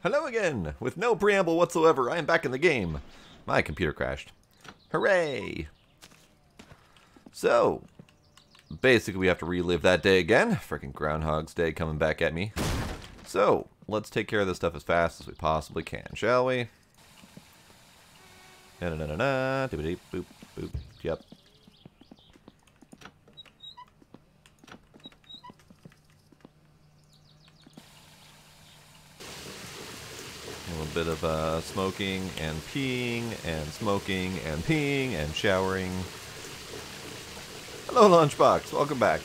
Hello again! With no preamble whatsoever, I am back in the game. My computer crashed. Hooray! So, basically we have to relive that day again. Freaking Groundhog's Day coming back at me. So, let's take care of this stuff as fast as we possibly can, shall we? Na-na-na-na-na, dibbidi boop boop, yep. A little bit of smoking and peeing and smoking and peeing and showering. Hello, Lunchbox. Welcome back.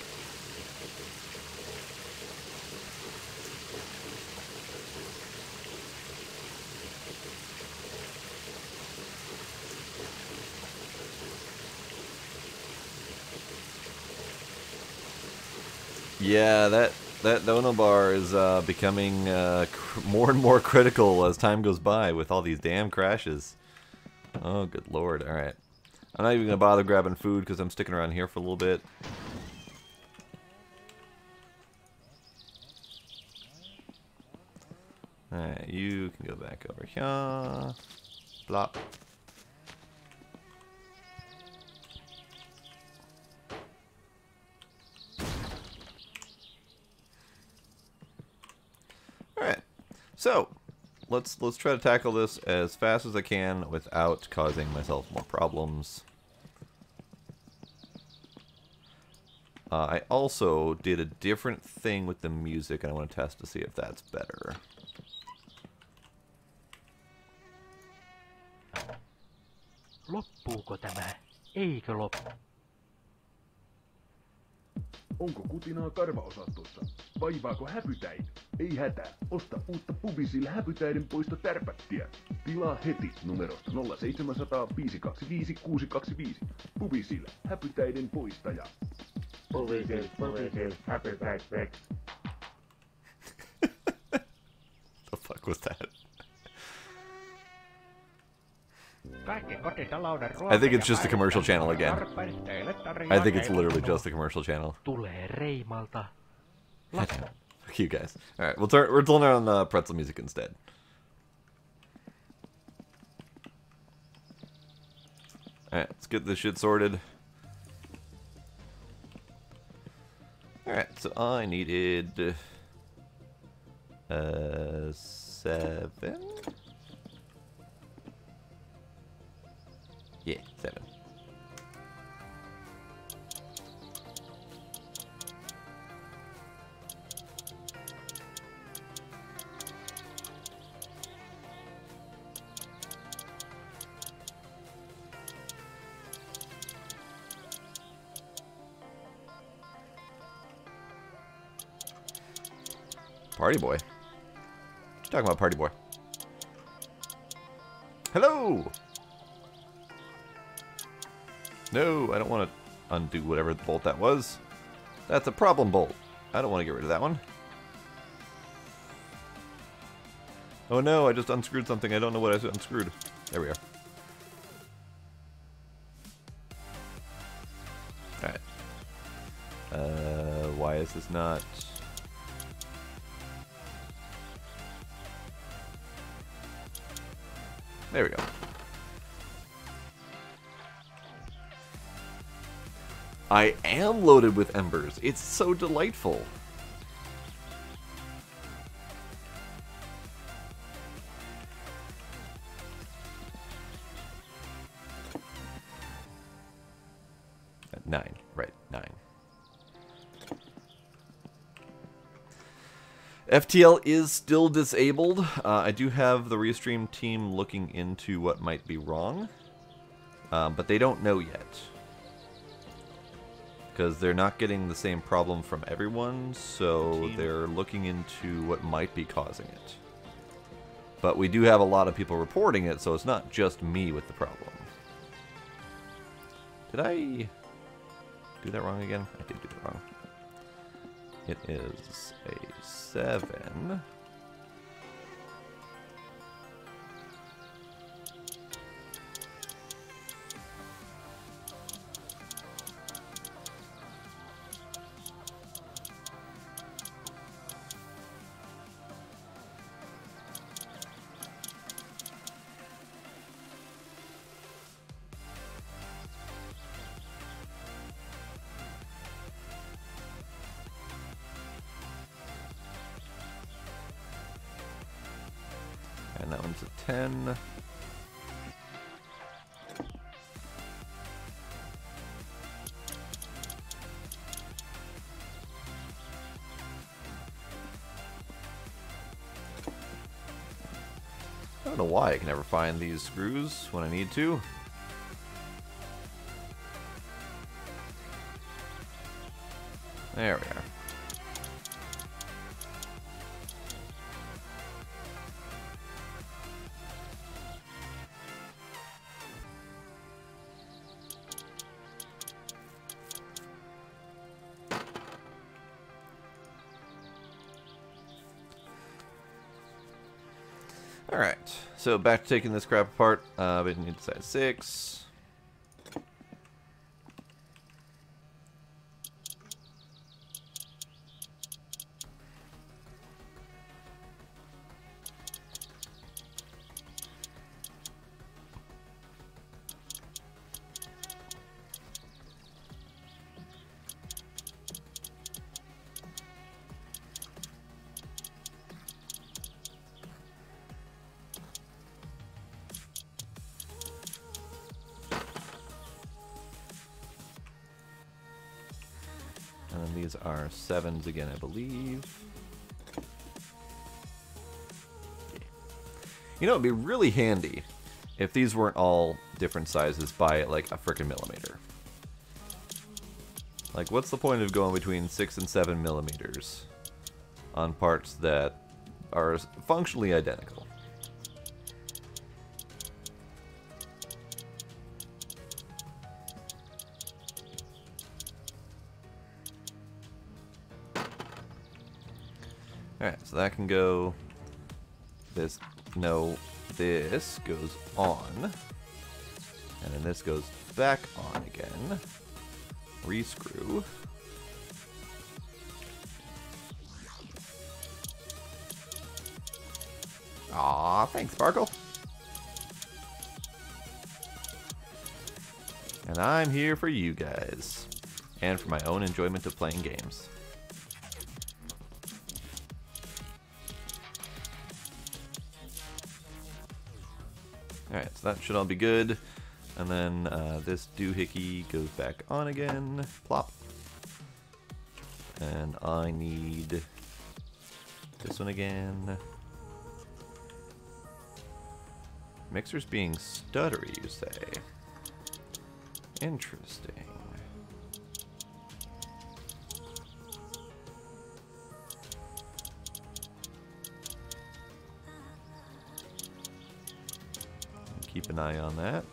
Yeah, that dono bar is becoming more and more critical as time goes by with all these damn crashes. Oh, good lord. Alright. I'm not even going to bother grabbing food because I'm sticking around here for a little bit. Alright, you can go back over here. Blop. Alright, so let's try to tackle this as fast as I can without causing myself more problems. I also did a different thing with the music, and I want to test to see if that's better. Loppuuko tämä? Eikö loppu? Onko kutinaa karvaosastossa? Vaivaako häpytäin? Ei hätää. Osta uutta Pubisil häpytäiden poistotärpättiä. Tilaa heti numerosta 0700 525 625. Pubisil, häpytäiden poistaja. Pubisil, häpytäit vex. The fuck was that? I think it's just a commercial channel again. I think it's literally just a commercial channel. Tulee Reimalta. Fuck you guys. Alright, we're turning on pretzel music instead. Alright, let's get this shit sorted. Alright, so I needed 7. Yeah, 7. Party boy. What you talking about, party boy? Hello! No, I don't want to undo whatever bolt that was. That's a problem bolt. I don't want to get rid of that one. Oh no, I just unscrewed something. I don't know what I unscrewed. There we are. Alright. Why is this not... There we go. I am loaded with embers. It's so delightful. At 9, right, 9. FTL is still disabled. I do have the Restream team looking into what might be wrong, but they don't know yet. Because they're not getting the same problem from everyone, so they're looking into what might be causing it. But we do have a lot of people reporting it, so it's not just me with the problem. Did I do that wrong again? I did do it wrong. It is a 7. And that one's a 10. I don't know why I can never find these screws when I need to. There we are. Alright, so back to taking this crap apart. We need size 6. And then these are 7s again, I believe. You know, it'd be really handy if these weren't all different sizes by like a frickin' millimeter. Like, what's the point of going between 6 and 7 millimeters on parts that are functionally identical? Alright, so that can go. This, no, this goes on. And then this goes back on again. Rescrew. Aw, thanks, Sparkle. And I'm here for you guys. And for my own enjoyment of playing games. Alright, so that should all be good. And then this doohickey goes back on again. Plop. And I need this one again. Mixer's being stuttery, you say? Interesting. Keep an eye on that.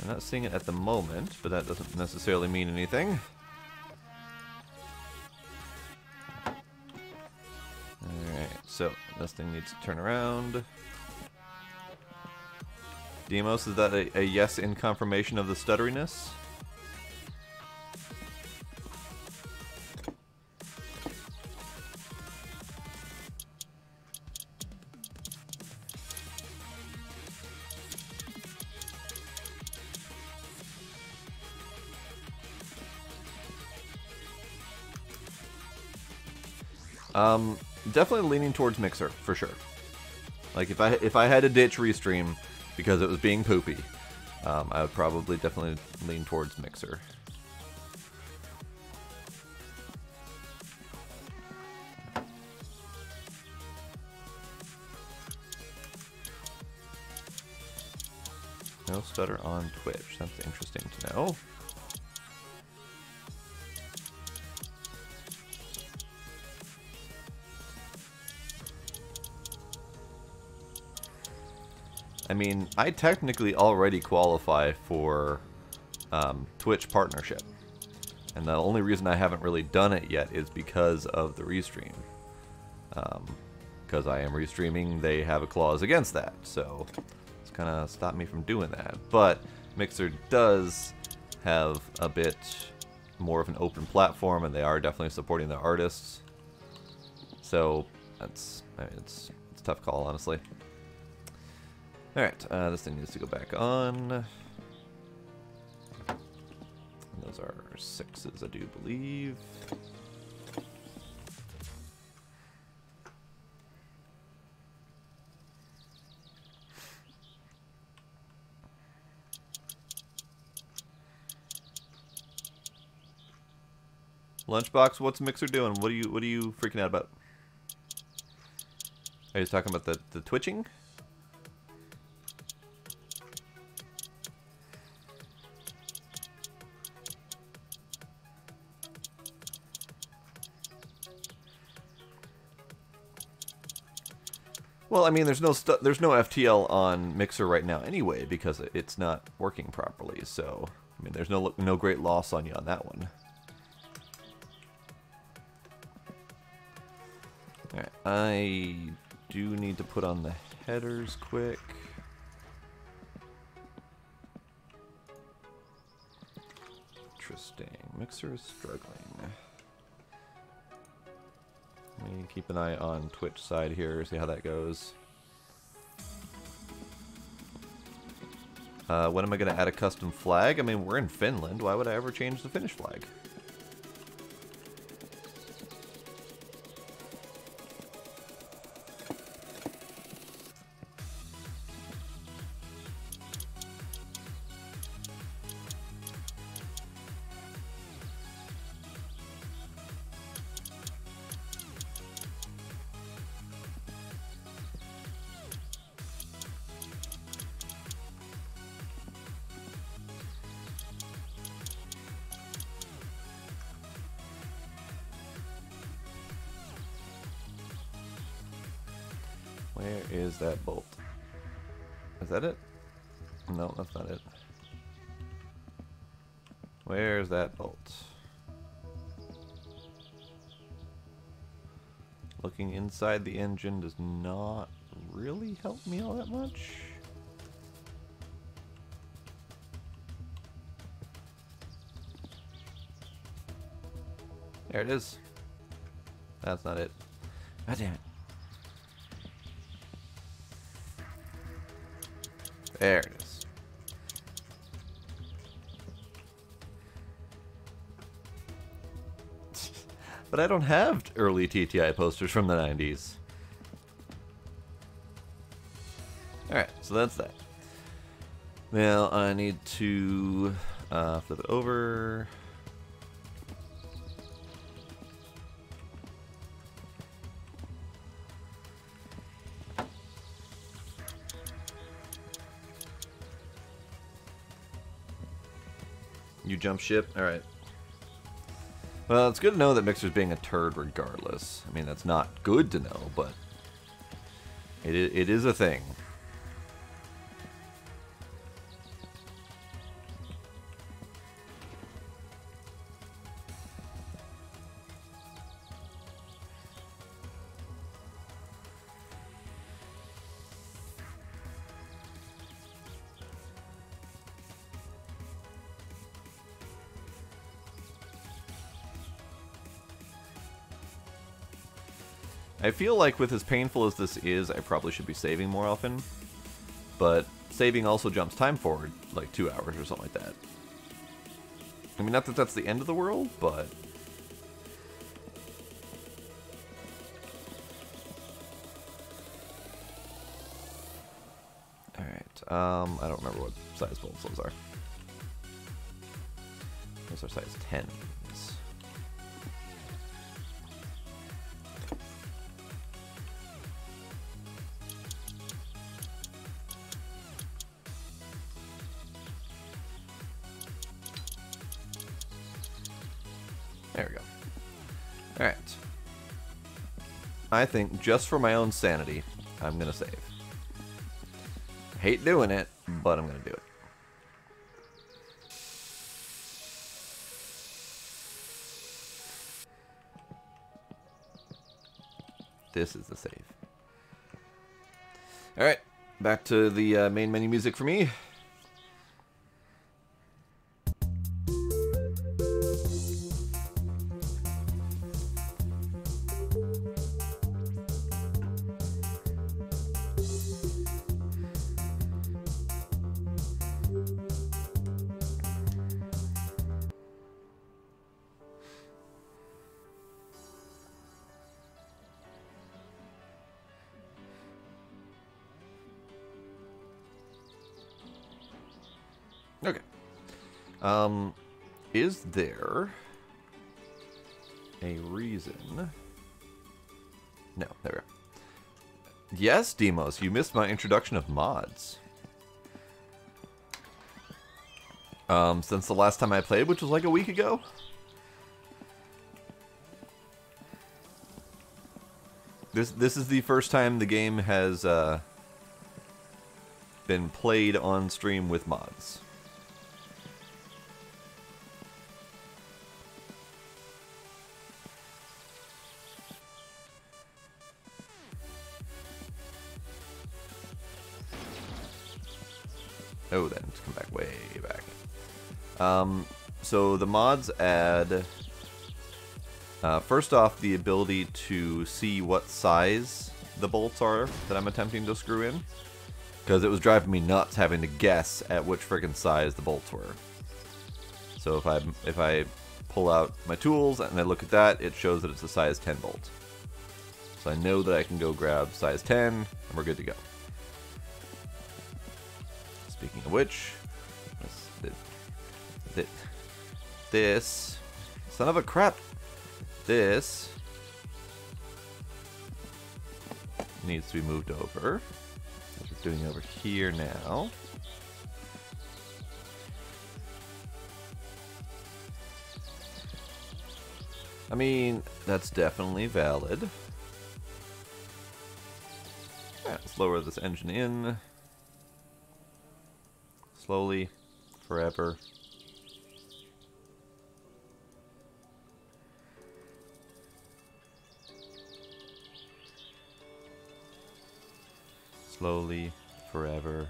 I'm not seeing it at the moment, but that doesn't necessarily mean anything. So, this thing needs to turn around. Demos, is that a yes in confirmation of the stutteriness? Definitely leaning towards Mixer, for sure. Like, if I had to ditch Restream because it was being poopy, I would probably definitely lean towards Mixer. No stutter on Twitch. That's interesting to know. I mean, I technically already qualify for Twitch partnership. And the only reason I haven't really done it yet is because of the Restream. Because I am restreaming, they have a clause against that. So it's kind of stopped me from doing that. But Mixer does have a bit more of an open platform, and they are definitely supporting the artists. So that's, I mean, it's a tough call, honestly. All right, this thing needs to go back on. Those are 6s, I do believe. Lunchbox, what's Mixer doing? What are you freaking out about? Are you talking about the twitching? Well, I mean, there's no FTL on Mixer right now anyway because it's not working properly. So, I mean, there's no great loss on you on that one. All right, I do need to put on the headers quick. Interesting. Mixer is struggling. Let me keep an eye on Twitch side here, see how that goes. When am I going to add a custom flag? I mean, we're in Finland. Why would I ever change the Finnish flag? Where is that bolt? Is that it? No, that's not it. Where's that bolt? Looking inside the engine does not really help me all that much. There it is. That's not it. God damn it. There it is. But I don't have early TTI posters from the 90s. Alright, so that's that. Now I need to flip it over. You jump ship? Alright. Well, it's good to know that Mixer's being a turd regardless. I mean, that's not good to know, but it is a thing. I feel like with as painful as this is, I probably should be saving more often. But saving also jumps time forward, like 2 hours or something like that. I mean, not that that's the end of the world, but... Alright, I don't remember what size bolts those are. Those are size 10s. There we go. Alright. I think just for my own sanity, I'm going to save. Hate doing it, but I'm going to do it. This is the save. Alright, back to the main menu music for me. Okay. Is there a reason? No, there we go. Yes, Demos, you missed my introduction of mods. Since the last time I played, which was like a week ago. This is the first time the game has been played on stream with mods. Oh, then let's come back way back. So the mods add, first off, the ability to see what size the bolts are that I'm attempting to screw in, because it was driving me nuts having to guess at which friggin' size the bolts were. So if I pull out my tools and I look at that, it shows that it's a size 10 bolt. So I know that I can go grab size 10, and we're good to go. Speaking of which, this son of a crap, this needs to be moved over. What we're doing over here now. I mean, that's definitely valid. Yeah, let's lower this engine in. Slowly, forever. Slowly, forever.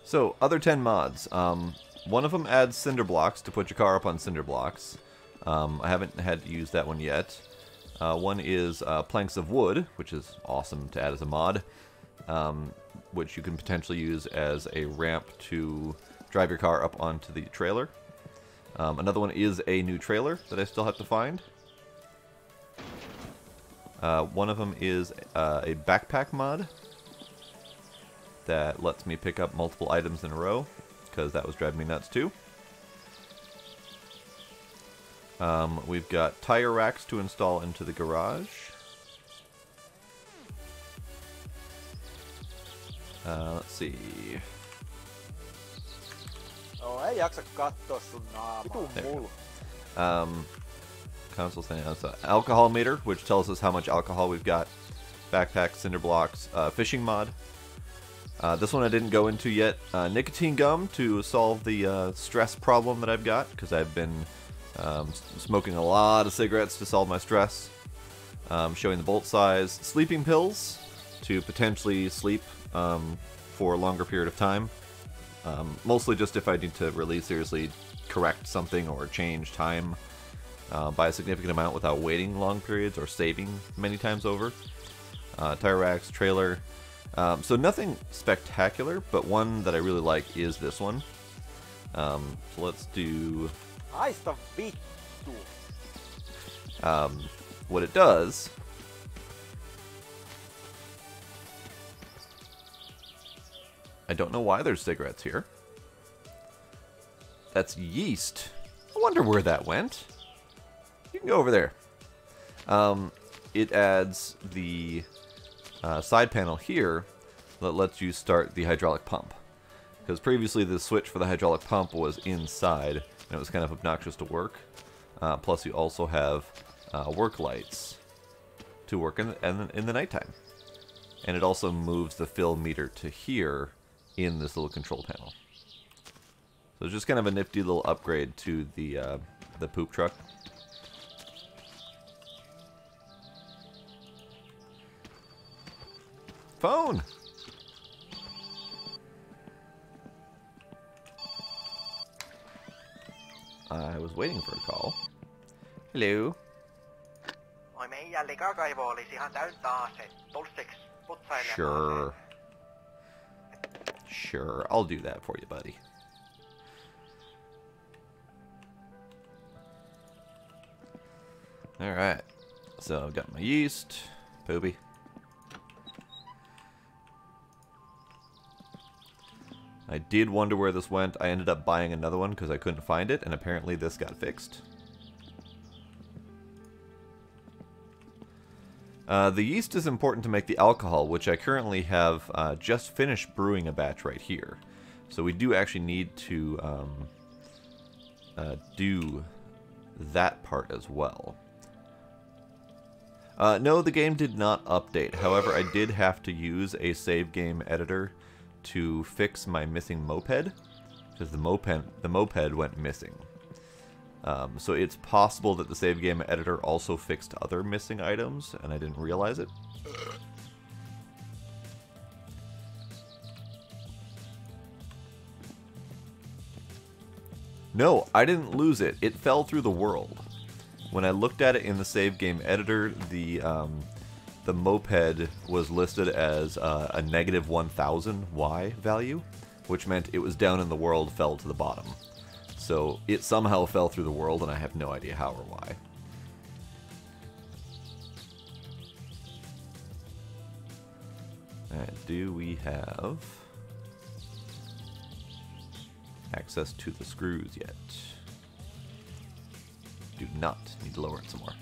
So, other 10 mods. One of them adds cinder blocks to put your car up on cinder blocks. I haven't had to use that one yet. One is planks of wood, which is awesome to add as a mod, which you can potentially use as a ramp to drive your car up onto the trailer. Another one is a new trailer that I still have to find. One of them is a backpack mod that lets me pick up multiple items in a row, because that was driving me nuts too. We've got tire racks to install into the garage. Let's see. Oh, ei jaksa katsoa sun naamaa. Vitun mulu. Console standing on the alcohol meter, which tells us how much alcohol we've got. Backpack, cinder blocks, fishing mod. This one I didn't go into yet. Nicotine gum to solve the stress problem that I've got, because I've been smoking a lot of cigarettes to solve my stress. Showing the bolt size. Sleeping pills to potentially sleep for a longer period of time. Mostly just if I need to really seriously correct something or change time by a significant amount without waiting long periods or saving many times over. Tire racks, trailer. So nothing spectacular, but one that I really like is this one. So let's do... Haista vittu. What it does... I don't know why there's cigarettes here. That's yeast. I wonder where that went. You can go over there. It adds the side panel here that lets you start the hydraulic pump. Because previously the switch for the hydraulic pump was inside, and it was kind of obnoxious to work. Plus you also have work lights to work in the nighttime. And it also moves the fill meter to here in this little control panel. So it's just kind of a nifty little upgrade to the poop truck. Phone! I was waiting for a call. Hello. Oi, meidän likakaivo olisi ihan täyttä ase. Tulisiks putsailemaan? Sure. Sure, I'll do that for you, buddy. Alright. So I've got my yeast. Poopy. I did wonder where this went. I ended up buying another one because I couldn't find it, and apparently this got fixed. The yeast is important to make the alcohol, which I currently have just finished brewing a batch right here. So we do actually need to do that part as well. No, the game did not update. However, I did have to use a save game editor to fix my missing moped, because the moped went missing. So it's possible that the save game editor also fixed other missing items, and I didn't realize it. No, I didn't lose it. It fell through the world. When I looked at it in the save game editor, the moped was listed as a negative 1000 Y value, which meant it was down in the world, fell to the bottom. So it somehow fell through the world, and I have no idea how or why. Alright, do we have access to the screws yet? Do not. Need to lower it some more.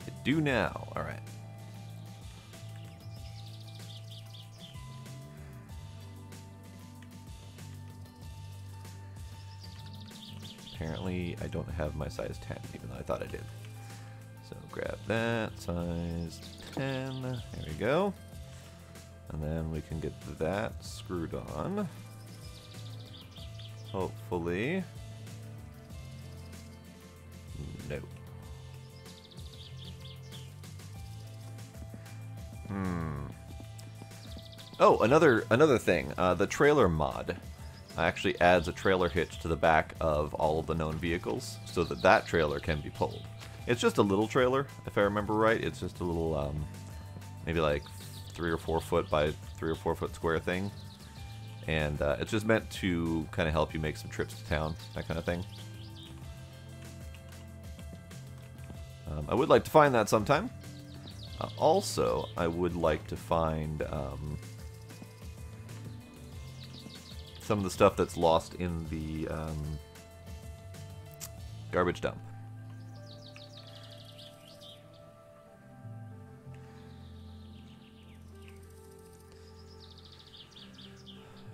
I do now. Alright. Apparently, I don't have my size 10, even though I thought I did. So grab that, size 10. There we go. And then we can get that screwed on. Hopefully. No. Oh, another thing. The trailer mod actually adds a trailer hitch to the back of all of the known vehicles, so that that trailer can be pulled. It's just a little trailer, if I remember right. It's just a little, maybe like 3 or 4 foot by 3 or 4 foot square thing, and it's just meant to kind of help you make some trips to town, that kind of thing. I would like to find that sometime. Also, I would like to find some of the stuff that's lost in the garbage dump.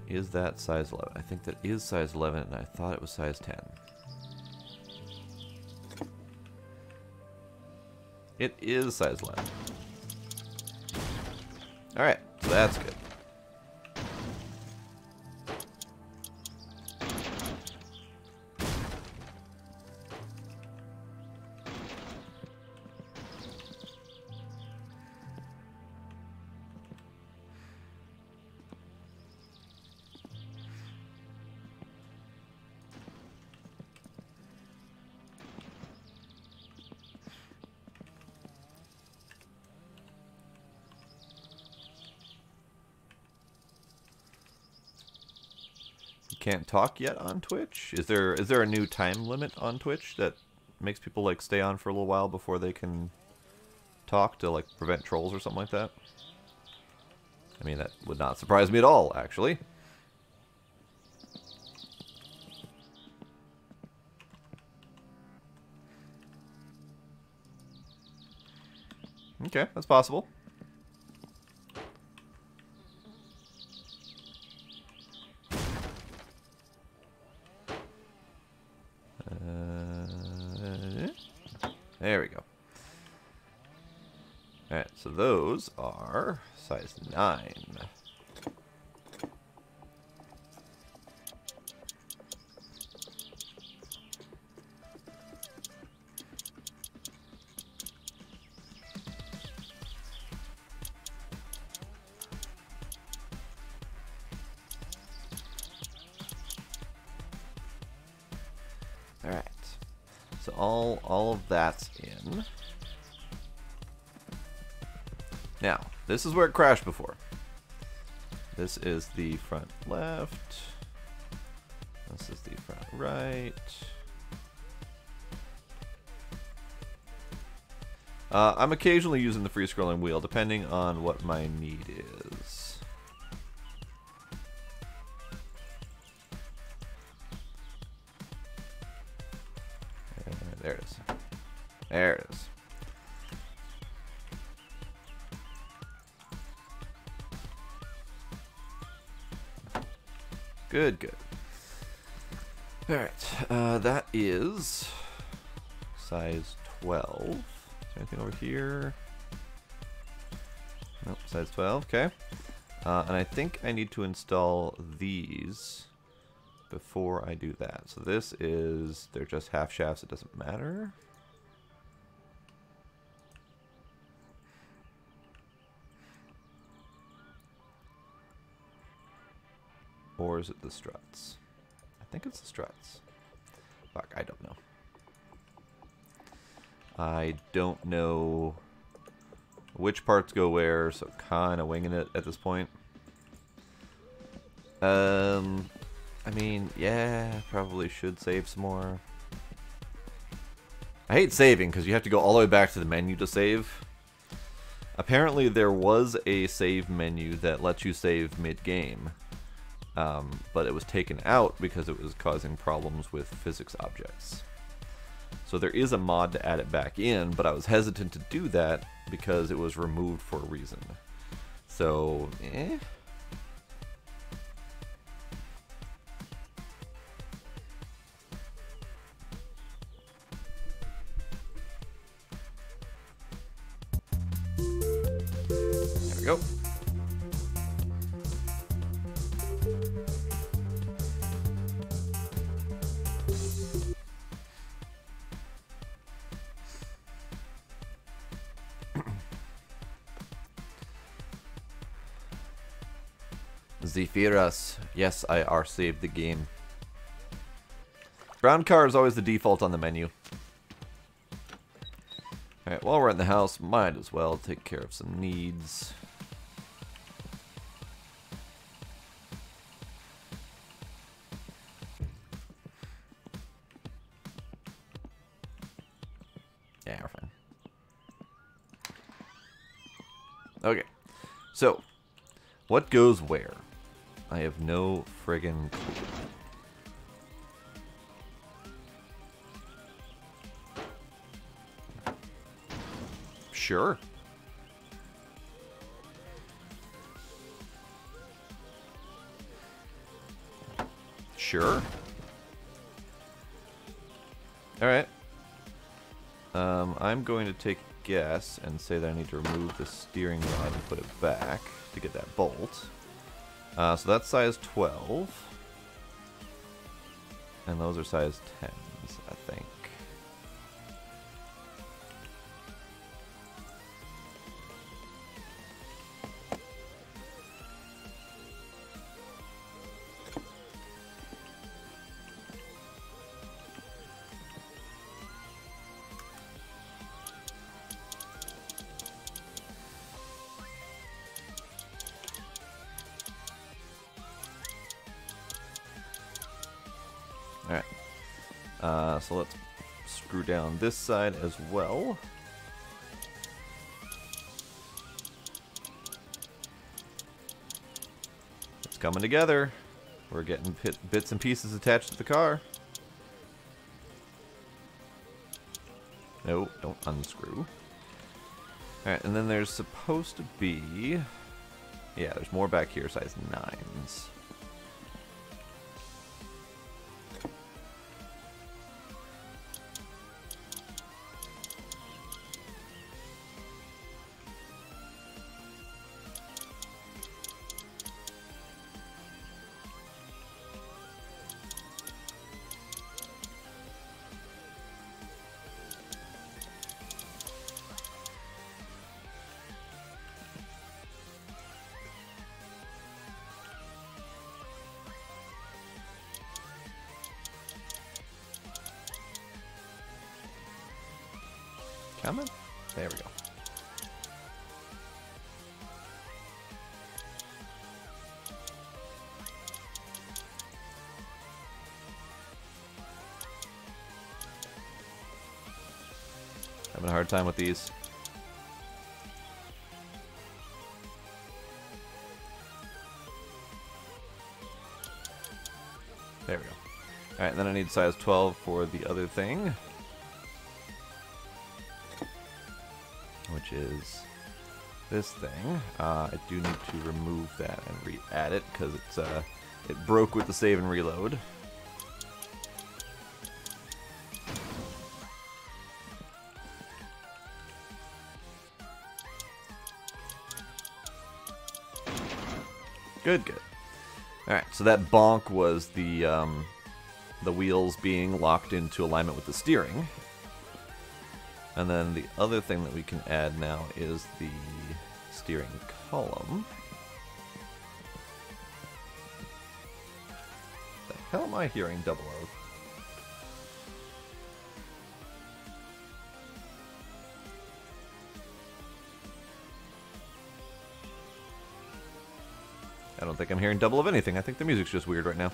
Is that size 11? I think that is size 11, and I thought it was size 10. It is size 11. Alright, so that's good. Can't talk yet on Twitch? Is there a new time limit on Twitch that makes people like stay on for a little while before they can talk to like prevent trolls or something like that? I mean, that would not surprise me at all, actually. Okay, that's possible. There we go. Alright, so those are size 9. Alright. So all of that's in. Now, this is where it crashed before. This is the front left. This is the front right. I'm occasionally using the free scrolling wheel, depending on what my need is. There it is. There it is. Good, good. Alright, that is size 12. Is there anything over here? Nope, size 12, okay. And I think I need to install these before I do that. So this is, they're just half shafts, it doesn't matter. Or is it the struts? I think it's the struts. Fuck, I don't know. I don't know which parts go where, so kind of winging it at this point. I mean, yeah, probably should save some more. I hate saving because you have to go all the way back to the menu to save. Apparently there was a save menu that lets you save mid-game. But it was taken out because it was causing problems with physics objects. So there is a mod to add it back in, but I was hesitant to do that because it was removed for a reason. So, eh. There we go. Zephyros. Yes, I are saved the game. Brown car is always the default on the menu. Alright, while we're in the house, might as well take care of some needs. Yeah, we're fine. Okay, so what goes where? I have no friggin' clue. Sure. Sure. Alright. I'm going to take a guess and say that I need to remove the steering rod and put it back to get that bolt. So that's size 12. And those are size 10s, I think. Alright, so let's screw down this side as well. It's coming together. We're getting bits and pieces attached to the car. No, don't unscrew. Alright, and then there's supposed to be... Yeah, there's more back here, size 9s. Coming? There we go. Having a hard time with these. Alright, then I need size 12 for the other thing. Which is this thing. I do need to remove that and re-add it because it broke with the save and reload. Good, good. Alright, so that bonk was the wheels being locked into alignment with the steering. And then the other thing that we can add now is the steering column. The hell am I hearing double O? I don't think I'm hearing double of anything. I think the music's just weird right now.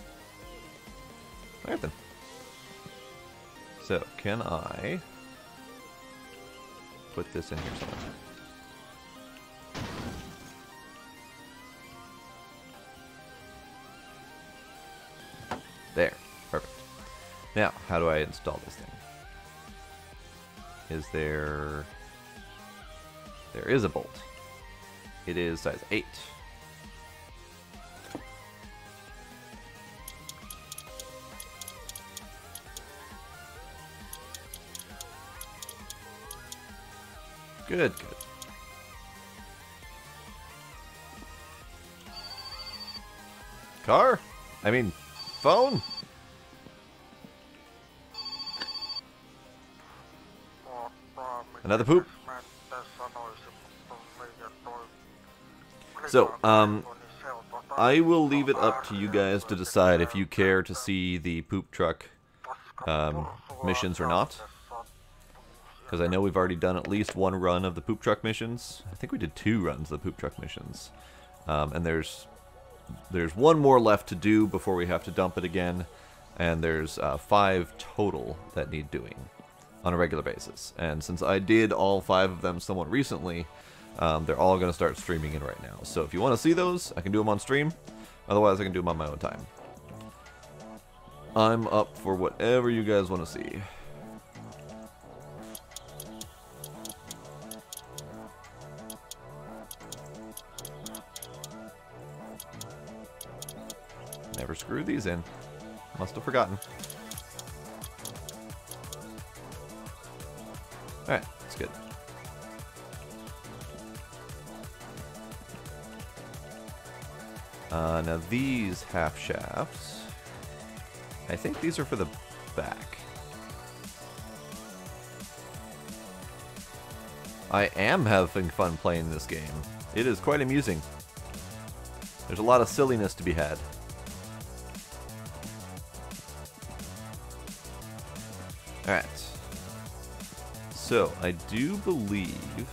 Alright then. So, can I put this in here somewhere? There. Perfect. Now, how do I install this thing? Is there... There is a bolt. It is size 8. Good, good. Car? I mean, phone? Another poop? So, I will leave it up to you guys to decide if you care to see the poop truck missions or not. Because I know we've already done at least one run of the poop truck missions. I think we did 2 runs of the poop truck missions. And there's one more left to do before we have to dump it again. And there's 5 total that need doing on a regular basis. And since I did all 5 of them somewhat recently, they're all going to start streaming in right now. So if you want to see those, I can do them on stream. Otherwise, I can do them on my own time. I'm up for whatever you guys want to see. Never screwed these in. Must have forgotten. Alright, that's good. Now these half shafts, I think these are for the back. I am having fun playing this game. It is quite amusing. There's a lot of silliness to be had. Alright. So, I do believe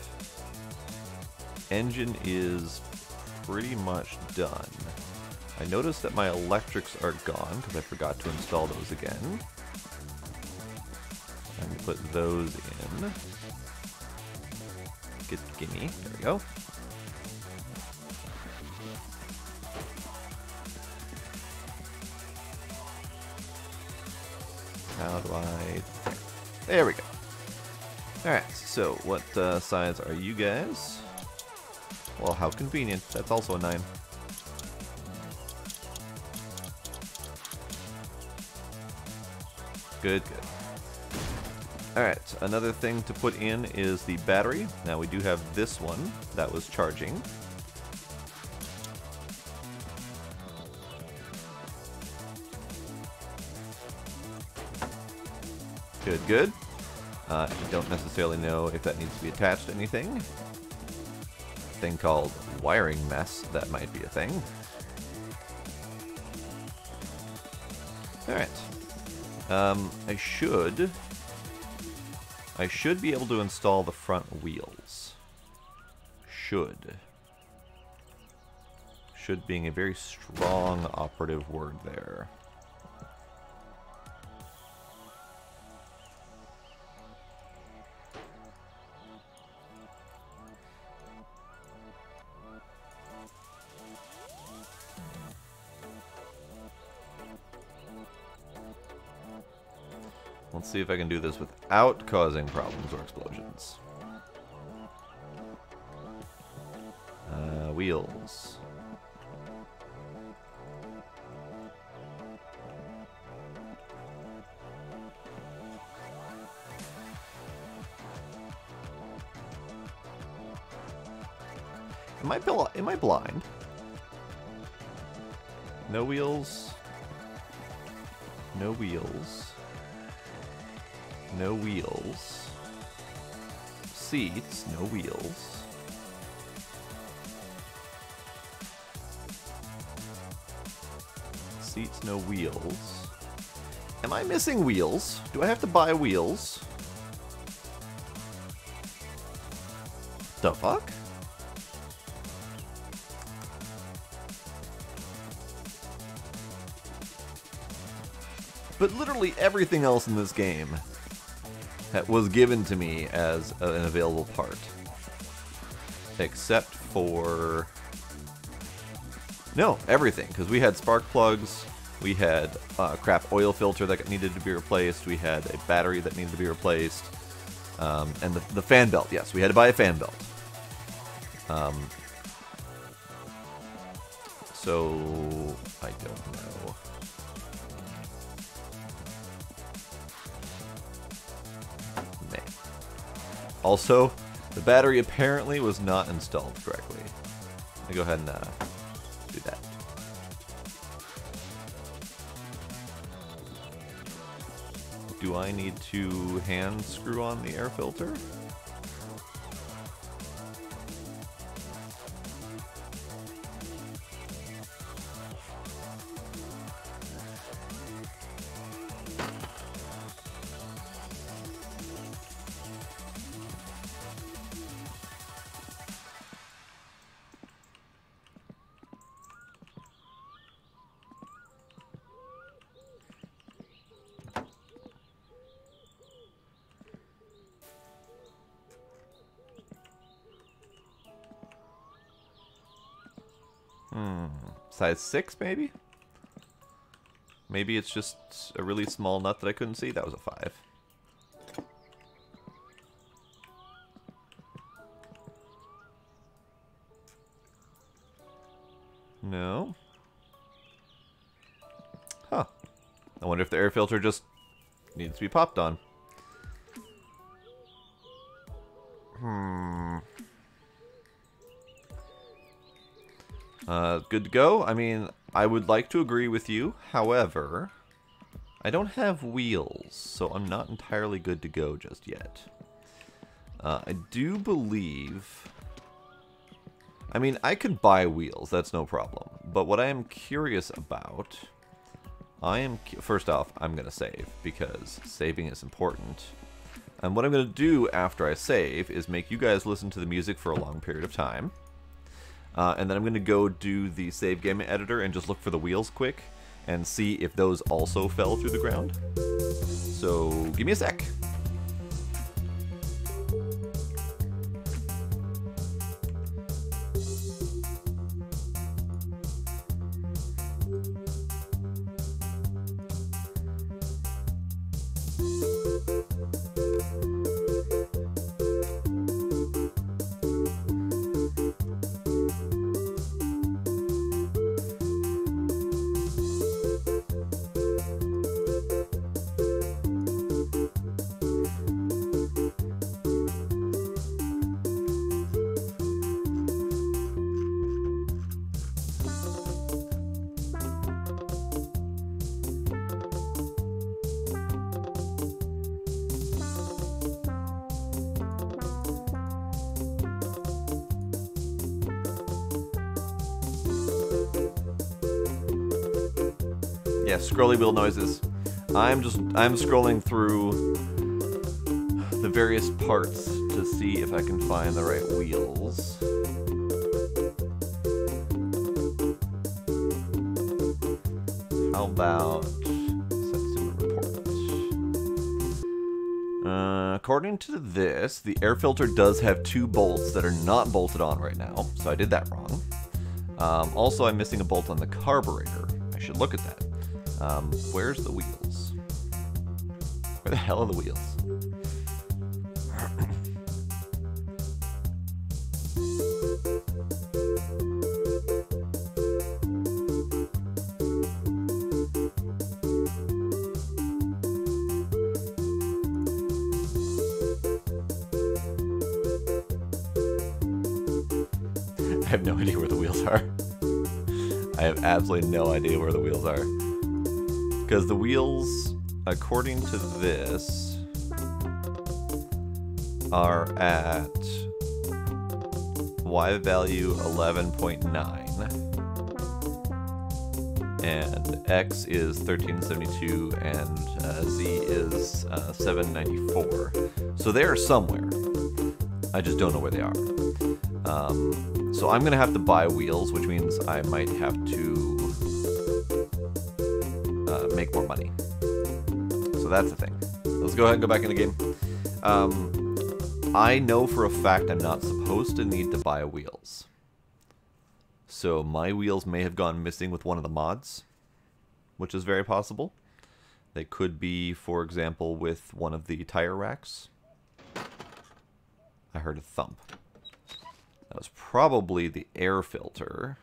engine is pretty much done. I noticed that my electrics are gone because I forgot to install those again. I'm going to put those in. Gimme. There we go. How do I... There we go. Alright, so what size are you guys? Well, how convenient. That's also a 9. Good, good. Alright, another thing to put in is the battery. Now we do have this one that was charging. Good, good. I don't necessarily know if that needs to be attached to anything. A thing called wiring mess, that might be a thing. Alright. I should be able to install the front wheels. Should being a very strong operative word there. Let's see if I can do this without causing problems or explosions. Wheels. Am I blind? No wheels. No wheels. No wheels. Seats, no wheels. Seats, no wheels. Am I missing wheels? Do I have to buy wheels? The fuck? But literally everything else in this game that was given to me as an available part. Except for... No, everything. Because we had spark plugs, we had a crap oil filter that needed to be replaced, we had a battery that needed to be replaced, and the fan belt. Yes, we had to buy a fan belt. So, I don't know. Also, the battery apparently was not installed correctly. Let me go ahead and do that. Do I need to hand screw on the air filter? Size 6, maybe? Maybe it's just a really small nut that I couldn't see. That was a 5. No. Huh. I wonder if the air filter just needs to be popped on. Good to go. I mean, I would like to agree with you. However, I don't have wheels, so I'm not entirely good to go just yet. I do believe... I mean, I could buy wheels. That's no problem. But what I am curious about... First off, I'm going to save, because saving is important. And what I'm going to do after I save is make you guys listen to the music for a long period of time. And then I'm going to go do the save game editor and just look for the wheels quick and see if those also fell through the ground. So, give me a sec. Yeah, scrolly wheel noises. I'm scrolling through the various parts to see if I can find the right wheels. How about Setsuma report? According to this, the air filter does have 2 bolts that are not bolted on right now, so I did that wrong. Also, I'm missing a bolt on the carburetor. I should look at that. Where's the wheels? Where the hell are the wheels? I have no idea where the wheels are. I have absolutely no idea where the wheels are. Because the wheels, according to this, are at Y value 11.9. And X is 1372 and Z is 794. So they are somewhere. I just don't know where they are. So I'm going to have to buy wheels, which means I might have to make more money. So that's the thing. Let's go ahead and go back in the game. I know for a fact I'm not supposed to need to buy wheels. So my wheels may have gone missing with one of the mods, which is very possible. They could be, for example, with one of the tire racks. I heard a thump. That was probably the air filter.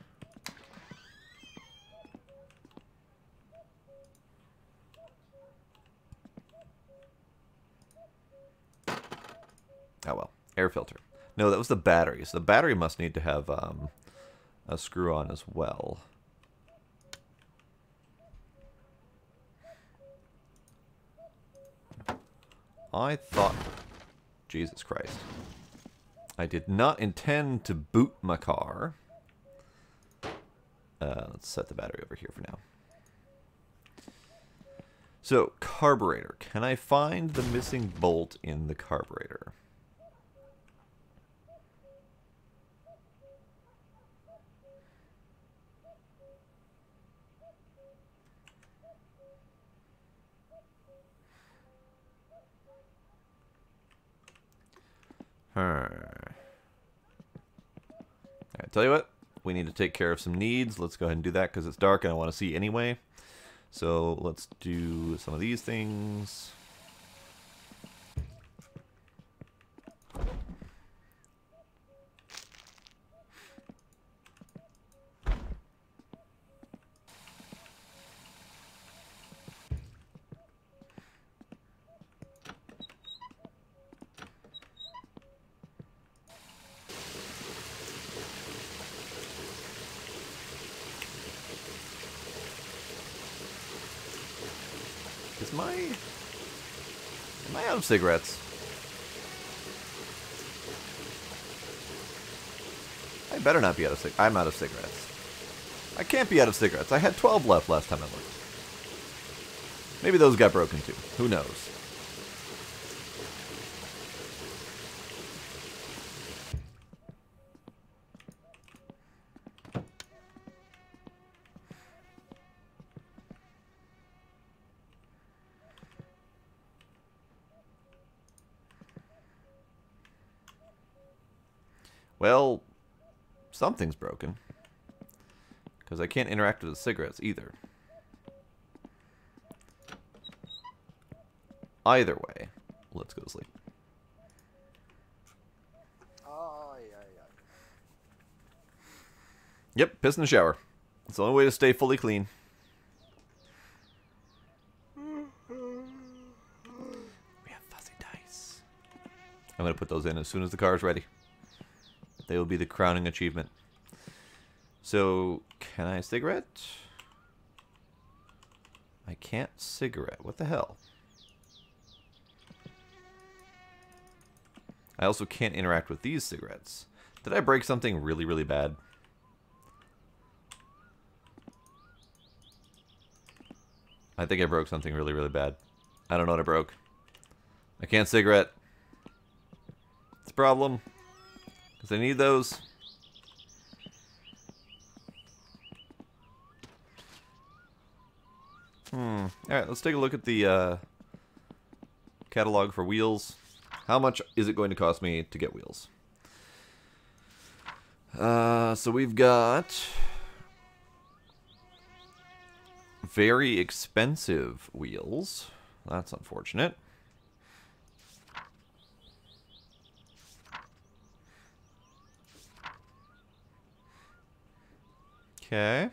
Oh well, air filter. No, that was the battery. So the battery must need to have a screw on as well. I thought... Jesus Christ. I did not intend to boot my car. Let's set the battery over here for now. So, carburetor. Can I find the missing bolt in the carburetor? Alright, tell you what, we need to take care of some needs. Let's go ahead and do that because it's dark and I want to see anyway. So let's do some of these things. Am I out of cigarettes? I better not be out of cigarettes. I'm out of cigarettes. I can't be out of cigarettes. I had 12 left last time I looked. Maybe those got broken too. Who knows? Well, something's broken. Because I can't interact with the cigarettes either. Either way, let's go to sleep. Yep, piss in the shower. It's the only way to stay fully clean. We have fuzzy dice. I'm going to put those in as soon as the car is ready. They will be the crowning achievement. So, can I cigarette? I can't cigarette. What the hell? I also can't interact with these cigarettes. Did I break something really, really bad? I think I broke something really, really bad. I don't know what I broke. I can't cigarette. It's a problem. Because I need those. Alright, let's take a look at the catalog for wheels. How much is it going to cost me to get wheels? So we've got very expensive wheels. That's unfortunate. Okay.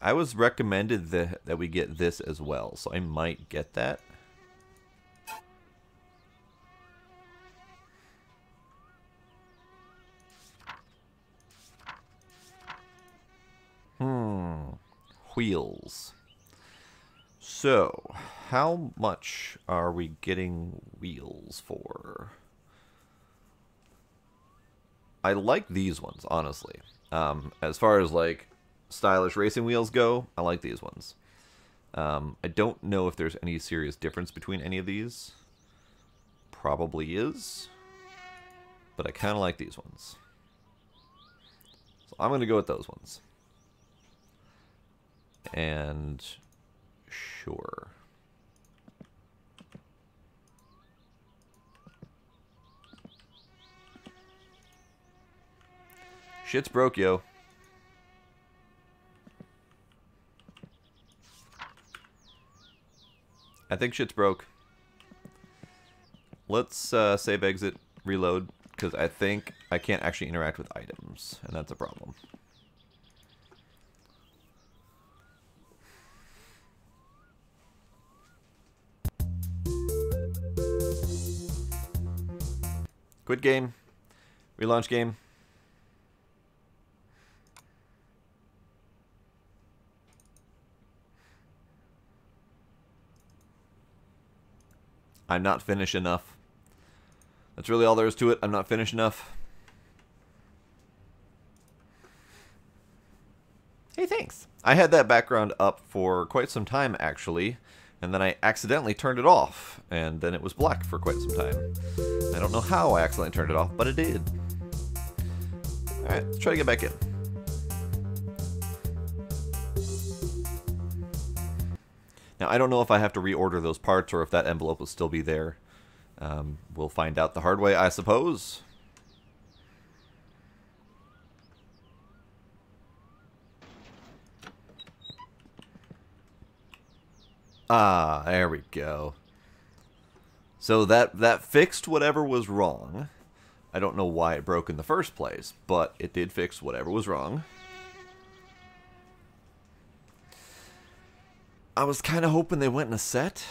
I was recommended that we get this as well, so I might get that. Wheels. So, how much are we getting wheels for? I like these ones, honestly. As far as, like, stylish racing wheels go, I like these ones. I don't know if there's any serious difference between any of these. Probably is. But I kind of like these ones. So I'm going to go with those ones. And sure. Shit's broke, yo. I think shit's broke. Let's save, exit, reload, because I think I can't actually interact with items, and that's a problem. Quit game. Relaunch game. I'm not finished enough. That's really all there is to it. I'm not finished enough. Hey, thanks. I had that background up for quite some time, actually. And then I accidentally turned it off. And then it was black for quite some time. I don't know how I accidentally turned it off, but it did. Alright, let's try to get back in. Now, I don't know if I have to reorder those parts or if that envelope will still be there. We'll find out the hard way, I suppose. Ah, there we go. So that fixed whatever was wrong. I don't know why it broke in the first place, but it did fix whatever was wrong. I was kind of hoping they went in a set.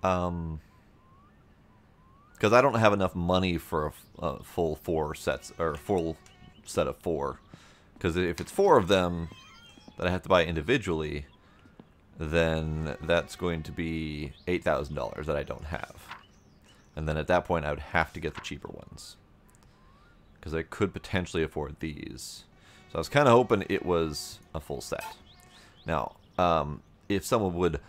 Because I don't have enough money for a full 4 sets, or a full set of 4. Because if it's 4 of them that I have to buy individually, then that's going to be $8,000 that I don't have. And then at that point, I would have to get the cheaper ones. Because I could potentially afford these. So I was kind of hoping it was a full set. Now, if someone would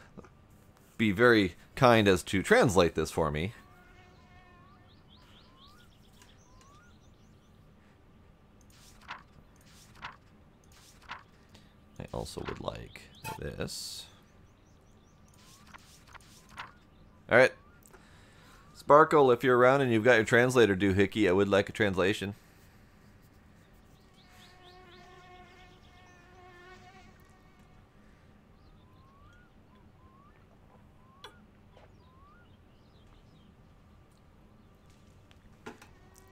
be very kind as to translate this for me. I also would like this. Alright. Sparkle, if you're around and you've got your translator doohickey, I would like a translation.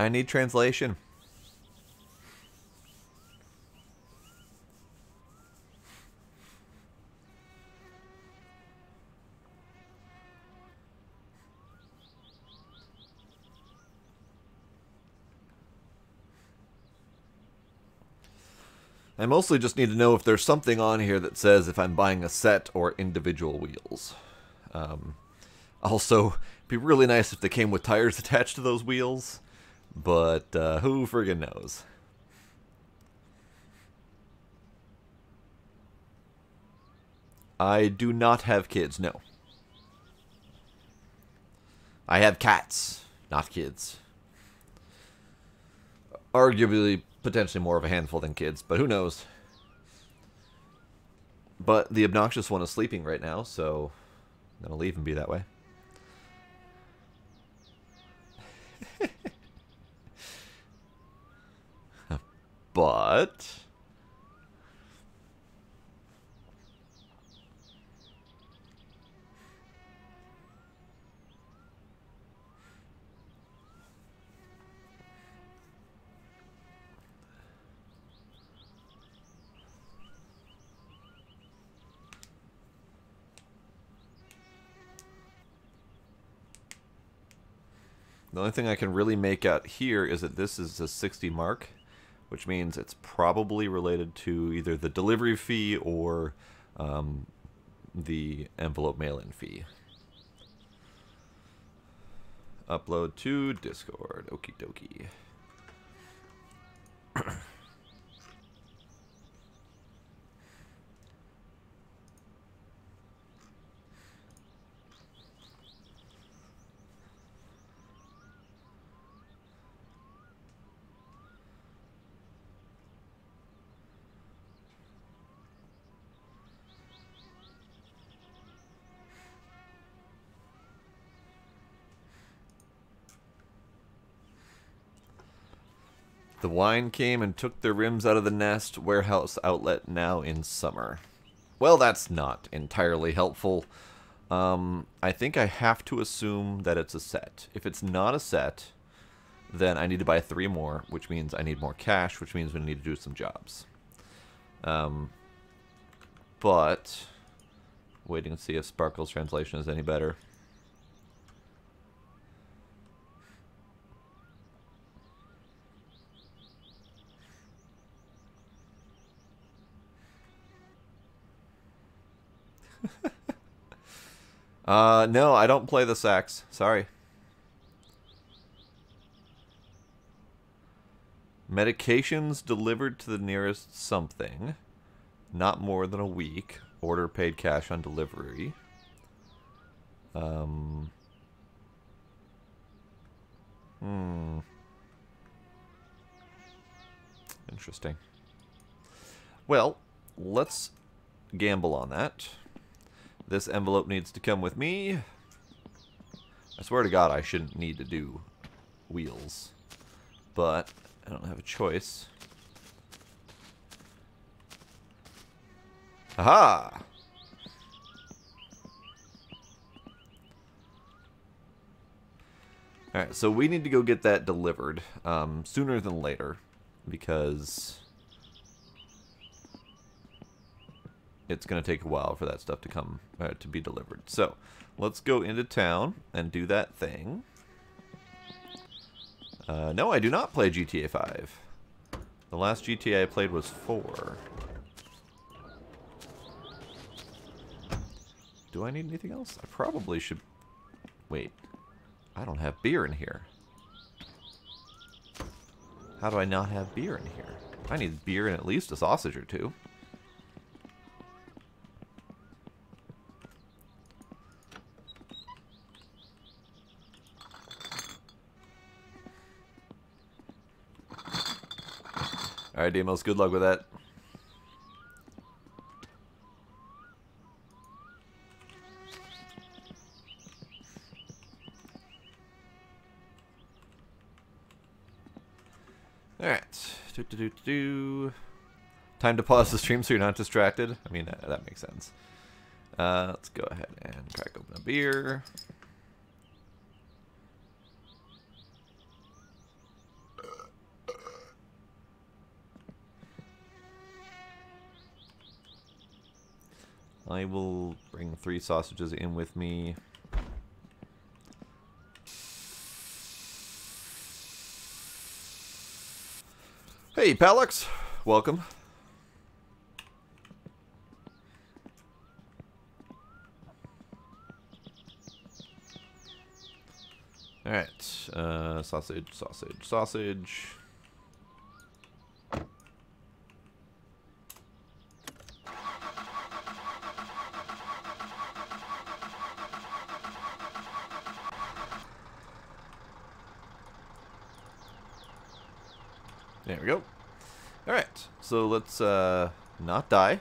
I need translation. I mostly just need to know if there's something on here that says if I'm buying a set or individual wheels. Also, it'd be really nice if they came with tires attached to those wheels, but who friggin' knows? I do not have kids, no. I have cats, not kids. Arguably, potentially more of a handful than kids, but who knows? But the obnoxious one is sleeping right now, so I'm going to leave him be that way. But The only thing I can really make out here is that this is a 60 mark, which means it's probably related to either the delivery fee or the envelope mail-in fee. Upload to Discord. Okie dokie. The wine came and took the rims out of the nest. Warehouse outlet now in summer. Well, that's not entirely helpful. I think I have to assume that it's a set. If it's not a set, then I need to buy 3 more, which means I need more cash, which means we need to do some jobs. But waiting to see if Sparkle's translation is any better. No, I don't play the sax. Sorry. Medications delivered to the nearest something. Not more than a week. Order paid cash on delivery. Interesting. Well, let's gamble on that. This envelope needs to come with me. I swear to God I shouldn't need to do wheels. But I don't have a choice. Aha! Alright, so we need to go get that delivered sooner than later. Because it's going to take a while for that stuff to come to be delivered. So let's go into town and do that thing. No, I do not play GTA 5. The last GTA I played was 4. Do I need anything else? I probably should... Wait. I don't have beer in here. How do I not have beer in here? I need beer and at least a sausage or 2. Alright, Demos, good luck with that. Alright. Time to pause the stream so you're not distracted. I mean, that makes sense. Let's go ahead and crack open a beer. I will bring 3 sausages in with me. Hey, Palix. Welcome. Alright. Sausage, sausage, sausage. There we go. Alright, so let's not die.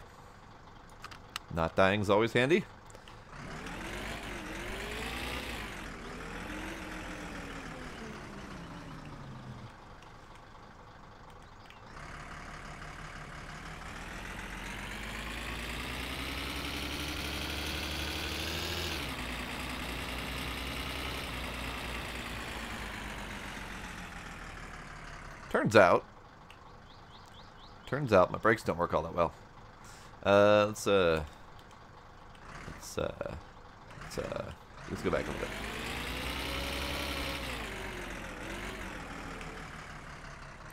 Not dying is always handy. Turns out my brakes don't work all that well. Let's go back a little bit.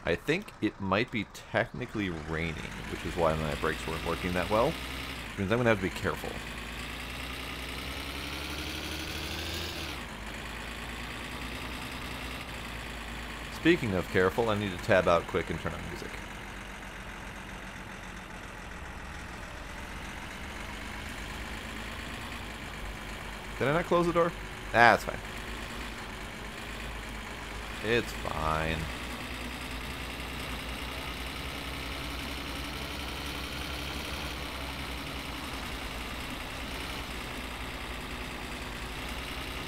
I think it might be technically raining, which is why my brakes weren't working that well. Which means I'm going to have to be careful. Speaking of careful, I need to tab out quick and turn on music. Did I not close the door? Ah, it's fine. It's fine.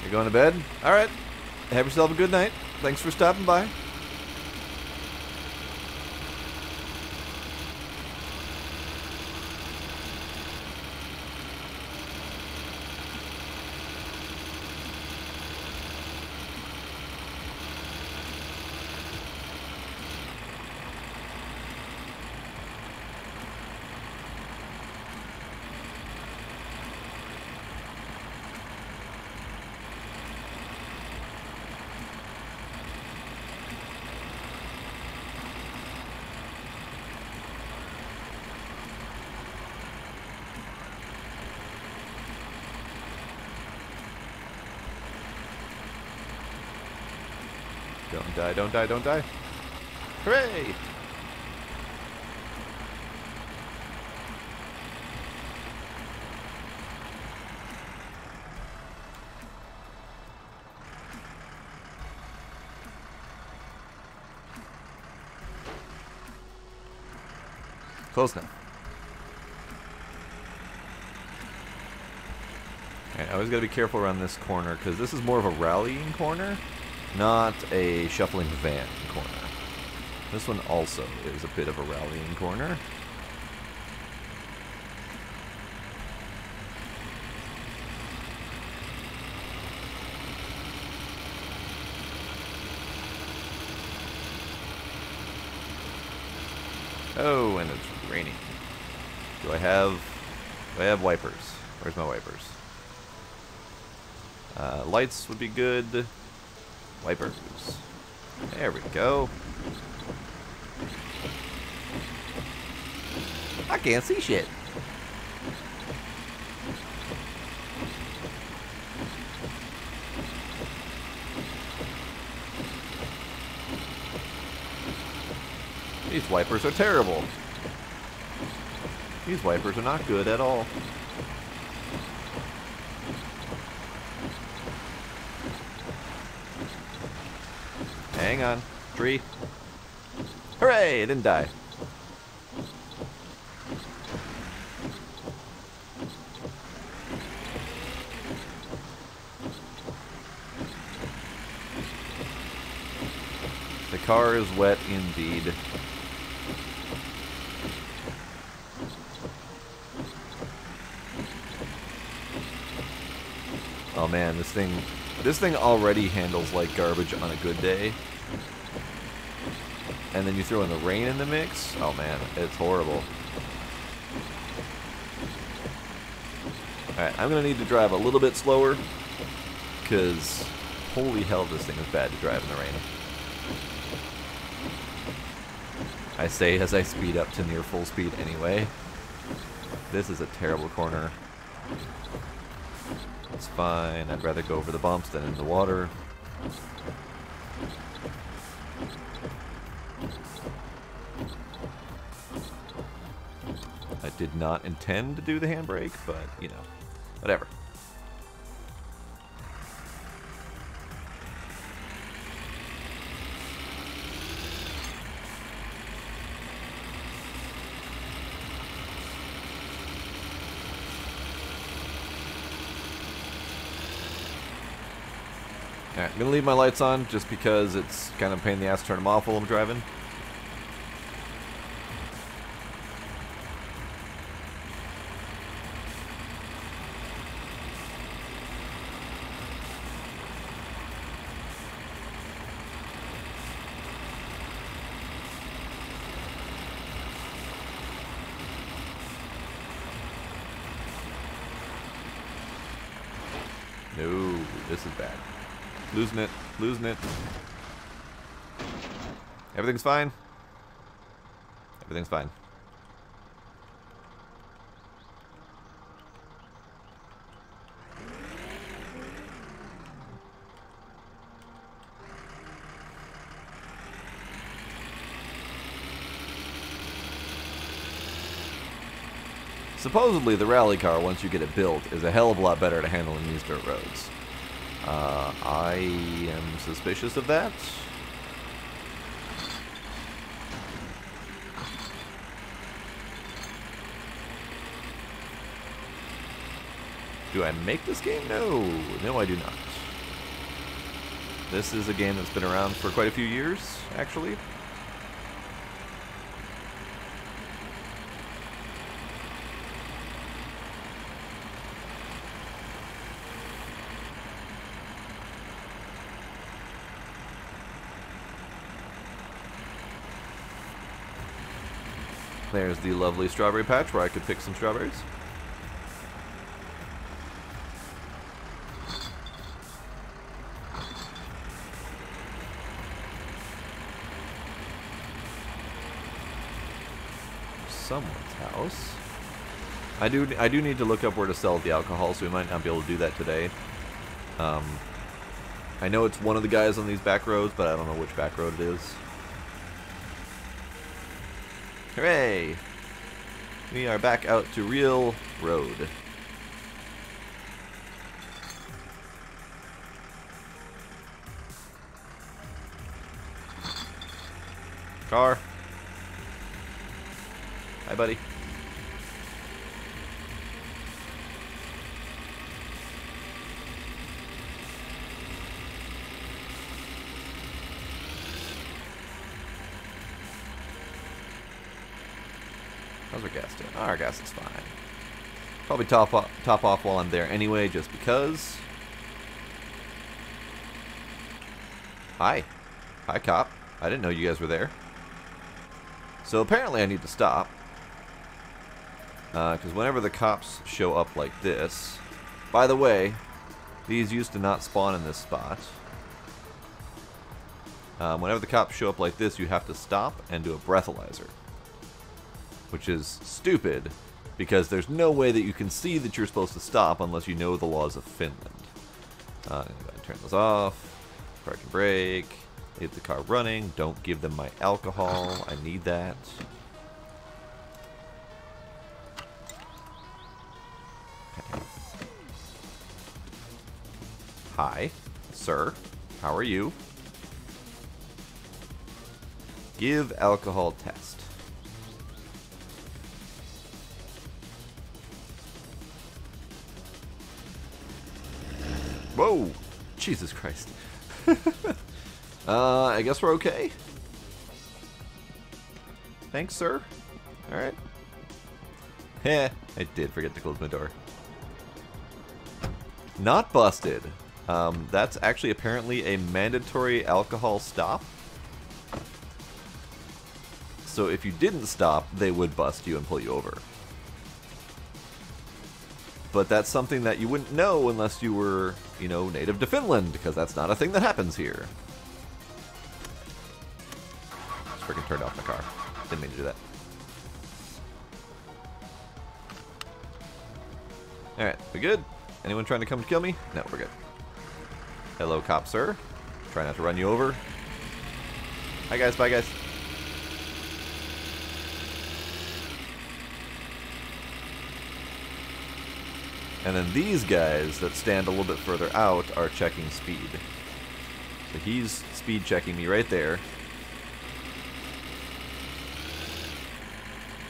You're going to bed? Alright. Have yourself a good night. Thanks for stopping by. Don't die, don't die, don't die. Hooray! Close now. Alright, I always gotta be careful around this corner, because this is more of a rallying corner, not a shuffling van corner. This one also is a bit of a rallying corner. Oh, and it's raining. Do I have wipers? Where's my wipers? Lights would be good. Wipers. There we go. I can't see shit. These wipers are terrible. These wipers are not good at all. Hang on. Tree. Hooray! It didn't die. The car is wet indeed. Oh man, this thing already handles like garbage on a good day. And then you throw in the rain in the mix. Oh man, it's horrible. Alright, I'm gonna need to drive a little bit slower, because holy hell, this thing is bad to drive in the rain. I say as I speed up to near full speed anyway. This is a terrible corner. It's fine. I'd rather go over the bumps than in the water. I did not intend to do the handbrake, but, you know, whatever. Alright, I'm going to leave my lights on just because it's kind of a pain in the ass to turn them off while I'm driving. No, this is bad. Losing it. Everything's fine. Everything's fine. Supposedly, the rally car, once you get it built, is a hell of a lot better to handle in these dirt roads. I am suspicious of that. Do I make this game? No. No, I do not. This is a game that's been around for quite a few years, actually. There's the lovely strawberry patch where I could pick some strawberries. Someone's house. I do need to look up where to sell the alcohol, so we might not be able to do that today. I know it's one of the guys on these back roads, but I don't know which back road it is. Hooray! We are back out to real road. Car. Hi, buddy. How's our gas doing? Oh, our gas is fine. Probably top off while I'm there anyway, just because. Hi. Hi, cop. I didn't know you guys were there. So apparently I need to stop. Because whenever the cops show up like this... By the way, these used to not spawn in this spot. Whenever the cops show up like this, you have to stop and do a breathalyzer. Which is stupid, because there's no way that you can see that you're supposed to stop unless you know the laws of Finland. I'm going to turn those off. Park and brake. Leave the car running. Don't give them my alcohol. I need that. Okay. Hi, sir. How are you? Give alcohol test. Whoa! Jesus Christ. I guess we're okay. Thanks, sir. Alright. Heh, I did forget to close my door. Not busted. That's actually apparently a mandatory alcohol stop. So if you didn't stop, they would bust you and pull you over. But that's something that you wouldn't know unless you were, you know, native to Finland, because that's not a thing that happens here. Just freaking turned off my car. Didn't mean to do that. Alright, we good? Anyone trying to come to kill me? No, we're good. Hello, cop, sir. Try not to run you over. Hi, guys. Bye, guys. And then these guys that stand a little bit further out are checking speed. So he's speed checking me right there.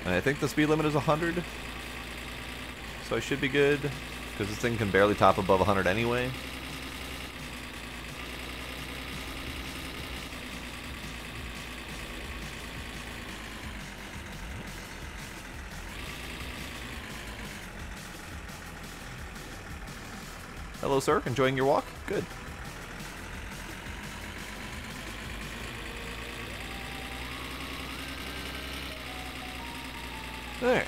And I think the speed limit is 100. So I should be good, because this thing can barely top above 100 anyway. Hello, sir. Enjoying your walk? Good. Alright.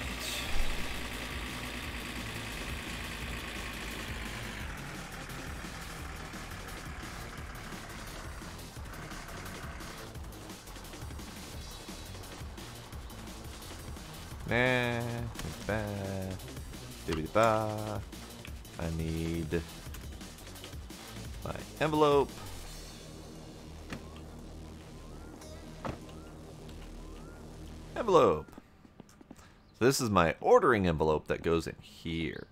Nah. Ba. I need my envelope. Envelope. So this is my ordering envelope that goes in here.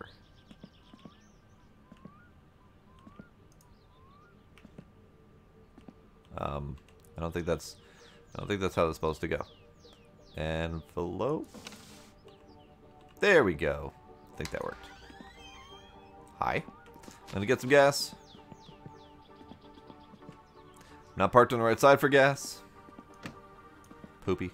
I don't think that's how it's supposed to go. Envelope. There we go. I think that worked. Hi. I'm gonna get some gas. Not parked on the right side for gas. Poopy.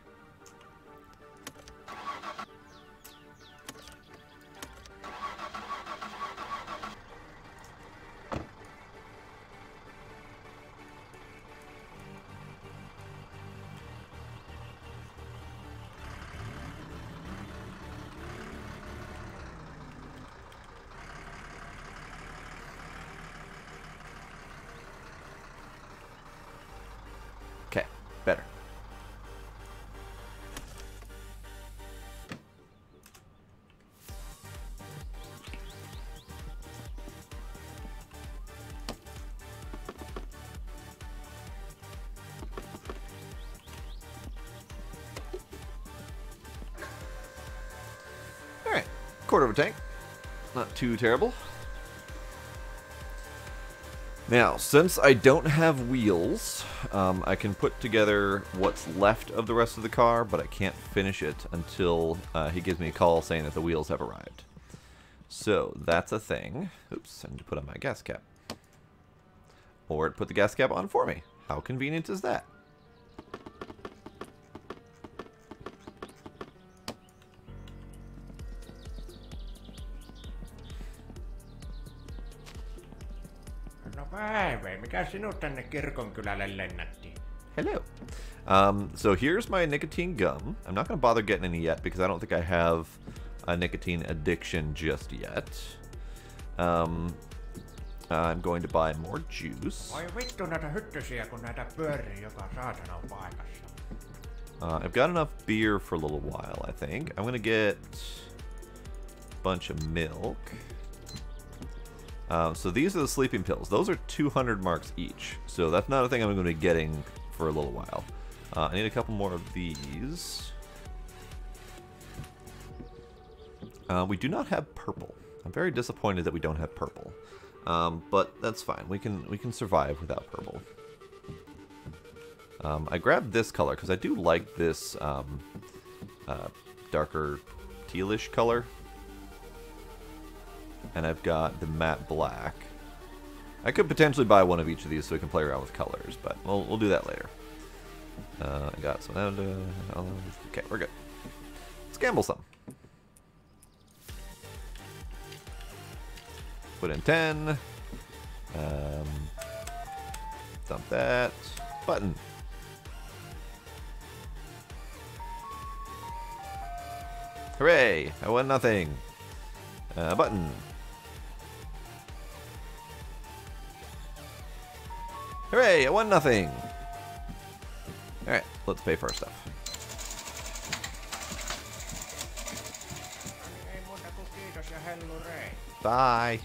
Okay, better. Alright, quarter of a tank. Not too terrible. Now, since I don't have wheels, I can put together what's left of the rest of the car, but I can't finish it until he gives me a call saying that the wheels have arrived. So, that's a thing. Oops, I need to put on my gas cap. Or put the gas cap on for me. How convenient is that? No päivä, mikä sinut tänne kirkonkylälle lennätti? Hello. So here's my nicotine gum. I'm not going to bother getting any yet because I don't think I have a nicotine addiction just yet. I'm going to buy more juice. Oi vittu näitä hyttysiä, kun näitä pyörii joka saatanan paikassa. I've got enough beer for a little while, I think. I'm going to get a bunch of milk. So these are the sleeping pills. Those are 200 marks each. So that's not a thing I'm going to be getting for a little while. I need a couple more of these. We do not have purple. I'm very disappointed that we don't have purple. But that's fine. We can survive without purple. I grabbed this color because I do like this darker tealish color. And I've got the matte black. I could potentially buy one of each of these so we can play around with colors, but we'll do that later. I got some. Okay, we're good. Let's gamble some. Put in 10. Dump that. Button. Hooray! I won nothing. Button. Hooray! I won nothing. Alright, let's pay for our stuff. Ei muuta kuin kiitos ja hellurei. Bye.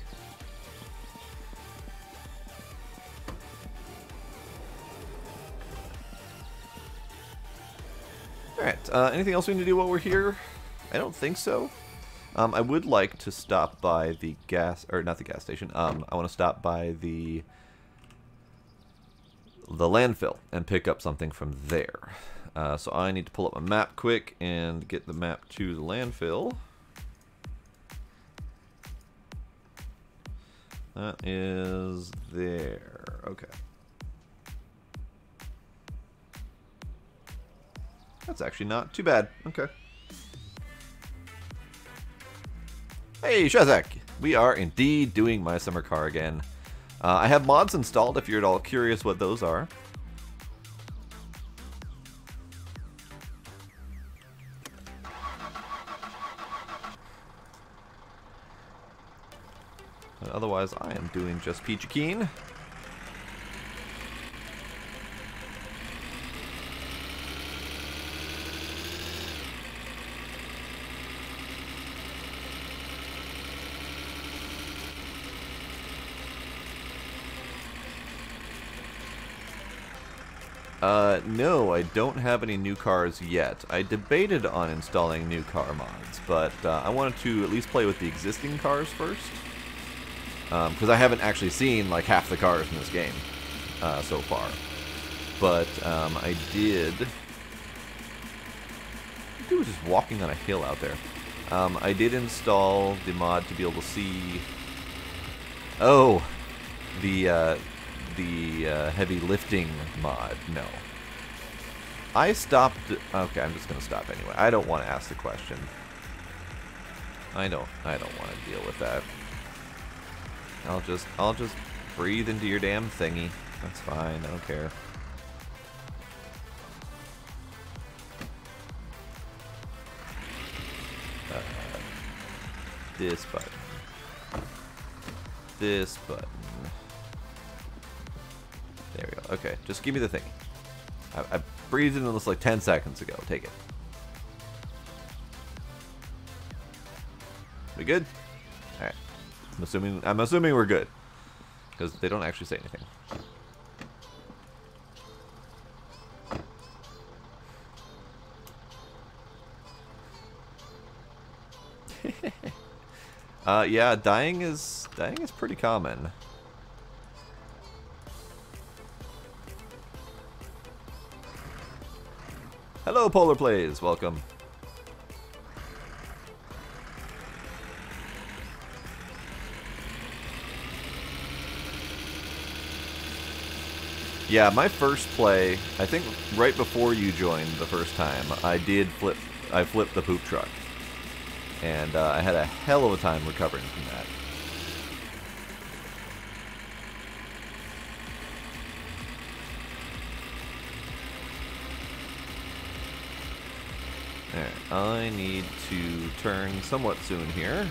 Alright, anything else we need to do while we're here? I don't think so. I would like to stop by the gas, or not the gas station. I want to stop by the landfill and pick up something from there. So I need to pull up my map quick and get the map to the landfill. That is there. Okay. That's actually not too bad. Okay. Hey, Shazak! We are indeed doing my summer car again. I have mods installed if you're at all curious what those are. But otherwise, I am doing just peachy keen. No, I don't have any new cars yet. I debated on installing new car mods, but I wanted to at least play with the existing cars first. Because I haven't actually seen like half the cars in this game so far. But I did... He was just walking on a hill out there. I did install the mod to be able to see... Oh! The heavy lifting mod. No. I stopped... Okay, I'm just going to stop anyway. I don't want to ask the question. I don't want to deal with that. I'll just breathe into your damn thingy. That's fine. I don't care. This button. This button. There we go. Okay, just give me the thingy. I breathed into this like 10 seconds ago. Take it. We good? All right. I'm assuming we're good, because they don't actually say anything. Yeah, dying is pretty common. Hello, Polar Plays. Welcome. Yeah, my first play, I think right before you joined the first time, I flipped the poop truck. And I had a hell of a time recovering from that. Alright, I need to turn somewhat soon here.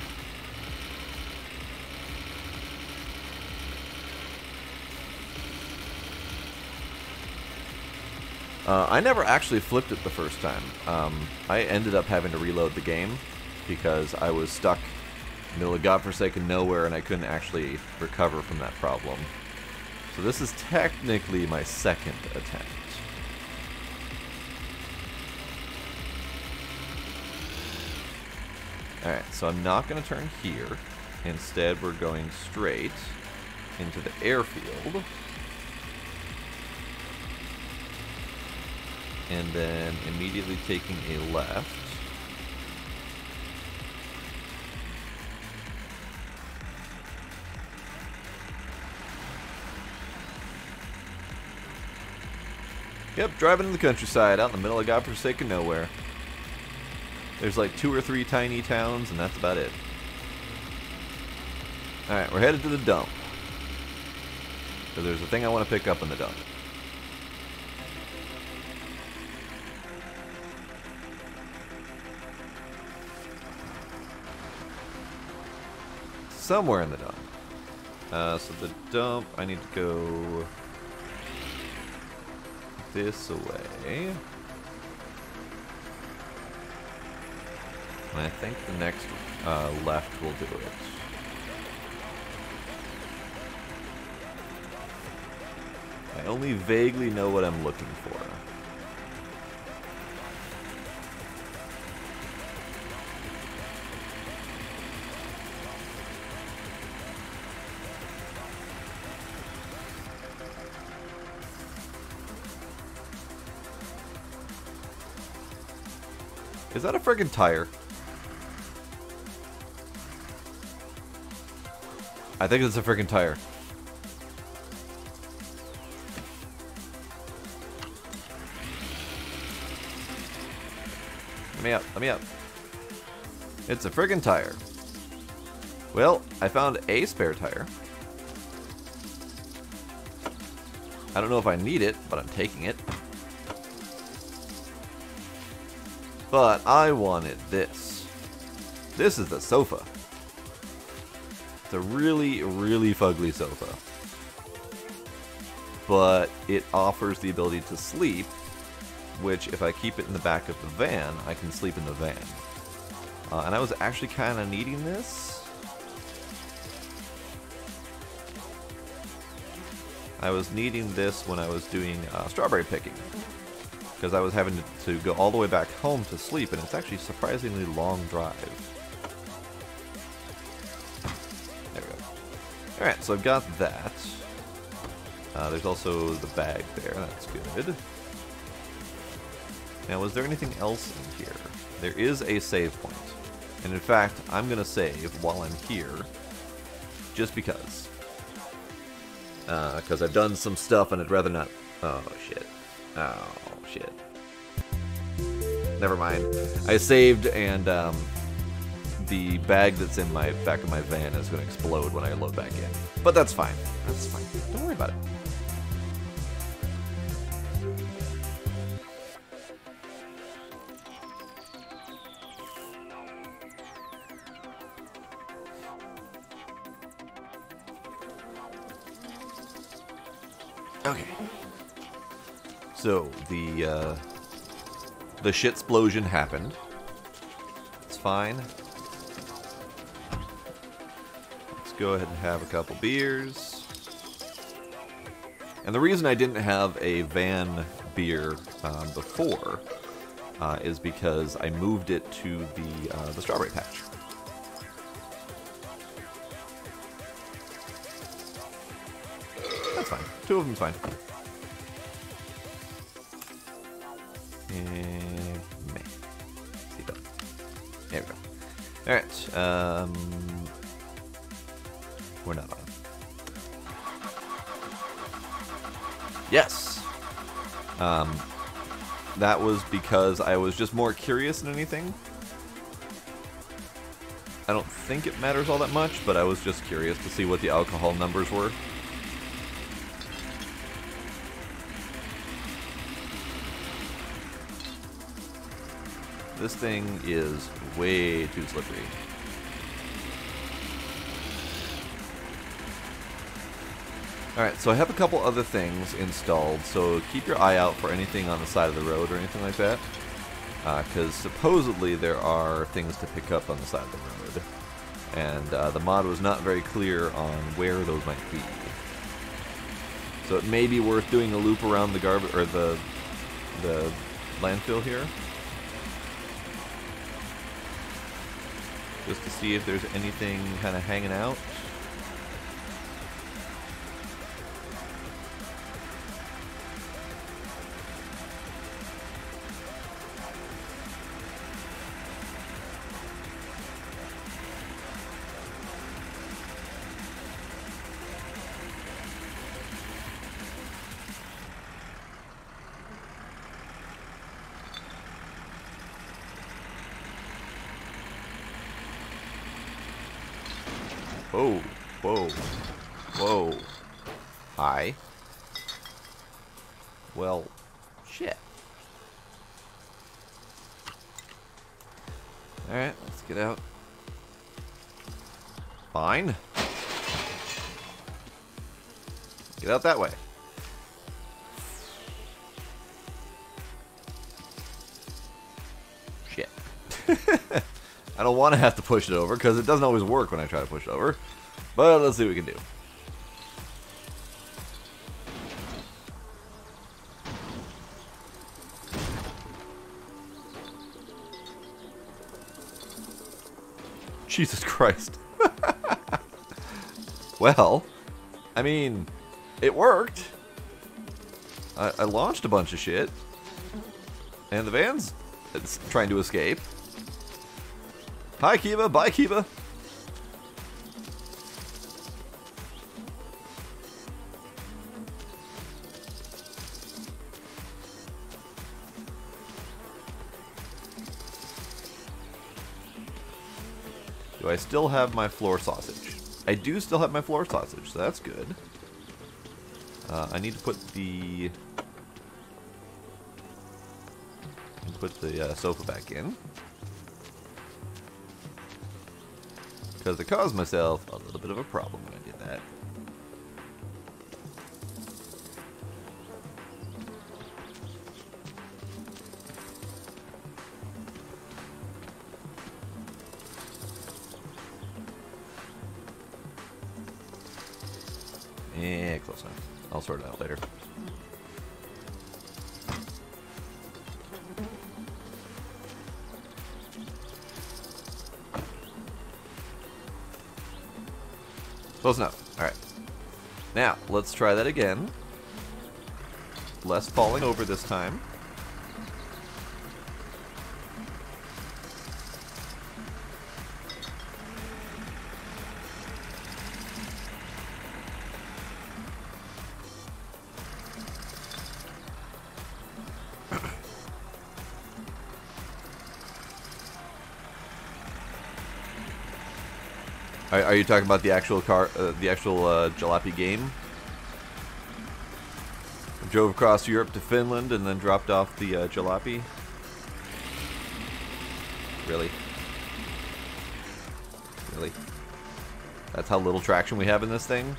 I never actually flipped it the first time. I ended up having to reload the game because I was stuck in the middle of godforsaken nowhere and I couldn't actually recover from that problem. So this is technically my second attempt. Alright, so I'm not going to turn here. Instead, we're going straight into the airfield. And then immediately taking a left. Yep, driving in the countryside, out in the middle of godforsaken nowhere. There's like 2 or 3 tiny towns, and that's about it. Alright, we're headed to the dump. So there's a thing I want to pick up in the dump. Somewhere in the dump. So the dump, I need to go this away. And I think the next left will do it. I only vaguely know what I'm looking for. Is that a friggin' tire? I think it's a friggin' tire. Let me up, let me up. It's a friggin' tire. Well, I found a spare tire. I don't know if I need it, but I'm taking it. But I wanted this. This is the sofa. It's a really, really fugly sofa. But it offers the ability to sleep, which if I keep it in the back of the van, I can sleep in the van. And I was actually kind of needing this. I was needing this when I was doing strawberry picking. Because I was having to go all the way back home to sleep, and it's actually a surprisingly long drive. There we go. Alright, so I've got that. There's also the bag there, that's good. Now, was there anything else in here? There is a save point. And in fact, I'm going to save while I'm here, just because. Because I've done some stuff and I'd rather not... Oh, shit. Oh, shit. Never mind. I saved and the bag that's in my back of my van is going to explode when I load back in. But that's fine. That's fine. Don't worry about it. Okay. So the shitsplosion happened. It's fine. Let's go ahead and have a couple beers. And the reason I didn't have a van beer before is because I moved it to the strawberry patch. That's fine. Two of them's fine. And meh. Seatbelt. There we go. Alright, we're not on. Yes! That was because I was just more curious than anything. I don't think it matters all that much, but I was just curious to see what the alcohol numbers were. This thing is way too slippery. Alright, so I have a couple other things installed, so keep your eye out for anything on the side of the road or anything like that. Because supposedly there are things to pick up on the side of the road. And the mod was not very clear on where those might be. So it may be worth doing a loop around the garbage or the landfill here. Just to see if there's anything kind of hanging out. Whoa, whoa, whoa. Hi. Well, shit. Alright, let's get out. Fine. Get out that way. Shit. I don't want to have to push it over, because it doesn't always work when I try to push it over. But let's see what we can do. Jesus Christ. Well, I mean, it worked. I launched a bunch of shit. And the van's trying to escape. Hi, Kiba. Bye, Kiba. Do I still have my floor sausage? I do still have my floor sausage, so that's good. I need to put the... sofa back in. Because it caused myself a little bit of a problem when I did that. Yeah, close enough. I'll sort it out later. Close enough. Alright. Now, let's try that again. Less falling over this time. Are you talking about the actual Jalopy game? Drove across Europe to Finland and then dropped off the Jalopy? Really? Really? That's how little traction we have in this thing?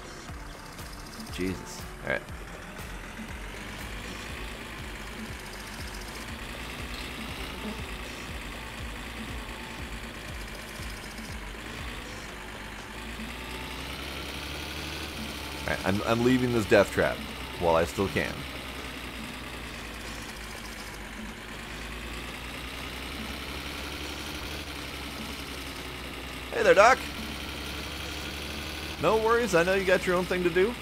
Jesus. Alright. I'm leaving this death trap while I still can. Hey there, Doc. No worries, I know you got your own thing to do.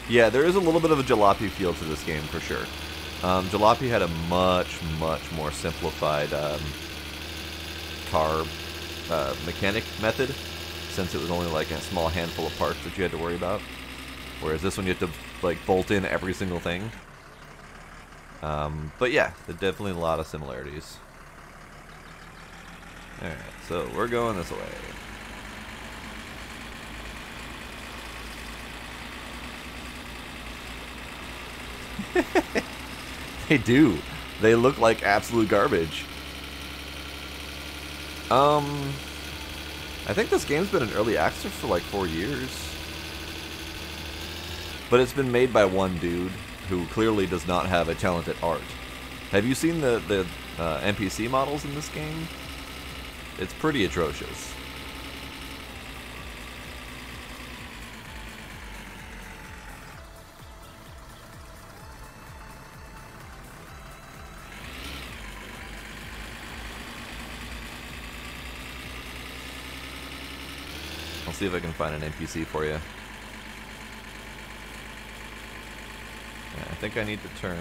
Yeah, there is a little bit of a Jalopy feel to this game for sure. Jalopy had a much more simplified car mechanic method, since it was only like a small handful of parts that you had to worry about. Whereas this one you have to like bolt in every single thing. But yeah, there's definitely a lot of similarities. Alright, so we're going this way. They do. They look like absolute garbage. I think this game's been in early access for like 4 years. But it's been made by one dude who clearly does not have a talent at art. Have you seen the NPC models in this game? It's pretty atrocious. I'll see if I can find an NPC for you. Yeah, I think I need to turn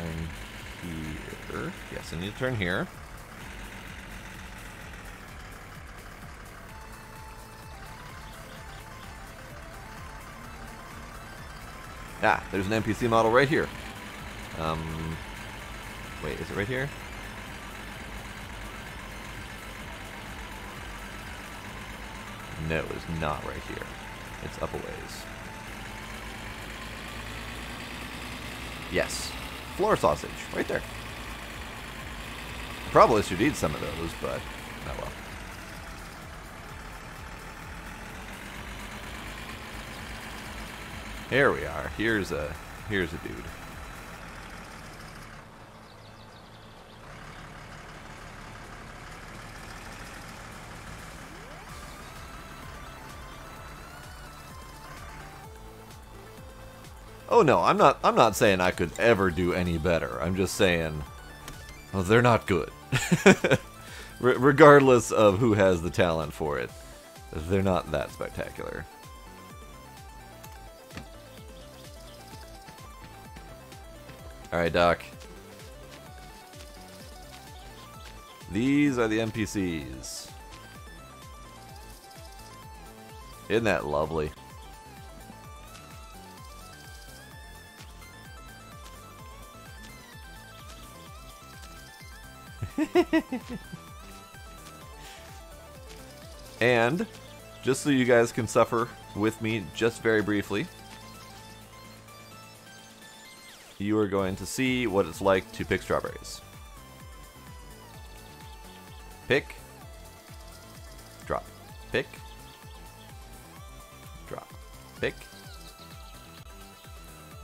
here. Yes, I need to turn here. Ah, there's an NPC model right here. Wait, is it right here? No, it's not right here. It's up a ways. Yes. Floor sausage, right there. Probably should eat some of those, but oh well. Here we are. Here's a dude. Oh no, I'm not saying I could ever do any better. I'm just saying, well, they're not good. Regardless of who has the talent for it, they're not that spectacular. Alright, Doc. These are the NPCs. Isn't that lovely? And, just so you guys can suffer with me just very briefly, you are going to see what it's like to pick strawberries. Pick. Drop. Pick. Drop. Pick.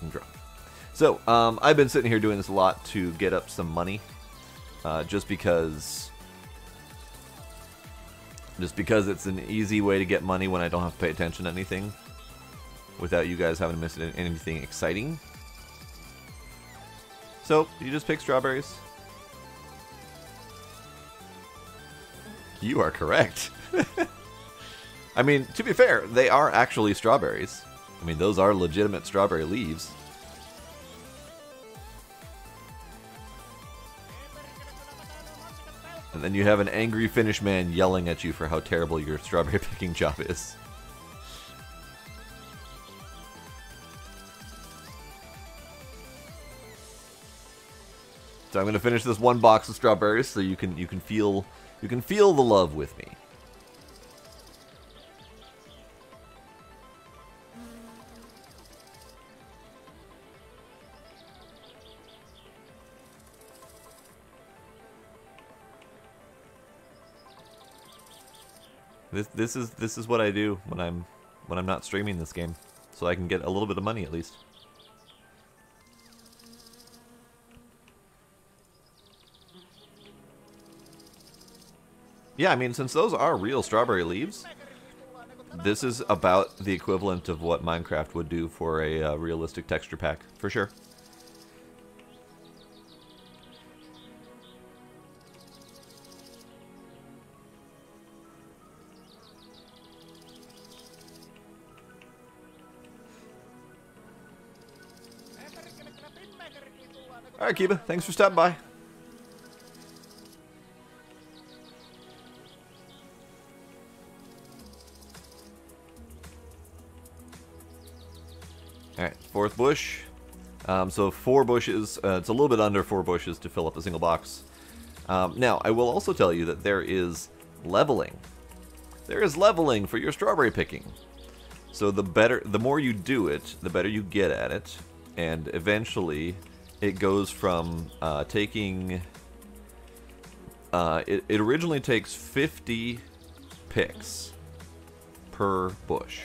And drop. So, I've been sitting here doing this a lot to get up some money. Just because it's an easy way to get money when I don't have to pay attention to anything. without you guys having to miss anything exciting. So, you just pick strawberries. You are correct. I mean, to be fair, they are actually strawberries. I mean, those are legitimate strawberry leaves. And then you have an angry Finnish man yelling at you for how terrible your strawberry picking job is. So I'm going to finish this one box of strawberries so you can feel the love with me. This is what I do when I'm not streaming this game, so I can get a little bit of money at least. Yeah, I mean, since those are real strawberry leaves, this is about the equivalent of what Minecraft would do for a realistic texture pack, for sure. Alright, Kiba, thanks for stopping by. Alright, fourth bush. So 4 bushes, it's a little bit under 4 bushes to fill up a single box. Now, I will also tell you that there is leveling. There is leveling for your strawberry picking. So the more you do it, the better you get at it. And eventually, it goes from taking... it originally takes 50 picks per bush.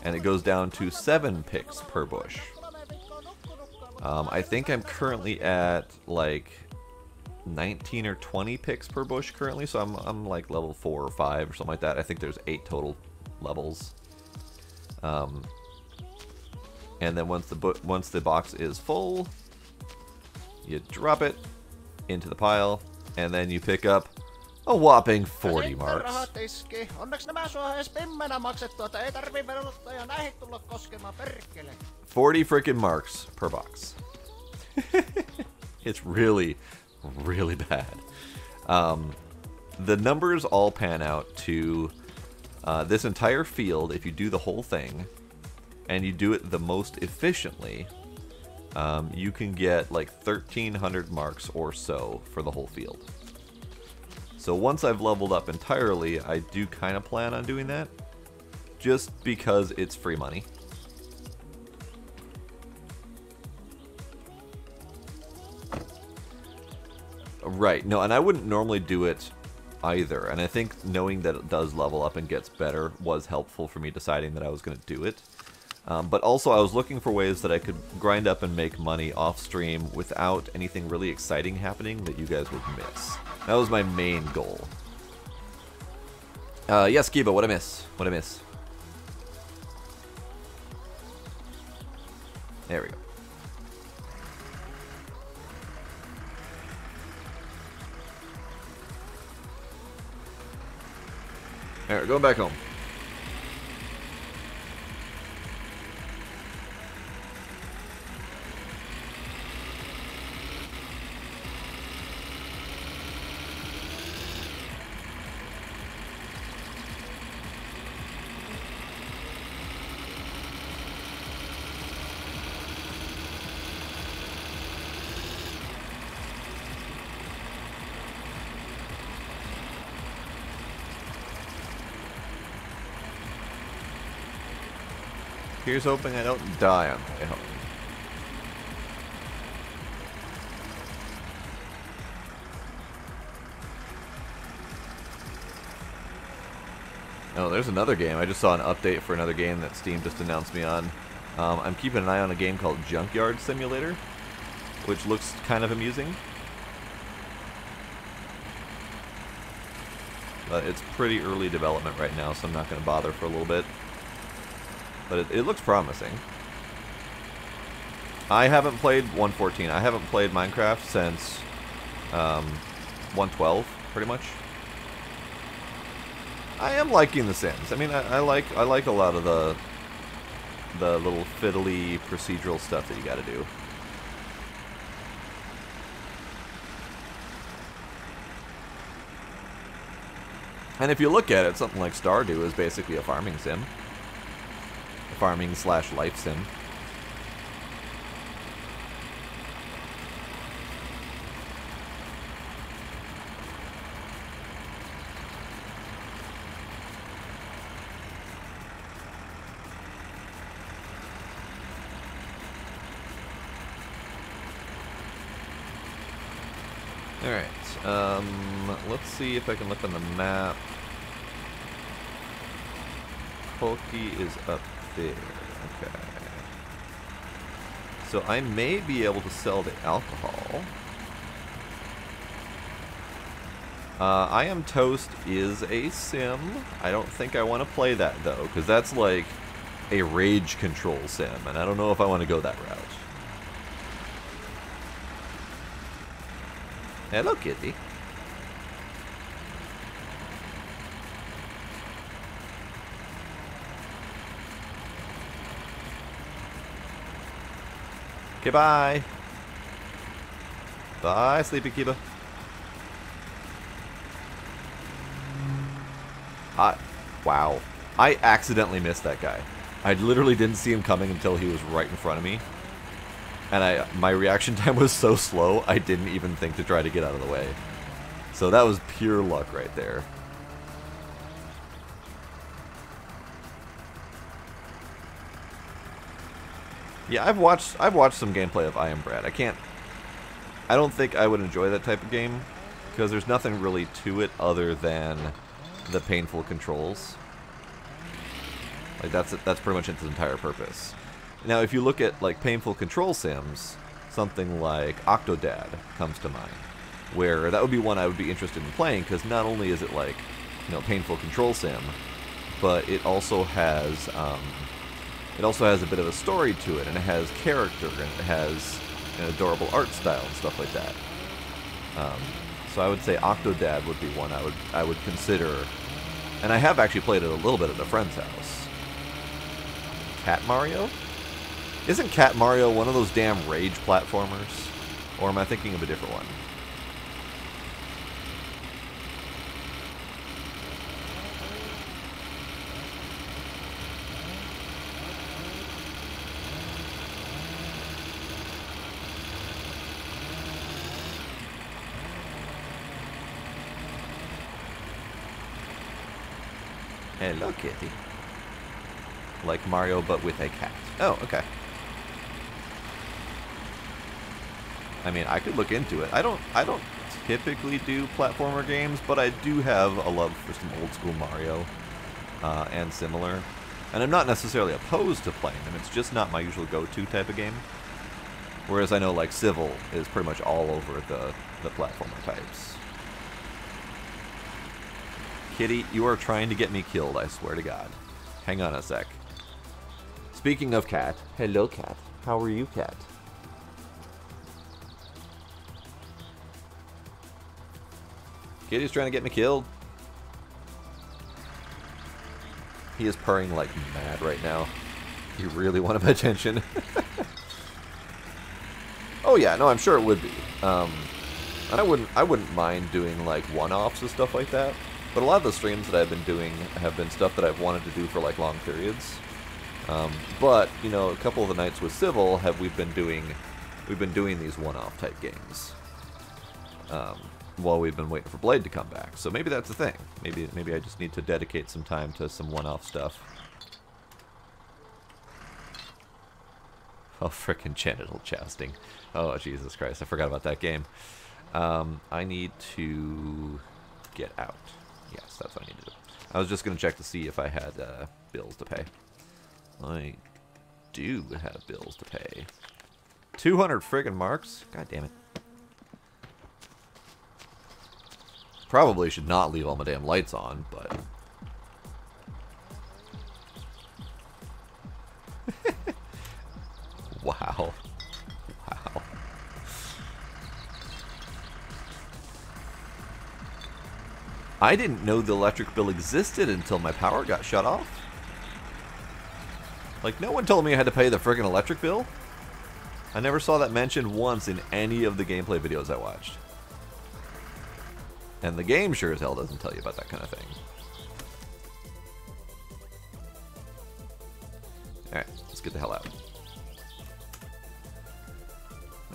And it goes down to 7 picks per bush. I think I'm currently at like 19 or 20 picks per bush currently, so I'm like level 4 or 5 or something like that. I think there's 8 total levels. And then once the box is full, you drop it into the pile, and then you pick up a whopping 40 marks. 40 freaking marks per box. It's really, really bad. The numbers all pan out to this entire field. If you do the whole thing, and you do it the most efficiently, you can get like 1,300 marks or so for the whole field. So once I've leveled up entirely, I do kind of plan on doing that, just because it's free money. Right, no, and I wouldn't normally do it either, and I think knowing that it does level up and gets better was helpful for me deciding that I was going to do it. But also I was looking for ways that I could grind up and make money off stream without anything really exciting happening that you guys would miss. That was my main goal. Yes, Kiba, what'd I miss? What'd I miss? There we go. Alright, going back home. Here's hoping I don't die on the way home. Oh, there's another game. I just saw an update for another game that Steam just announced me on. I'm keeping an eye on a game called Junkyard Simulator, which looks kind of amusing. But it's pretty early development right now, so I'm not going to bother for a little bit. but it looks promising. I haven't played 1.14. I haven't played Minecraft since 1.12, pretty much. I am liking The Sims. I mean, I like a lot of the little fiddly procedural stuff that you got to do. And if you look at it, something like Stardew is basically a farming sim. A farming/life sim. Alright, let's see if I can look on the map. Pokey is up there. Okay. So I may be able to sell the alcohol. I Am Toast is a sim. I don't think I want to play that though, because that's like a rage control sim, and I don't know if I want to go that route. Hello, kitty. Okay, bye. Bye, Sleepy Kiba. Wow. I accidentally missed that guy. I literally didn't see him coming until he was right in front of me. And my reaction time was so slow, I didn't even think to try to get out of the way. So that was pure luck right there. Yeah, I've watched some gameplay of I Am Brad. I don't think I would enjoy that type of game because there's nothing really to it other than the painful controls. Like that's pretty much its entire purpose. Now, if you look at like painful control sims, something like Octodad comes to mind, where that would be one I would be interested in playing because not only is it like, you know, painful control sim, but it also has a bit of a story to it, and it has character, and it has an adorable art style and stuff like that. So I would say Octodad would be one I would consider, and I have actually played it a little bit at a friend's house. Cat Mario? Isn't Cat Mario one of those damn rage platformers? Or am I thinking of a different one? Hello, kitty. Like Mario, but with a cat. Oh, okay. I mean, I could look into it. I don't typically do platformer games, but I do have a love for some old school Mario and similar. And I'm not necessarily opposed to playing them. It's just not my usual go-to type of game. Whereas I know like Civil is pretty much all over the platformer types. Kitty, you are trying to get me killed, I swear to God. Hang on a sec. Speaking of cat, hello cat. How are you, cat? Kitty's trying to get me killed. He is purring like mad right now. You really want to pay attention? Oh yeah, no, I'm sure it would be. And I wouldn't mind doing like one-offs and stuff like that. But a lot of the streams that I've been doing have been stuff that I've wanted to do for like long periods. But you know, a couple of the nights with Civil we've been doing these one-off type games. While we've been waiting for Blade to come back. So maybe that's the thing. Maybe I just need to dedicate some time to some one-off stuff. Oh, frickin' genital jousting. Oh, Jesus Christ. I forgot about that game. I need to get out. Yes, that's what I need to do. I was just going to check to see if I had bills to pay. I do have bills to pay. 200 friggin' marks? God damn it. Probably should not leave all my damn lights on, but... Wow. Wow. I didn't know the electric bill existed until my power got shut off. Like, no one told me I had to pay the friggin' electric bill. I never saw that mentioned once in any of the gameplay videos I watched. And the game sure as hell doesn't tell you about that kind of thing. Alright, let's get the hell out.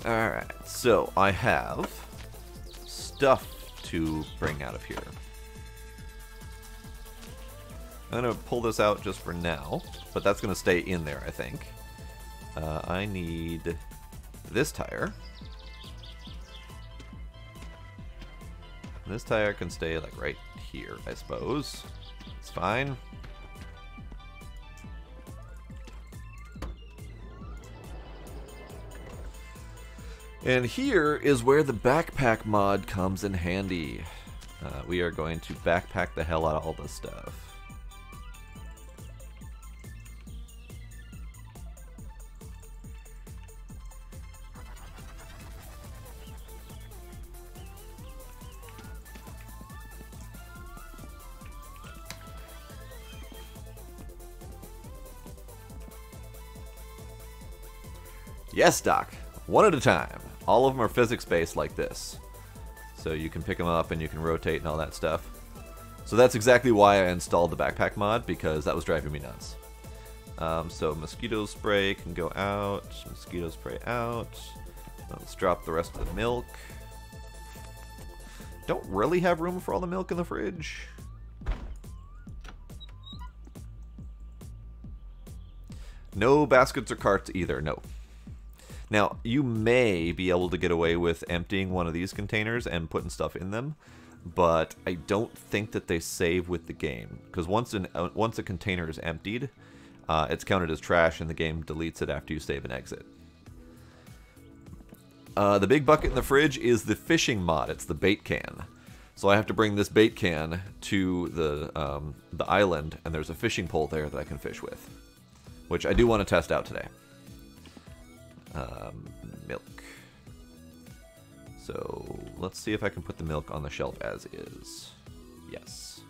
Alright, so I have stuff to bring out of here. I'm going to pull this out just for now, but that's going to stay in there, I think. I need this tire. This tire can stay like right here, I suppose. It's fine. And here is where the backpack mod comes in handy. We are going to backpack the hell out of all this stuff. Yes, Doc. One at a time. All of them are physics-based like this. So you can pick them up and you can rotate and all that stuff. So that's exactly why I installed the backpack mod, because that was driving me nuts. So mosquito spray can go out. Mosquito spray out. Let's drop the rest of the milk. Don't really have room for all the milk in the fridge. No baskets or carts either, no. Now, you may be able to get away with emptying one of these containers and putting stuff in them, but I don't think that they save with the game. Because once a container is emptied, it's counted as trash and the game deletes it after you save and exit. The big bucket in the fridge is the fishing mod. It's the bait can. So I have to bring this bait can to the island, and there's a fishing pole there that I can fish with, which I do want to test out today. Milk. So let's see if I can put the milk on the shelf as is. Yes.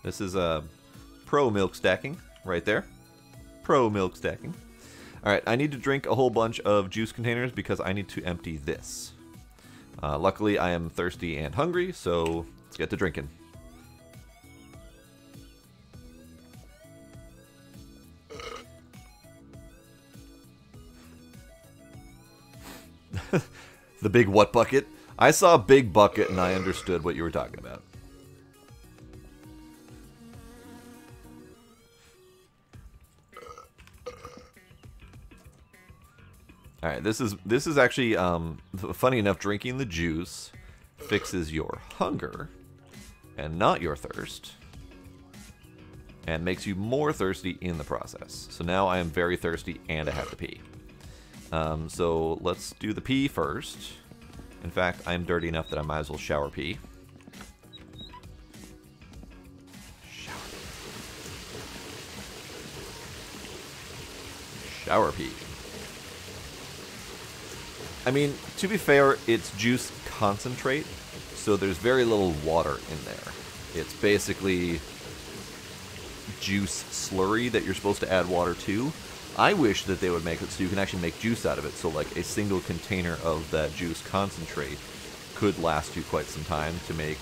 This is a pro milk stacking right there. Pro milk stacking. Alright, I need to drink a whole bunch of juice containers because I need to empty this. Luckily, I am thirsty and hungry, so let's get to drinking. The big what bucket? I saw a big bucket and I understood what you were talking about. Alright, this is actually, funny enough, drinking the juice fixes your hunger and not your thirst, and makes you more thirsty in the process. So now I am very thirsty and I have to pee. So let's do the pee first. In fact, I'm dirty enough that I might as well shower pee. Shower pee. I mean, to be fair, it's juice concentrate, so there's very little water in there. It's basically juice slurry that you're supposed to add water to. I wish that they would make it so you can actually make juice out of it, so like a single container of that juice concentrate could last you quite some time to make,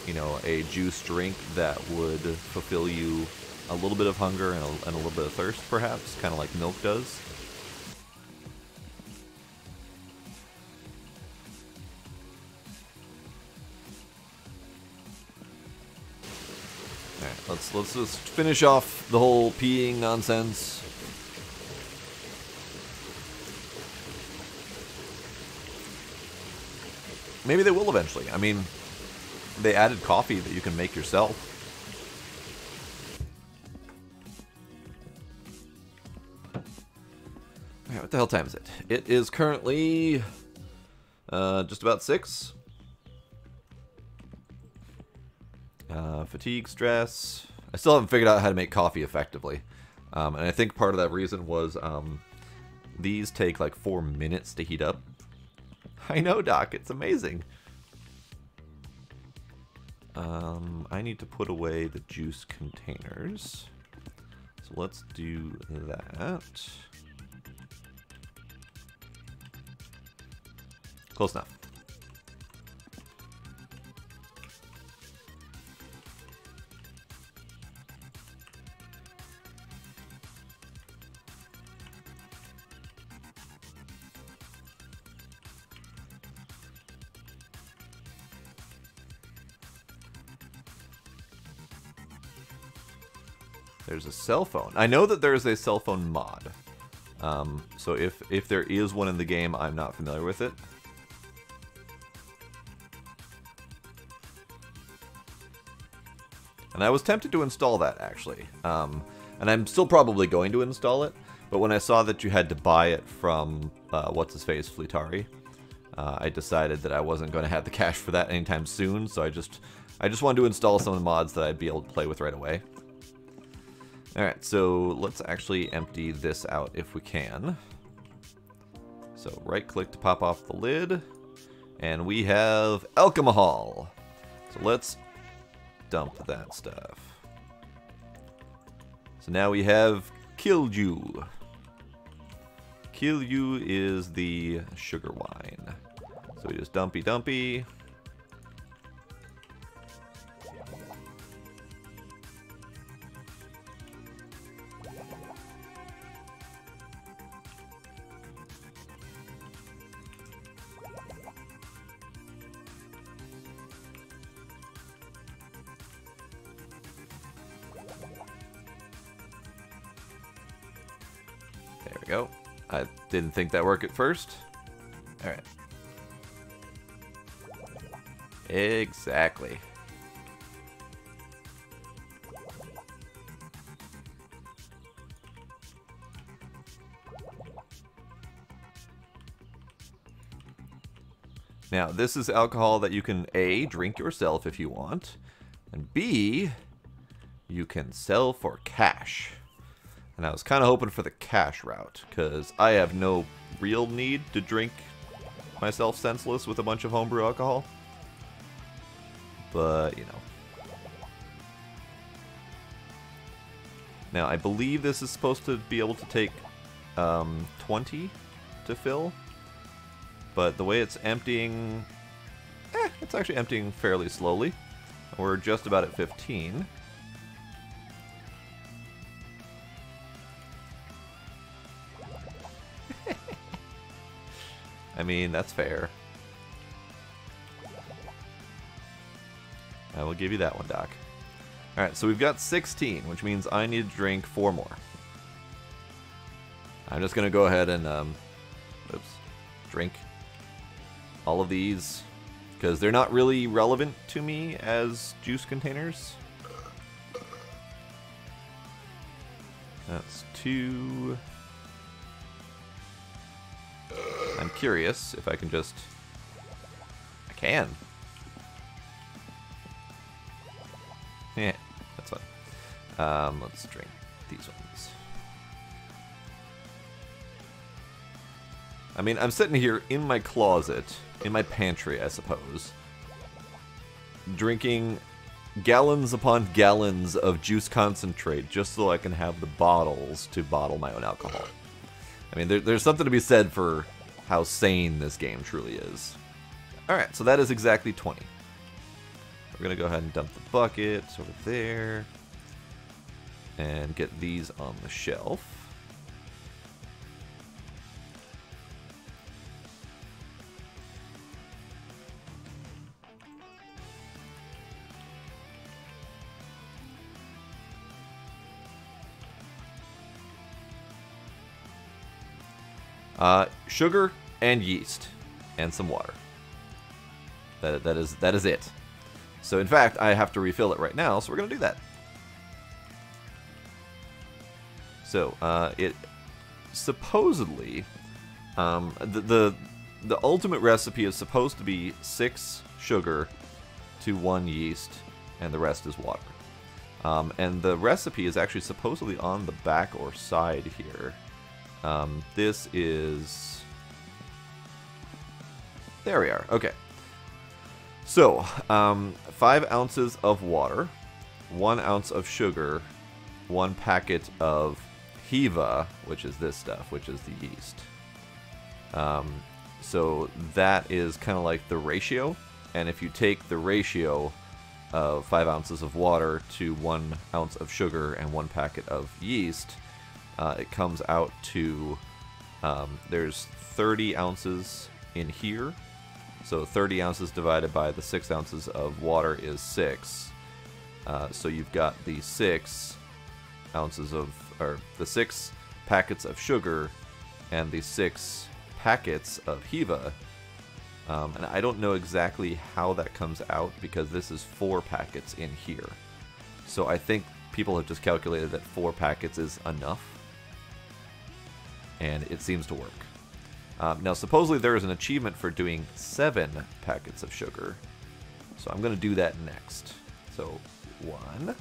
you know, a juice drink that would fulfill you a little bit of hunger and a little bit of thirst, perhaps, kind of like milk does. Let's just finish off the whole peeing nonsense. Maybe they will eventually. I mean, they added coffee that you can make yourself. Alright, what the hell time is it? It is currently Just about 6. Fatigue, stress. I still haven't figured out how to make coffee effectively. And I think part of that reason was these take like 4 minutes to heat up. I know, Doc. It's amazing. I need to put away the juice containers. So let's do that. Close enough. There's a cell phone. I know that there's a cell phone mod. So if there is one in the game, I'm not familiar with it. And I was tempted to install that, actually. And I'm still probably going to install it. But when I saw that you had to buy it from, what's-his-face, Fleetari, I decided that I wasn't going to have the cash for that anytime soon. So I just wanted to install some of the mods that I'd be able to play with right away. Alright, so let's actually empty this out if we can. So right-click to pop off the lid. And we have alcohol. So let's dump that stuff. So now we have Kilju. Kilju is the sugar wine. So we just dumpy. There we go. I didn't think that worked at first. Alright. Exactly. Now, this is alcohol that you can A, drink yourself if you want, and B, you can sell for cash. And I was kind of hoping for the cash route, because I have no real need to drink myself senseless with a bunch of homebrew alcohol. But, you know. Now, I believe this is supposed to be able to take 20 to fill. But the way it's emptying... it's actually emptying fairly slowly. We're just about at 15. I mean, that's fair. I will give you that one, Doc. Alright, so we've got 16, which means I need to drink 4 more. I'm just going to go ahead and, drink all of these, because they're not really relevant to me as juice containers. That's 2... I'm curious if I can just... I can. Yeah, that's fine. Let's drink these ones. I mean, I'm sitting here in my closet, in my pantry, I suppose, drinking gallons upon gallons of juice concentrate just so I can have the bottles to bottle my own alcohol. I mean, there's something to be said for how sane this game truly is. Alright, so that is exactly 20. We're going to go ahead and dump the buckets over there. And get these on the shelf. Sugar and yeast and some water. That is it. So in fact, I have to refill it right now, so we're gonna do that. So it supposedly the the ultimate recipe is supposed to be 6 sugar to 1 yeast, and the rest is water. And the recipe is actually supposedly on the back or side here. This is... There we are. Okay. So, 5 ounces of water, 1 ounce of sugar, 1 packet of Hiva, which is this stuff, which is the yeast. So that is kind of like the ratio. And if you take the ratio of 5 ounces of water to 1 ounce of sugar and 1 packet of yeast, it comes out to, there's 30 ounces in here. So 30 ounces divided by the 6 ounces of water is 6. So you've got the 6 ounces of, or the 6 packets of sugar and the 6 packets of Hiva. And I don't know exactly how that comes out because this is 4 packets in here. So I think people have just calculated that 4 packets is enough. And it seems to work. Now, supposedly there is an achievement for doing 7 packets of sugar. So I'm going to do that next. So, 1.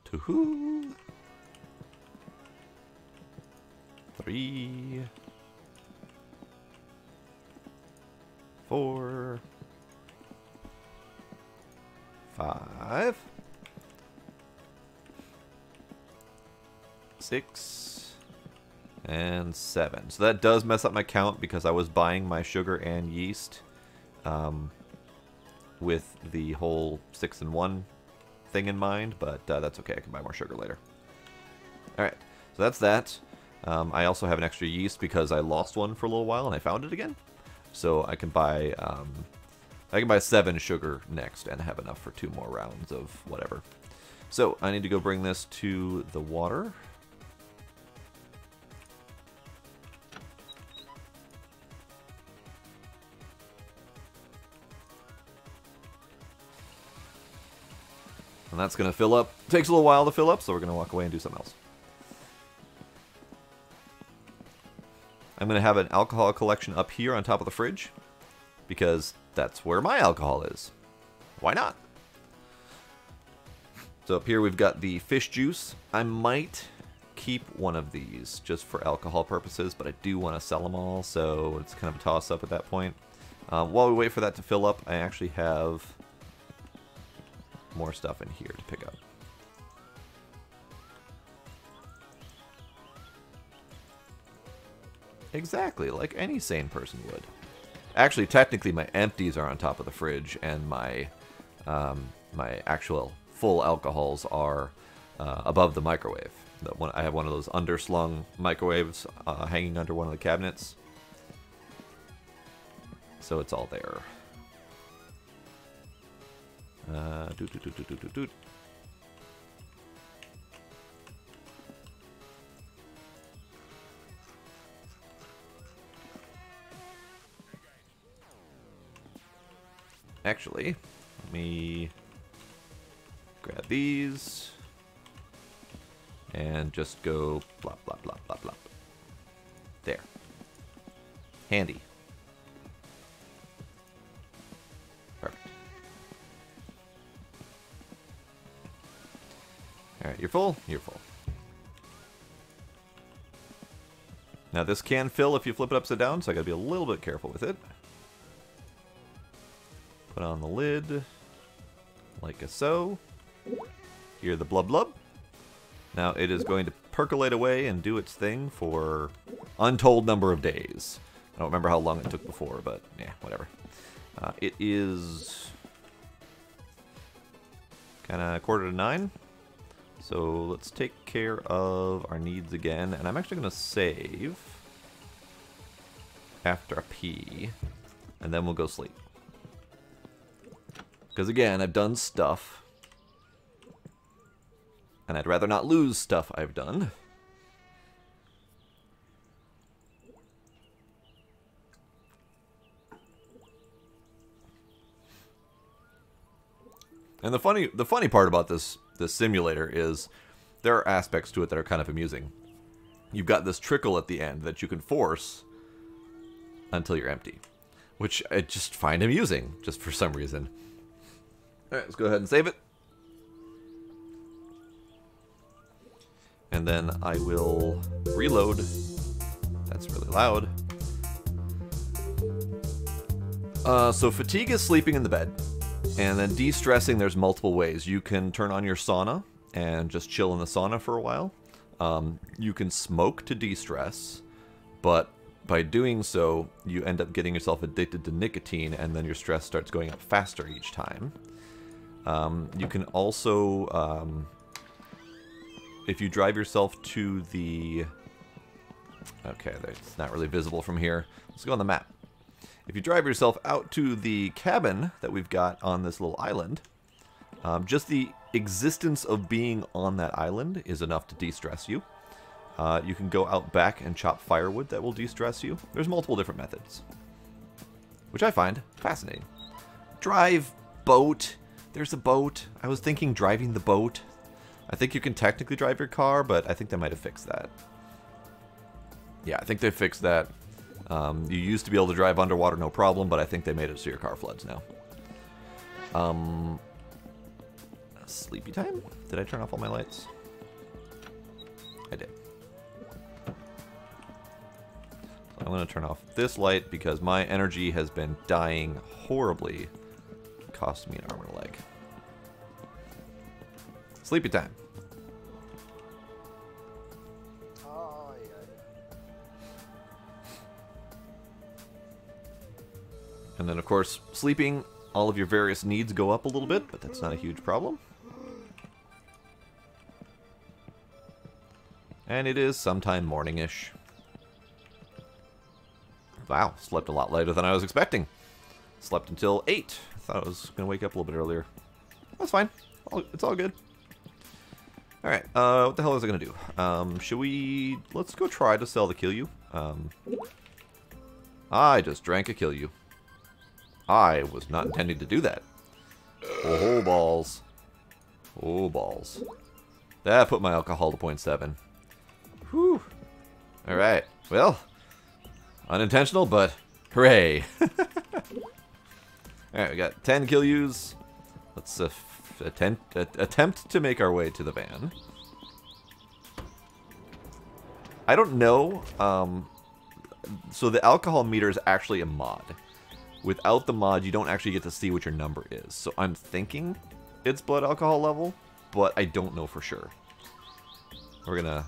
2. 3. 4. 5. 6. And 7. So that does mess up my count because I was buying my sugar and yeast with the whole 6 in 1 thing in mind, but that's okay. I can buy more sugar later. Alright, so that's that. I also have an extra yeast because I lost one for a little while and I found it again. So I can buy 7 sugar next and have enough for 2 more rounds of whatever. So I need to go bring this to the water. And that's going to fill up. It takes a little while to fill up, so we're going to walk away and do something else. I'm going to have an alcohol collection up here on top of the fridge, because that's where my alcohol is. Why not? So up here we've got the fish juice. I might keep one of these just for alcohol purposes, but I do want to sell them all, so it's kind of a toss-up at that point. While we wait for that to fill up, I actually have more stuff in here to pick up. Exactly, like any sane person would. Actually, technically, my empties are on top of the fridge, and my my actual full alcohols are above the microwave. I have one of those underslung microwaves hanging under one of the cabinets, so it's all there. Actually, let me grab these and just go blop, blop, blop, blop, blop. There. Handy. Perfect. Alright, you're full? You're full. Now this can fill if you flip it upside down, so I gotta be a little bit careful with it. Put on the lid, like so. Hear the blub blub. Now it is going to percolate away and do its thing for untold number of days. I don't remember how long it took before, but yeah, whatever. It is kind of 8:45. So let's take care of our needs again. And I'm actually going to save after a pee. And then we'll go sleep. Because again, I've done stuff. And I'd rather not lose stuff I've done. And the funny part about this simulator is there are aspects to it that are kind of amusing. you've got this trickle at the end that you can force until you're empty. Which I just find amusing, just for some reason. Alright, let's go ahead and save it. And then I will reload. That's really loud. So fatigue is sleeping in the bed. And then de-stressing, there's multiple ways. You can turn on your sauna and just chill in the sauna for a while. You can smoke to de-stress, but by doing so, you end up getting yourself addicted to nicotine, and then your stress starts going up faster each time. You can also, if you drive yourself to the... Okay, it's not really visible from here. Let's go on the map. If you drive yourself out to the cabin that we've got on this little island, just the existence of being on that island is enough to de-stress you. You can go out back and chop firewood that will de-stress you. There's multiple different methods, which I find fascinating. Drive, boat. There's a boat. I was thinking driving the boat. I think you can technically drive your car, but I think they might have fixed that. Yeah, I think they fixed that. You used to be able to drive underwater no problem, but I think they made it so your car floods now. Sleepy time? Did I turn off all my lights? I did. I'm going to turn off this light because my energy has been dying horribly. It cost me an arm and a leg. Sleepy time. And then, of course, sleeping, all of your various needs go up a little bit, but that's not a huge problem. And it is sometime morning-ish. Wow, slept a lot later than I was expecting. Slept until 8. I thought I was going to wake up a little bit earlier. That's fine. It's all good. Alright, what the hell is I going to do? Should we... Let's go try to sell the Kilyu. I just drank a Kilyu. I was not intending to do that. Oh, balls. Oh, balls. That put my alcohol to 0.7. Whew. Alright, well... Unintentional, but hooray. Alright, we got 10 Kilyus. Let's attempt to make our way to the van. I don't know. So the alcohol meter is actually a mod. Without the mod, you don't actually get to see what your number is. So I'm thinking it's blood alcohol level, but I don't know for sure. We're gonna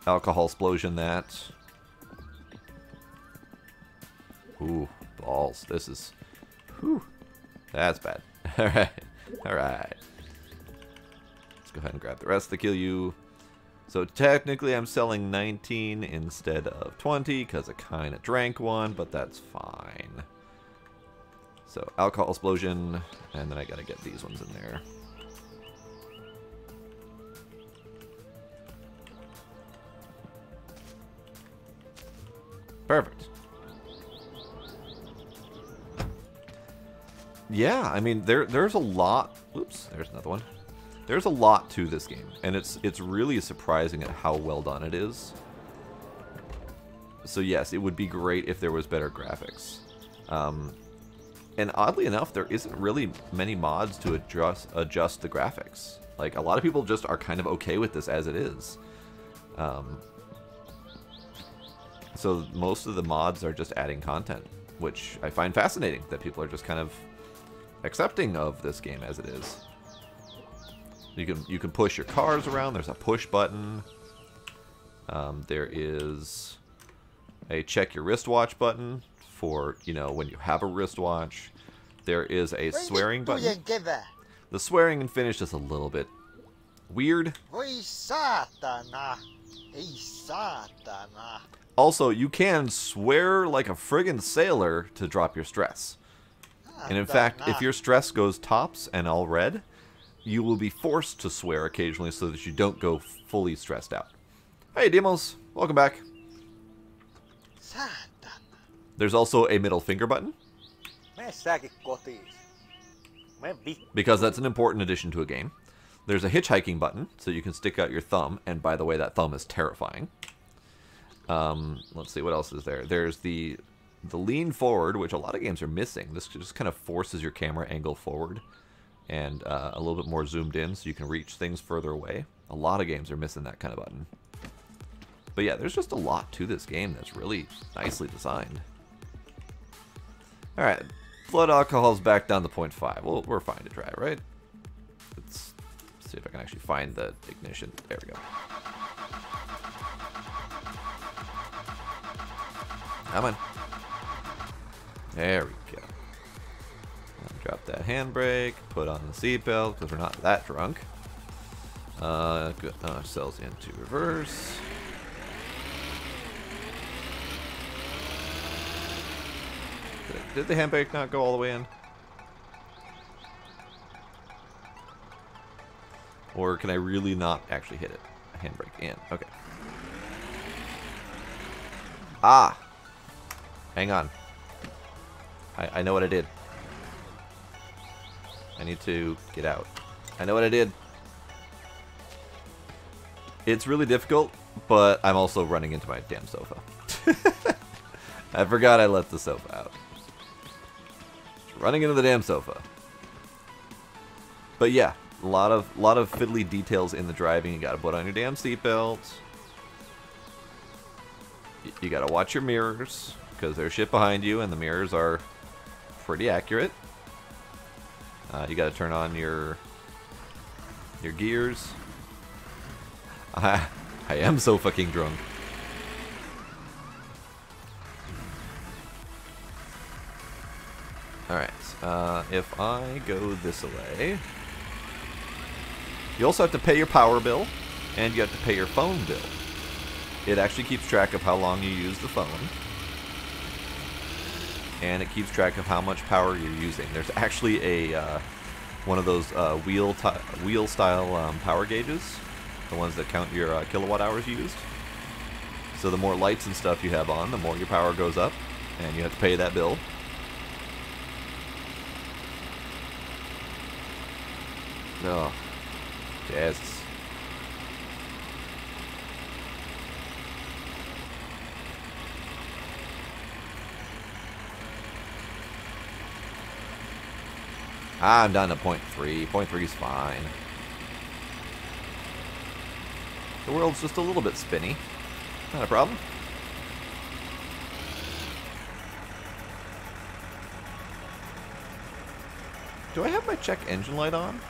alcohol explosion that. Ooh, balls. This is... Whew. That's bad. Alright. Alright. Let's go ahead and grab the rest of the Kilyu. So technically I'm selling 19 instead of 20 because I kind of drank one, but that's fine. So alcohol explosion, and then I gotta get these ones in there. Perfect. Yeah, I mean there's a lot. Oops, there's another one. There's a lot to this game, and it's really surprising at how well done it is. So yes, it would be great if there was better graphics. And oddly enough, there isn't really many mods to adjust the graphics. Like, a lot of people just are kind of okay with this as it is. So most of the mods are just adding content, which I find fascinating, that people are just kind of accepting of this game as it is. You can push your cars around. There's a push button. There is a check your wristwatch button for, you know, when you have a wristwatch. There is a swearing button. The swearing in Finnish is a little bit weird. Also, you can swear like a friggin' sailor to drop your stress. And in fact, if your stress goes tops and all red, you will be forced to swear occasionally so that you don't go fully stressed out. Hey, Demos. Welcome back. There's also a middle finger button. Because that's an important addition to a game. There's a hitchhiking button, so you can stick out your thumb. And by the way, that thumb is terrifying. Let's see, what else is there? There's the lean forward, which a lot of games are missing. This just kind of forces your camera angle forward and a little bit more zoomed in so you can reach things further away. A lot of games are missing that kind of button. But yeah, there's just a lot to this game that's really nicely designed. Alright, blood alcohol's back down to 0.5. Well, we're fine to try, right? Let's see if I can actually find the ignition. There we go. Come on. There we go. Drop that handbrake, put on the seatbelt, because we're not that drunk. Good. Cells into reverse. Did the handbrake not go all the way in? Or can I really not actually hit it? Handbrake in. Okay. Ah! Hang on. I know what I did. I need to get out. I know what I did. It's really difficult, but I'm also running into my damn sofa. I forgot I left the sofa out. Running into the damn sofa. But yeah, a lot of fiddly details in the driving. You gotta put on your damn seatbelt. You gotta watch your mirrors, because there's shit behind you, and the mirrors are pretty accurate. You gotta turn on your gears. I am so fucking drunk. Alright, if I go this way... You also have to pay your power bill, and you have to pay your phone bill. It actually keeps track of how long you use the phone. And it keeps track of how much power you're using. There's actually a one of those wheel-style power gauges. The ones that count your kilowatt hours used. So the more lights and stuff you have on, the more your power goes up, and you have to pay that bill. Oh, yes. I'm down to 0.3. 0.3 is fine. The world's just a little bit spinny. Not a problem. Do I have my check engine light on?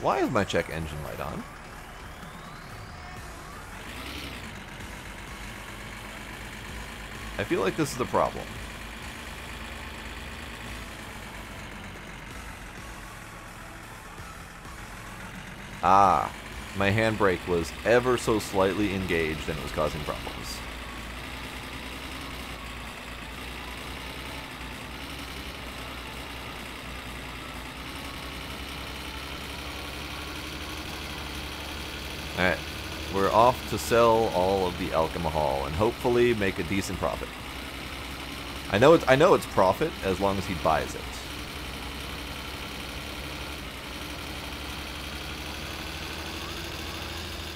Why is my check engine light on? I feel like this is the problem. Ah, my handbrake was ever so slightly engaged and it was causing problems. Alright, we're off to sell all of the alcohol and hopefully make a decent profit. I know it's profit as long as he buys it.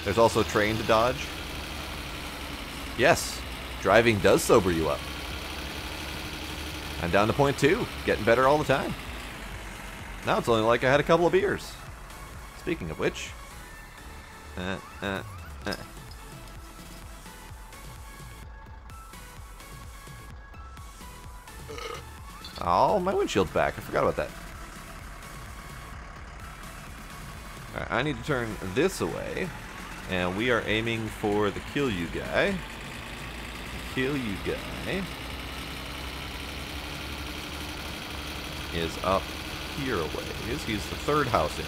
There's also train to dodge. Yes, driving does sober you up. I'm down to 0.2, getting better all the time. Now it's only like I had a couple of beers. Speaking of which... Oh, my windshield's back. I forgot about that. Alright, I need to turn this away. And we are aiming for the kill you guy. The kill you guy is up here a ways. He's the third house in.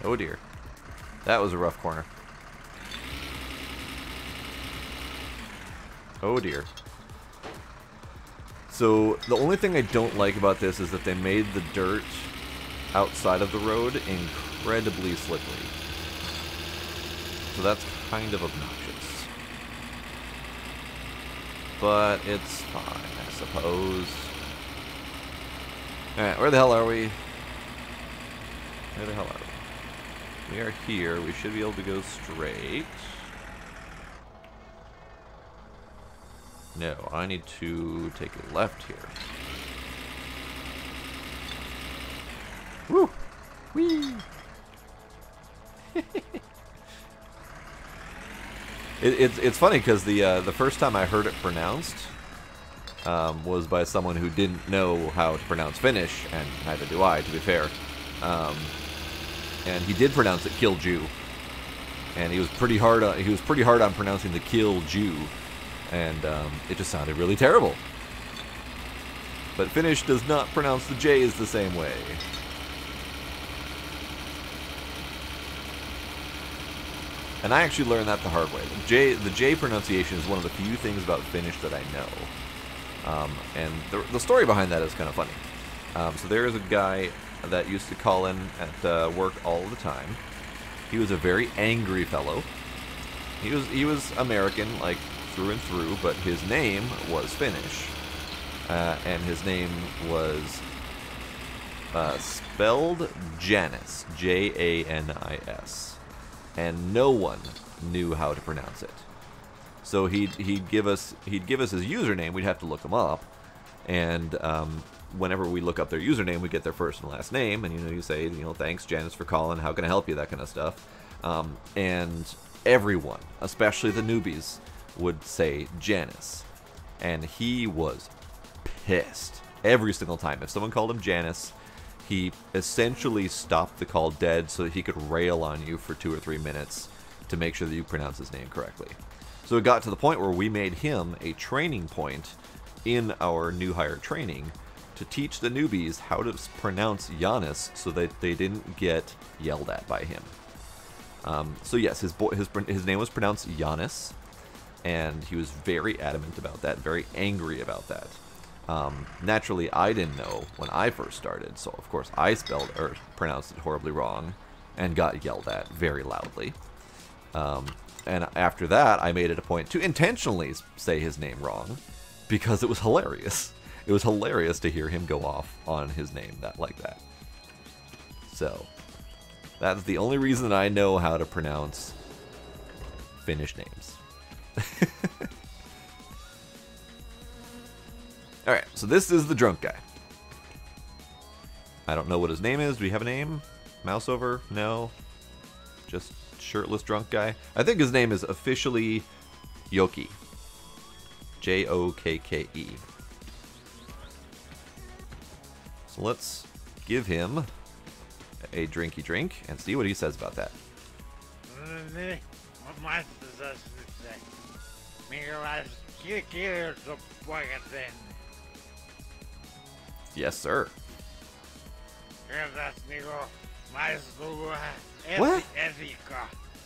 Oh dear. That was a rough corner. Oh dear. So, the only thing I don't like about this is that they made the dirt outside of the road incredibly slippery. So that's kind of obnoxious. but it's fine, I suppose. Alright, where the hell are we? Where the hell are we? We are here. We should be able to go straight. No, I need to take a left here. Woo! Whee! It's funny because the first time I heard it pronounced was by someone who didn't know how to pronounce Finnish, and neither do I, to be fair. And he did pronounce it "kill Jew," and he was pretty hard on pronouncing the "kill Jew," and it just sounded really terrible. But Finnish does not pronounce the J's the same way. And I actually learned that the hard way. The J pronunciation is one of the few things about Finnish that I know. And the story behind that is kind of funny. So there is a guy that used to call in at work all the time. He was a very angry fellow. He was American, like, through and through, but his name was Finnish. And his name was spelled Janis, Janis. And no one knew how to pronounce it. So he'd give us his username. We'd have to look him up, and whenever we look up their username, we get their first and last name, and you say, thanks Janice for calling. How can I help you? That kind of stuff. And everyone, especially the newbies, would say Janice, and he was pissed every single time. If someone called him Janice, he essentially stopped the call dead so that he could rail on you for 2 or 3 minutes to make sure that you pronounce his name correctly. So it got to the point where we made him a training point in our new hire training to teach the newbies how to pronounce Giannis so that they didn't get yelled at by him. So yes, his name was pronounced Giannis, and he was very adamant about that, very angry about that. Naturally, I didn't know when I first started, so of course I spelled or pronounced it horribly wrong and got yelled at very loudly. And after that, I made it a point to intentionally say his name wrong because it was hilarious. It was hilarious to hear him go off on his name like that. So that's the only reason I know how to pronounce Finnish names. Alright, so this is the drunk guy. I don't know what his name is. Do we have a name? Mouse over? No. Just shirtless drunk guy. I think his name is officially Yoki. Jokke. So let's give him a drinky drink and see what he says about that. Yes, sir. What?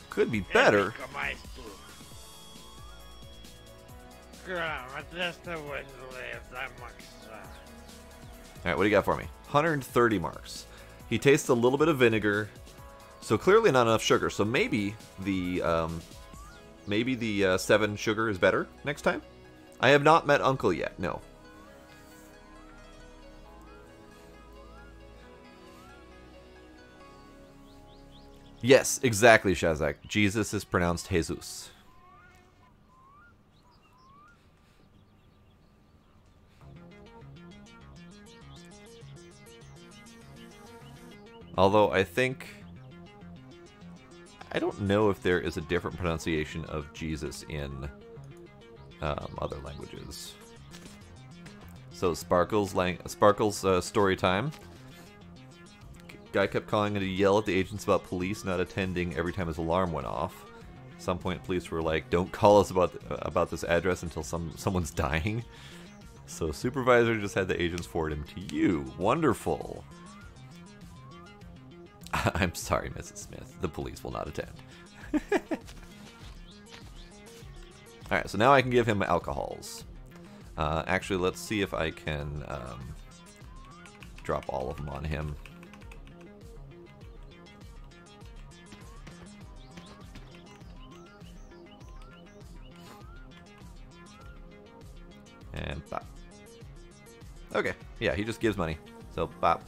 Could be better. Alright, what do you got for me? 130 marks. He tastes a little bit of vinegar, so clearly not enough sugar. So maybe the 7 sugar is better next time. I have not met Uncle yet. No. Yes, exactly, Shazak. Jesus is pronounced Jesus. Although I don't know if there is a different pronunciation of Jesus in other languages. So Sparkle's story time. Guy kept calling in to yell at the agents about police not attending every time his alarm went off. At some point, police were like, "Don't call us about this address until someone's dying." So supervisor just had the agents forward him to you. Wonderful. I'm sorry, Mrs. Smith. The police will not attend. Alright, so now I can give him alcohols. Actually, let's see if I can drop all of them on him. And bop. Okay, yeah, he just gives money. So bop.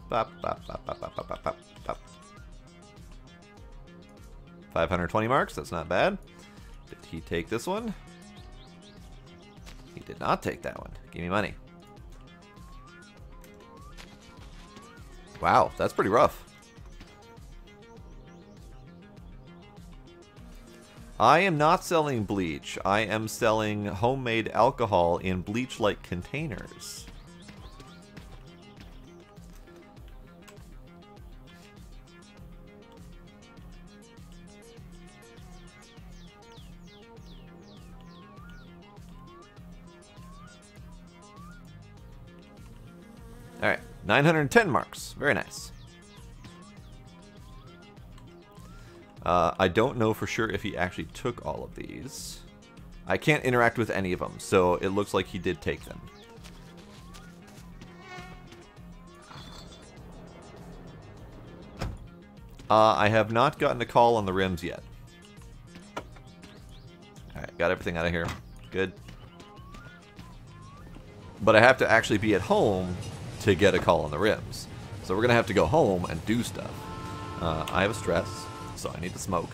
Bop, bop, bop, bop, bop, bop, bop, bop, bop. 520 marks, that's not bad. Did he take this one? He did not take that one. Give me money. Wow, that's pretty rough. I am not selling bleach. I am selling homemade alcohol in bleach-like containers. Alright, 910 marks. Very nice. I don't know for sure if he actually took all of these. I can't interact with any of them, so it looks like he did take them. I have not gotten a call on the rims yet. Alright, got everything out of here. Good. But I have to actually be at home to get a call on the rims. So we're going to have to go home and do stuff. I have a stress, so I need to smoke.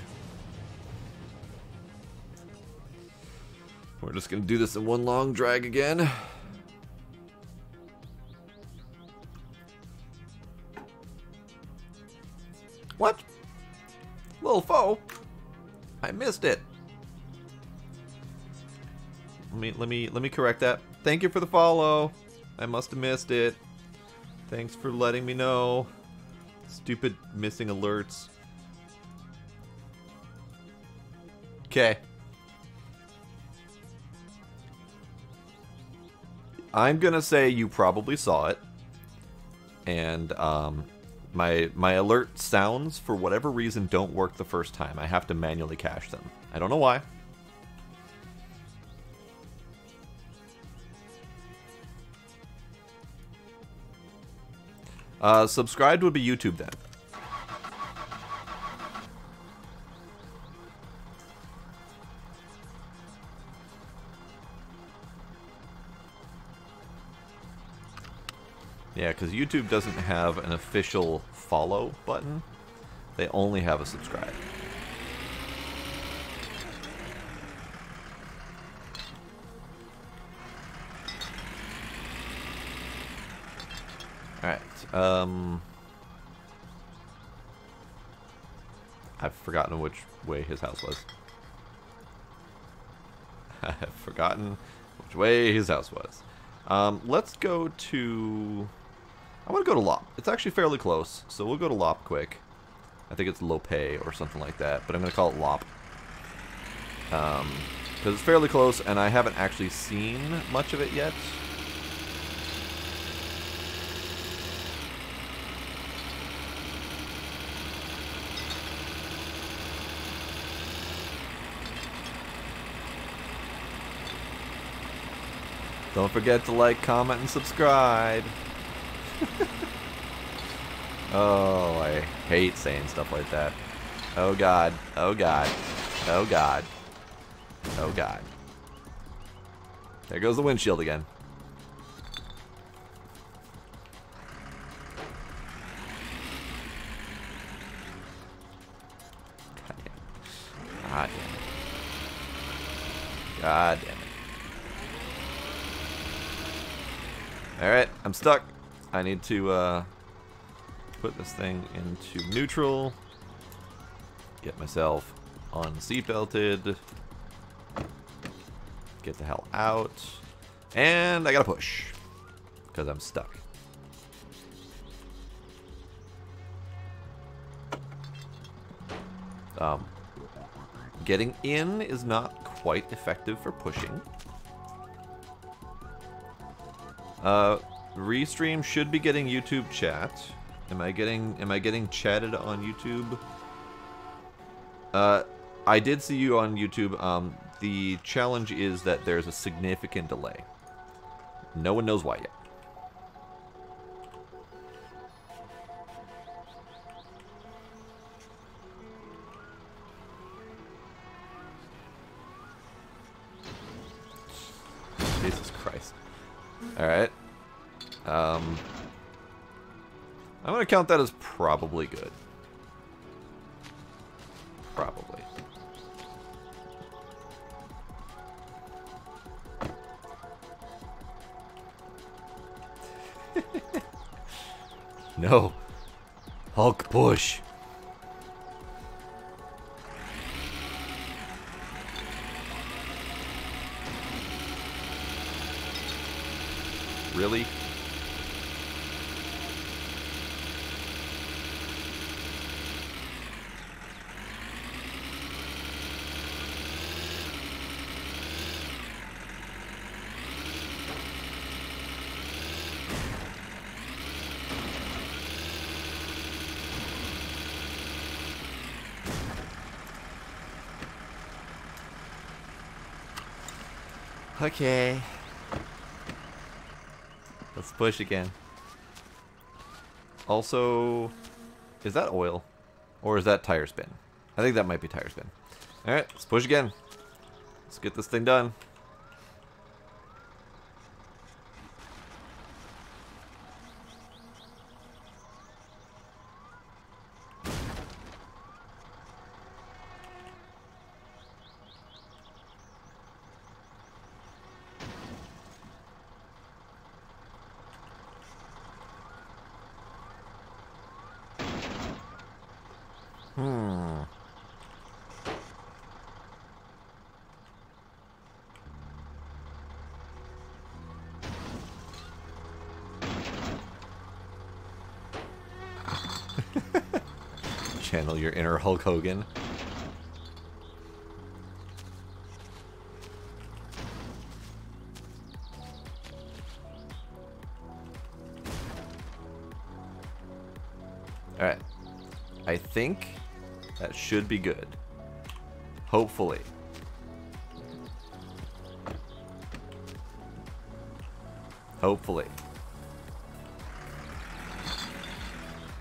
We're just going to do this in one long drag again. What? Little foe? I missed it. Let me correct that. Thank you for the follow. I must have missed it. Thanks for letting me know. Stupid missing alerts. Okay. I'm gonna say you probably saw it. And my alert sounds, for whatever reason, don't work the first time. I have to manually cache them. I don't know why. Subscribed would be YouTube then. Yeah, because YouTube doesn't have an official follow button. They only have a subscribe. Alright, I've forgotten which way his house was. I've forgotten which way his house was. Let's go to... I want to go to Lop. It's actually fairly close, so we'll go to Lop quick. I think it's Lope or something like that, but I'm going to call it Lop. Because it's fairly close, and I haven't actually seen much of it yet. Don't forget to like, comment, and subscribe. Oh, I hate saying stuff like that. Oh god. Oh god. Oh god. Oh god. There goes the windshield again. God damn it. God damn it. Alright, I'm stuck. I need to put this thing into neutral. Get myself unseatbelted. Get the hell out. And I gotta push. Because I'm stuck. Getting in is not quite effective for pushing. Restream should be getting YouTube chat. Am I getting chatted on YouTube? I did see you on YouTube. The challenge is that there's a significant delay. No one knows why yet. Jesus Christ. Christ. Alright. I'm gonna count that as probably good. Probably. No. Hulk push. Really? Okay. Let's push again. Also, is that oil? Or is that tire spin? I think that might be tire spin. Alright, let's push again. Let's get this thing done. Channel your inner Hulk Hogan. Alright. I think that should be good. Hopefully. Hopefully.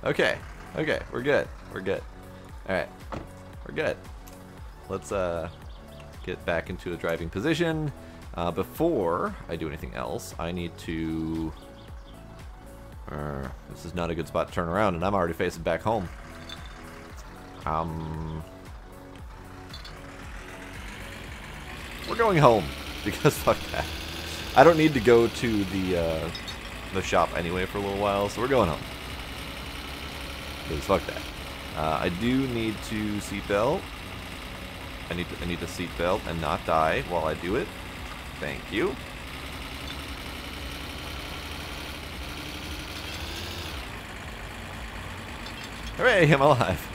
Okay. Okay, we're good. We're good. Alright. We're good. Let's get back into a driving position. Before I do anything else, I need to... this is not a good spot to turn around, and I'm already facing back home. We're going home, because fuck that. I don't need to go to the shop anyway for a little while, so we're going home. Because fuck that. I do need to seatbelt. I need to seatbelt and not die while I do it. Thank you. Hooray, I'm alive.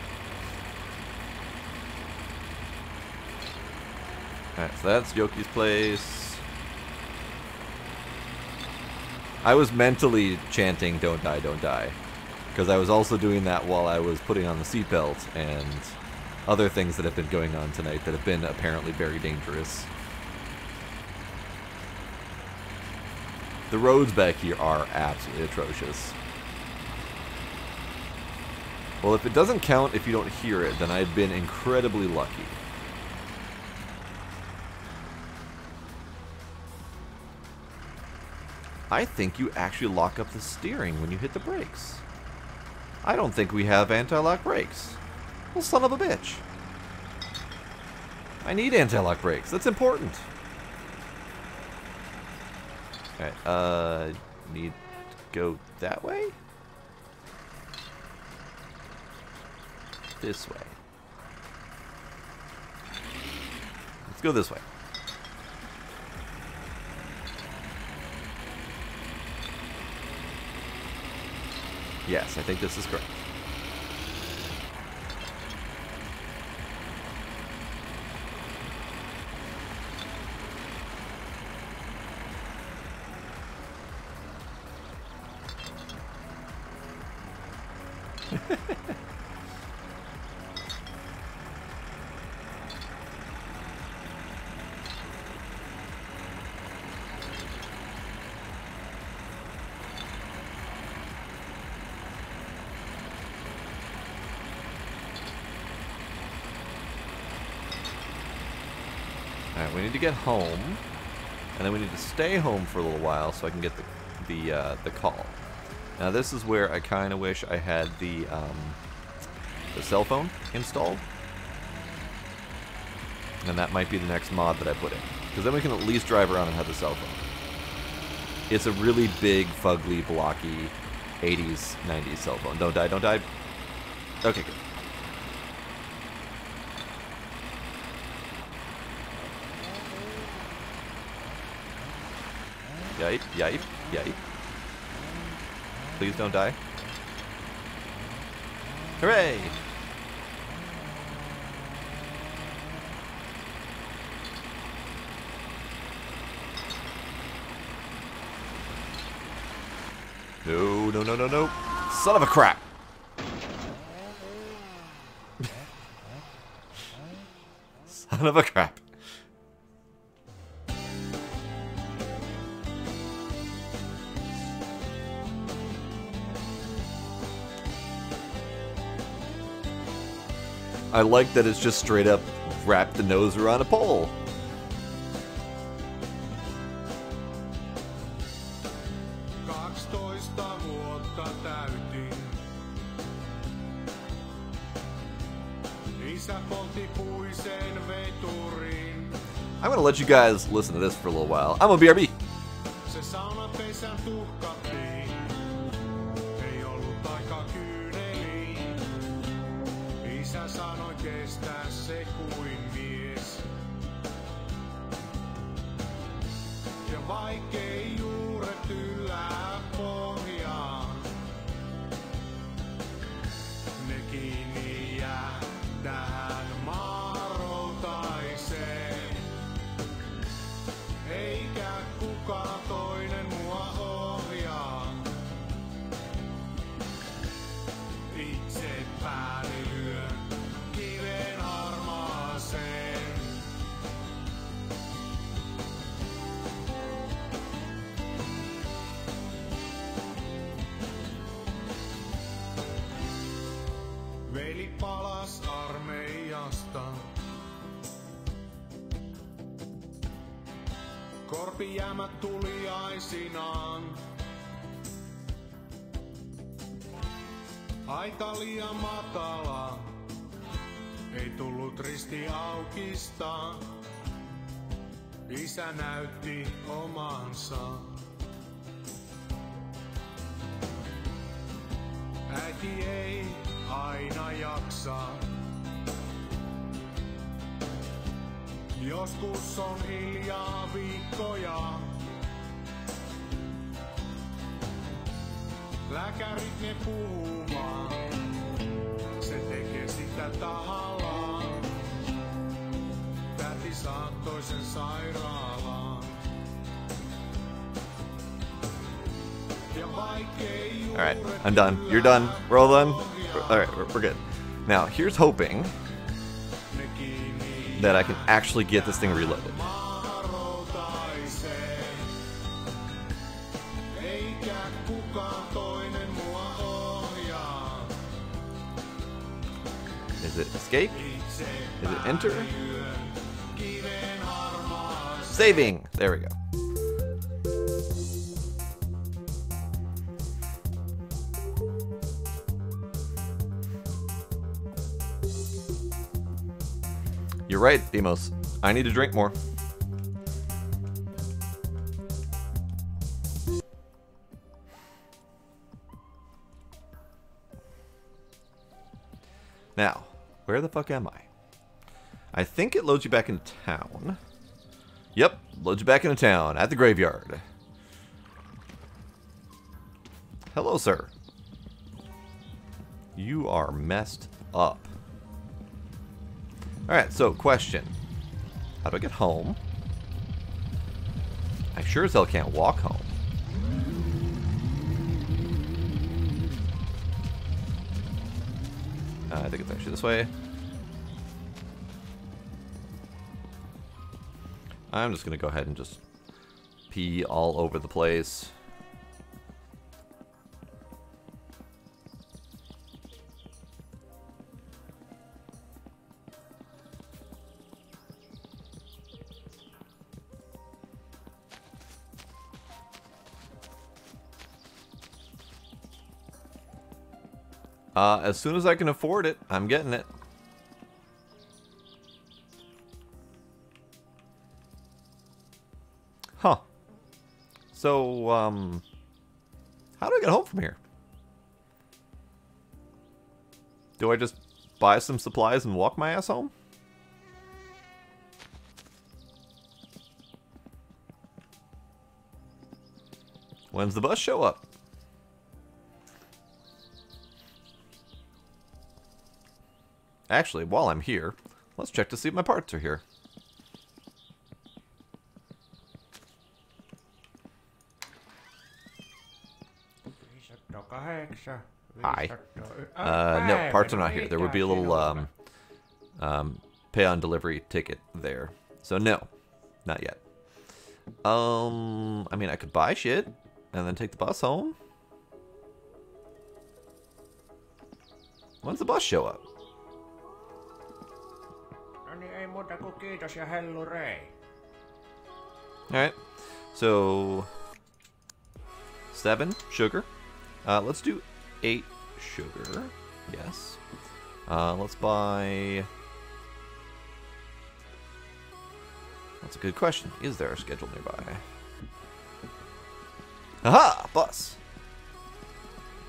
Alright, so that's Yoki's place. I was mentally chanting, "Don't die, don't die." Because I was also doing that while I was putting on the seatbelt and other things that have been going on tonight that have been apparently very dangerous. The roads back here are absolutely atrocious. Well, if it doesn't count if you don't hear it, then I've been incredibly lucky. I think you actually lock up the steering when you hit the brakes. I don't think we have anti-lock brakes. Well, son of a bitch. I need anti-lock brakes. That's important. Alright, need to go that way? This way. Let's go this way. Yes, I think this is correct. Alright, we need to get home. and then we need to stay home for a little while so I can get the call. Now this is where I kind of wish I had the cell phone installed, and that might be the next mod that I put in, because then we can at least drive around and have the cell phone. It's a really big, fugly, blocky 80s, 90s cell phone. Don't die, don't die. Okay, good. Yipe, yipe, yipe. Please don't die. Hooray! No, no, no, no, no. Son of a crap! Son of a crap. I like that it's just straight up wrap the nose around a pole. I'm gonna let you guys listen to this for a little while. I'm a BRB. Veli palas armeijasta. Korpijäämät tuliaisinaan. Aita liian matala. Ei tullut risti aukista. Isä näytti omansa. Äiti ei aina jaksa. Joskus on hiljaa viikkoja. Lääkärit ne puhumaan. Se tekee sitä tahallaan. Täti saattoi sen sairaalaan. Alright, I'm done. You're done. We're all done. Alright, we're good. Now, here's hoping that I can actually get this thing reloaded. Is it escape? Is it enter? Saving! There we go. You're right, Demos. I need to drink more. Now, where the fuck am I? I think it loads you back into town. Yep, loads you back into town at the graveyard. Hello, sir. You are messed up. Alright, so question. How do I get home? I sure as hell can't walk home. I think it's actually this way. I'm just going to go ahead and just pee all over the place. As soon as I can afford it, I'm getting it. Huh. So, how do I get home from here? Do I just buy some supplies and walk my ass home? When's the bus show up? Actually, while I'm here, let's check to see if my parts are here. Hi. No, parts are not here. There would be a little pay on delivery ticket there. So no, not yet. I mean, I could buy shit and then take the bus home. When's the bus show up? No niin, ei muuta kuin kiitos ja hellurei. Alright, so 7 sugar. Let's do 8 sugar. Yes. Let's buy... That's a good question. Is there a schedule nearby? Aha! Bus!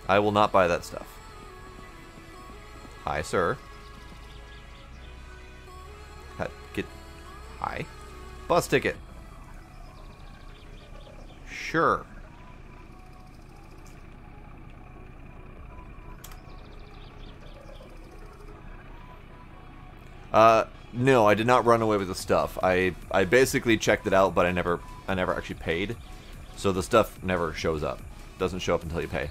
I will not buy that stuff. Hi, sir. Get... Hi. Bus ticket. Sure. No, I did not run away with the stuff. I basically checked it out, but I never actually paid. So the stuff never shows up. Doesn't show up until you pay.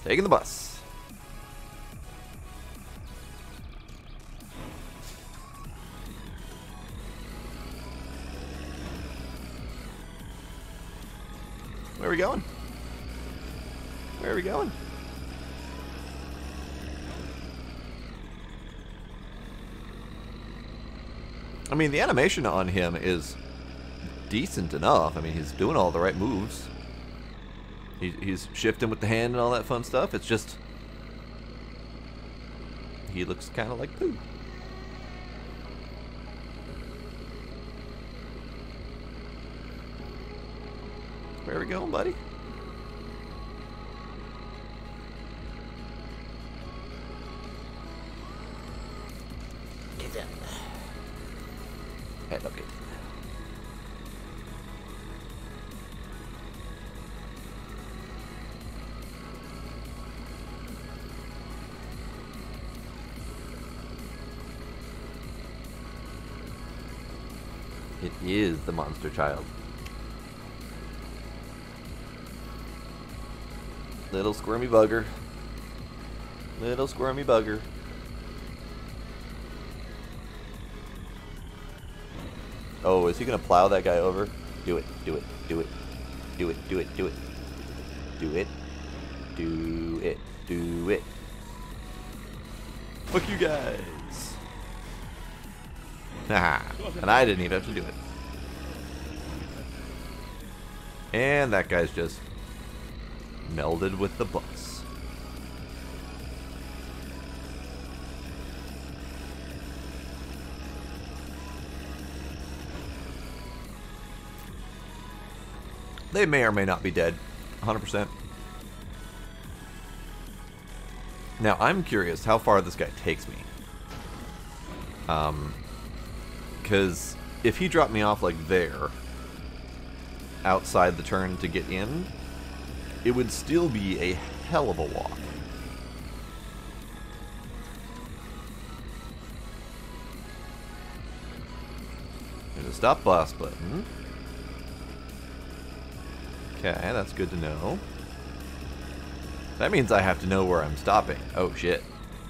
Taking the bus. Where are we going? Where are we going? I mean, the animation on him is decent enough. I mean, he's doing all the right moves. He's shifting with the hand and all that fun stuff. It's just... he looks kind of like poo. Where are we going, buddy? Get in. Head up, get in. It is the monster child. Little squirmy bugger. Little squirmy bugger. Oh, is he gonna plow that guy over? Do it, do it, do it. Do it, do it, do it. Do it. Do it, do it. Fuck you guys. Haha. And I didn't even have to do it. And that guy's just melded with the bus. They may or may not be dead. 100%. Now, I'm curious how far this guy takes me. Because if he dropped me off like there, outside the turn to get in, it would still be a hell of a walk. There's a stop bus button. Okay, that's good to know. That means I have to know where I'm stopping. Oh shit.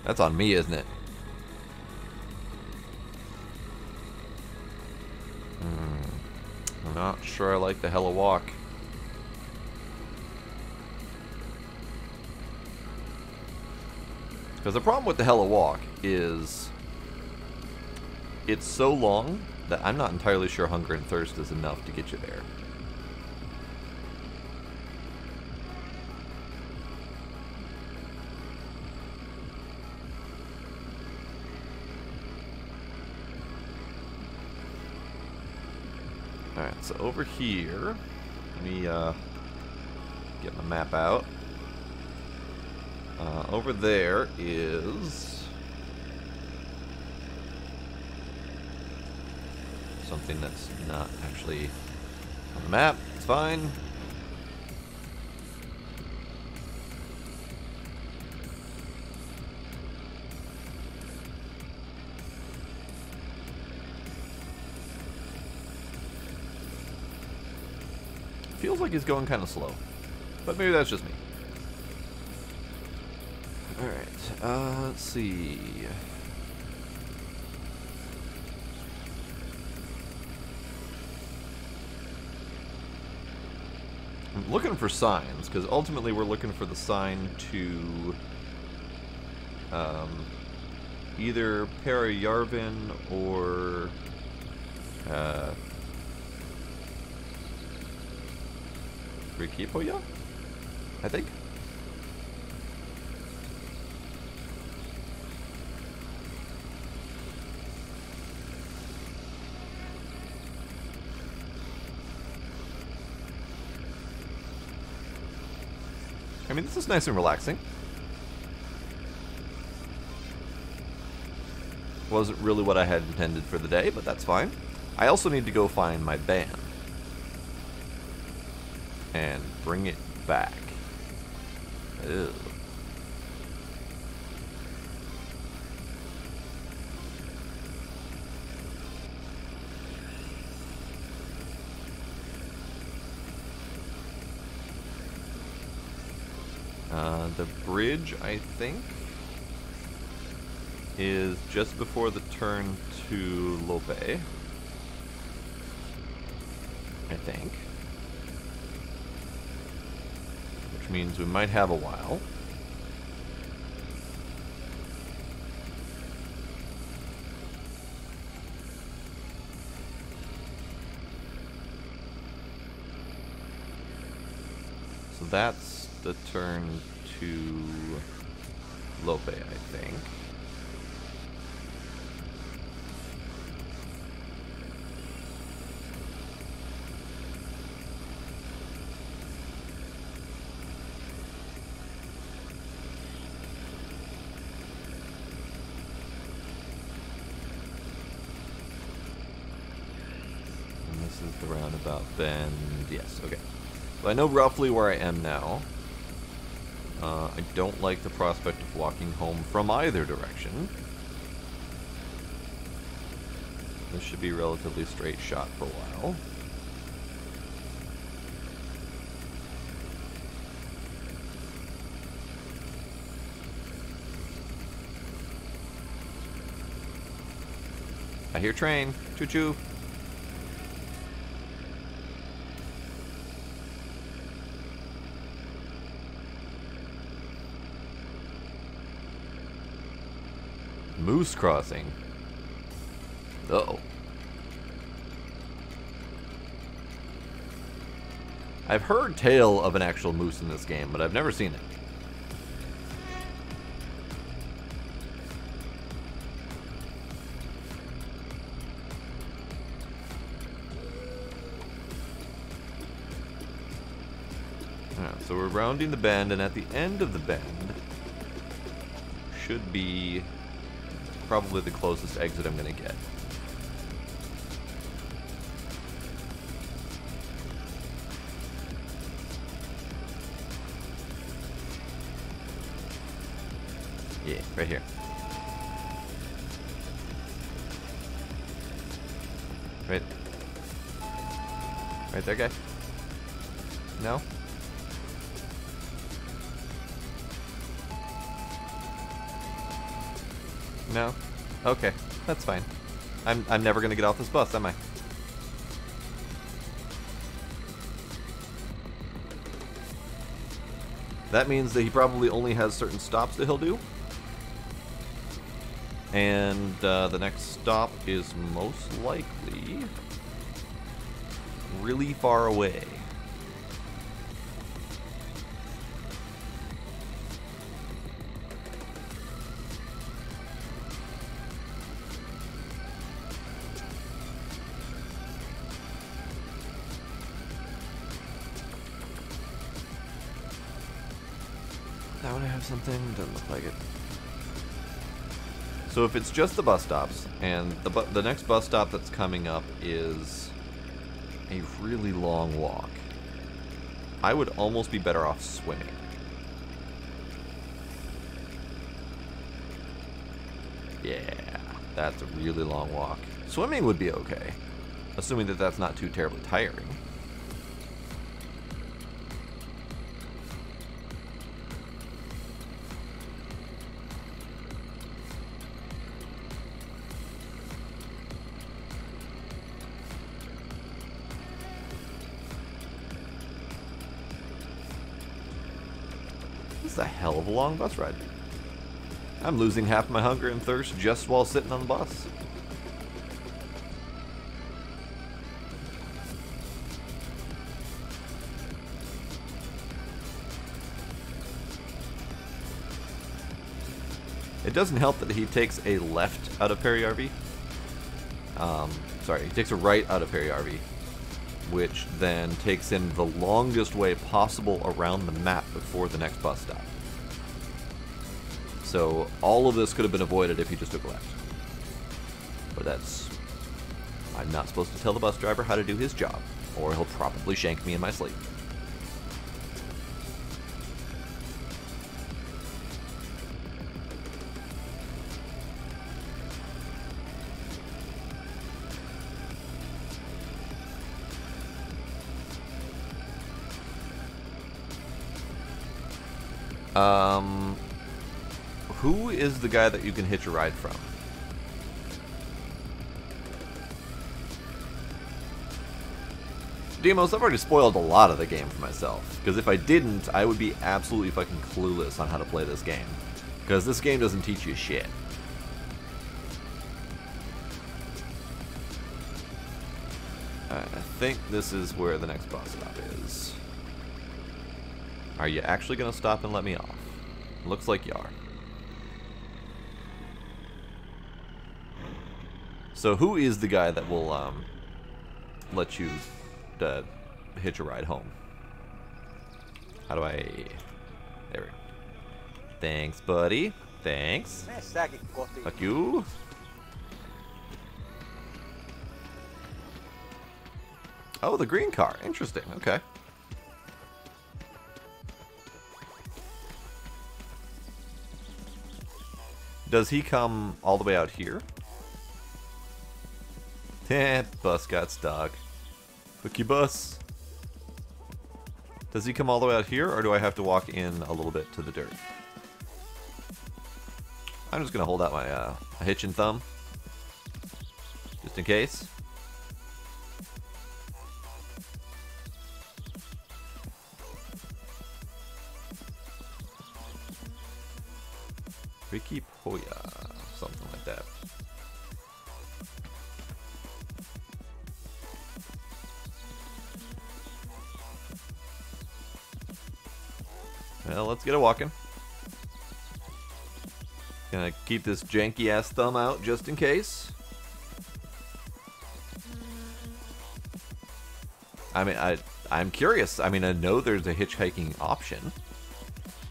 That's on me, isn't it? I'm not sure I like the hella walk. Because the problem with the Hella Walk is it's so long that I'm not entirely sure Hunger and Thirst is enough to get you there. Alright, so over here, let me get my map out. Over there is something that's not actually on the map. It's fine. Feels like he's going kind of slow, but maybe that's just me. Alright, let's see. I'm looking for signs, because ultimately we're looking for the sign to either Periyarvin or Rikipoya, I think. I mean, this is nice and relaxing. Wasn't really what I had intended for the day, but that's fine. I also need to go find my band. And bring it back. Ew. The bridge, I think, is just before the turn to Lope. I think. Which means we might have a while. So that's the turn to Lope, I think. And this is the roundabout bend. Yes, okay. So I know roughly where I am now. I don't like the prospect of walking home from either direction. This should be a relatively straight shot for a while. I hear train. Choo-choo. Moose crossing. Uh-oh. I've heard tale of an actual moose in this game, but I've never seen it. Alright, so we're rounding the bend, and at the end of the bend should be probably the closest exit I'm going to get. Yeah, right here. Right. Right there, guy. No? No? Okay, that's fine. I'm never gonna get off this bus, am I? That means that he probably only has certain stops that he'll do. And the next stop is most likely really far away. That would have something? Doesn't look like it. So if it's just the bus stops, and the next bus stop that's coming up is a really long walk, I would almost be better off swimming. Yeah, that's a really long walk. Swimming would be okay, assuming that that's not too terribly tiring. This is a hell of a long bus ride. I'm losing half my hunger and thirst just while sitting on the bus. It doesn't help that he takes a left out of Perry RV. Sorry, he takes a right out of Perry RV, which then takes him the longest way possible around the map before the next bus stop. So all of this could have been avoided if he just took left. But I'm not supposed to tell the bus driver how to do his job, or he'll probably shank me in my sleep. Who is the guy that you can hitch a ride from? Demos, I've already spoiled a lot of the game for myself, because if I didn't, I would be absolutely fucking clueless on how to play this game. Because this game doesn't teach you shit. I think this is where the next bus stop is. Are you actually going to stop and let me off? Looks like you are. So who is the guy that will let you hitch a ride home? How do I... There we go. Thanks, buddy. Thanks. Mene säkin kotiin. Fuck you. Oh, the green car. Interesting. Okay. Does he come all the way out here? Bus got stuck. Fuck you, bus. Does he come all the way out here, or do I have to walk in a little bit to the dirt? I'm just gonna hold out my hitch and thumb, just in case. Ricky Poya, something like that. Well, let's get it walking. Gonna keep this janky ass thumb out just in case. I mean, I'm curious. I mean, I know there's a hitchhiking option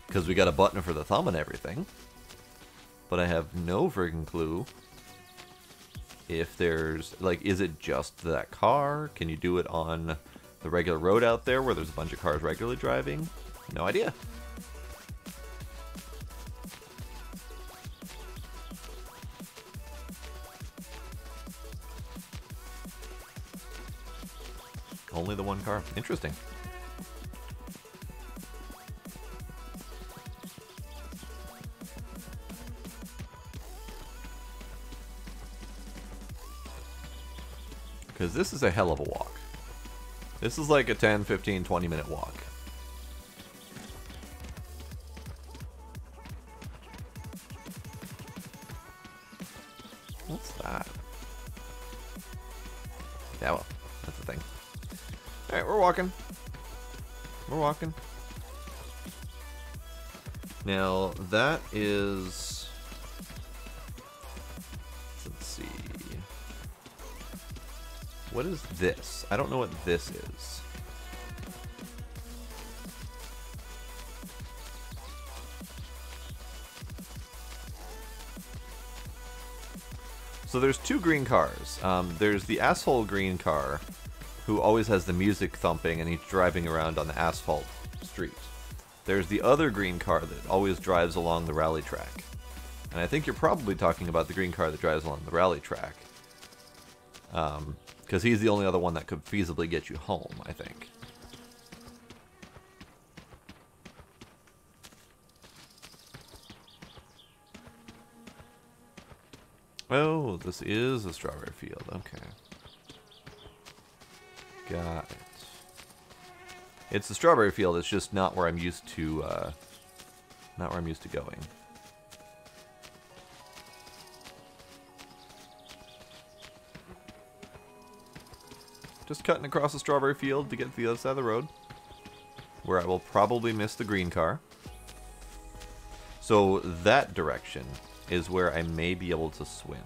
because we got a button for the thumb and everything, but I have no friggin' clue if there's, like, is it just that car? Can you do it on the regular road out there where there's a bunch of cars regularly driving? No idea. Only the one car. Interesting. Because this is a hell of a walk. This is like a 10, 15, 20 minute walk. What's that? Yeah, well, that's the thing. Alright, we're walking. We're walking. Now, that is... Let's see. What is this? I don't know what this is. So there's two green cars. There's the asshole green car, who always has the music thumping and he's driving around on the asphalt street. There's the other green car that always drives along the rally track. And I think you're probably talking about the green car that drives along the rally track. Because he's the only other one that could feasibly get you home, I think. Oh, this is a strawberry field. Okay. Got it. It's the strawberry field. It's just not where I'm used to. Not where I'm used to going. Just cutting across the strawberry field to get to the other side of the road, where I will probably miss the green car. So that direction is where I may be able to swim.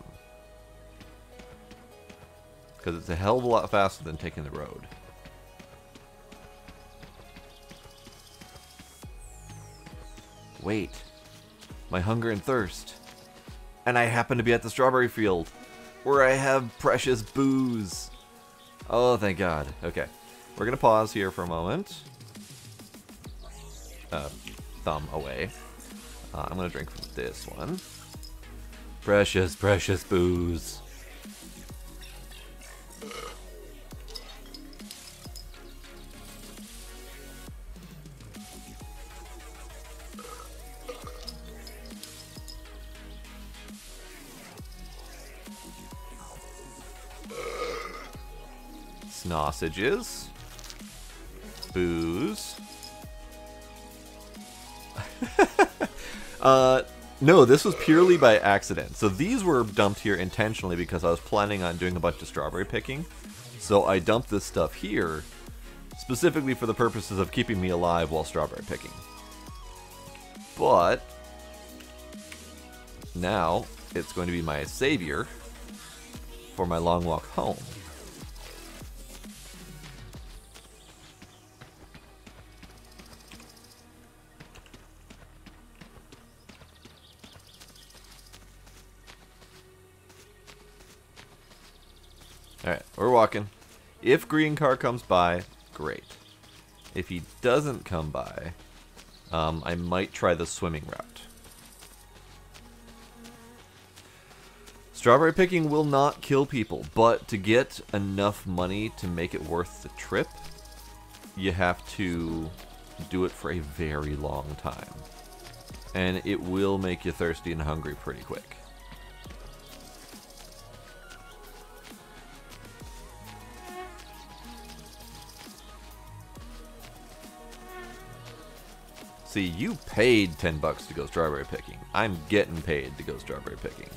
Because it's a hell of a lot faster than taking the road. Wait. My hunger and thirst. And I happen to be at the strawberry field, where I have precious booze. Oh, thank God. Okay. We're going to pause here for a moment. Thumb away. I'm going to drink from this one. Precious, precious booze. Sausages. Booze. No, this was purely by accident. So these were dumped here intentionally because I was planning on doing a bunch of strawberry picking. So I dumped this stuff here specifically for the purposes of keeping me alive while strawberry picking. But now it's going to be my savior for my long walk home. Alright, we're walking. If green car comes by, great. If he doesn't come by, I might try the swimming route. Strawberry picking will not kill people, but to get enough money to make it worth the trip, you have to do it for a very long time. And it will make you thirsty and hungry pretty quick. See, you paid $10 to go strawberry picking. I'm getting paid to go strawberry picking.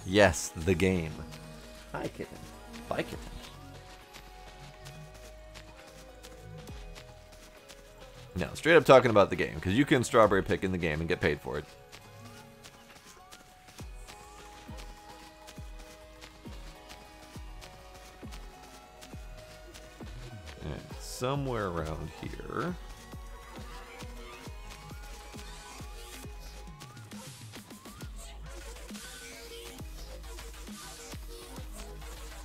Yes, the game. Hi, kitten. Bye, kitten. No, straight up talking about the game, because you can strawberry pick in the game and get paid for it. And somewhere around here.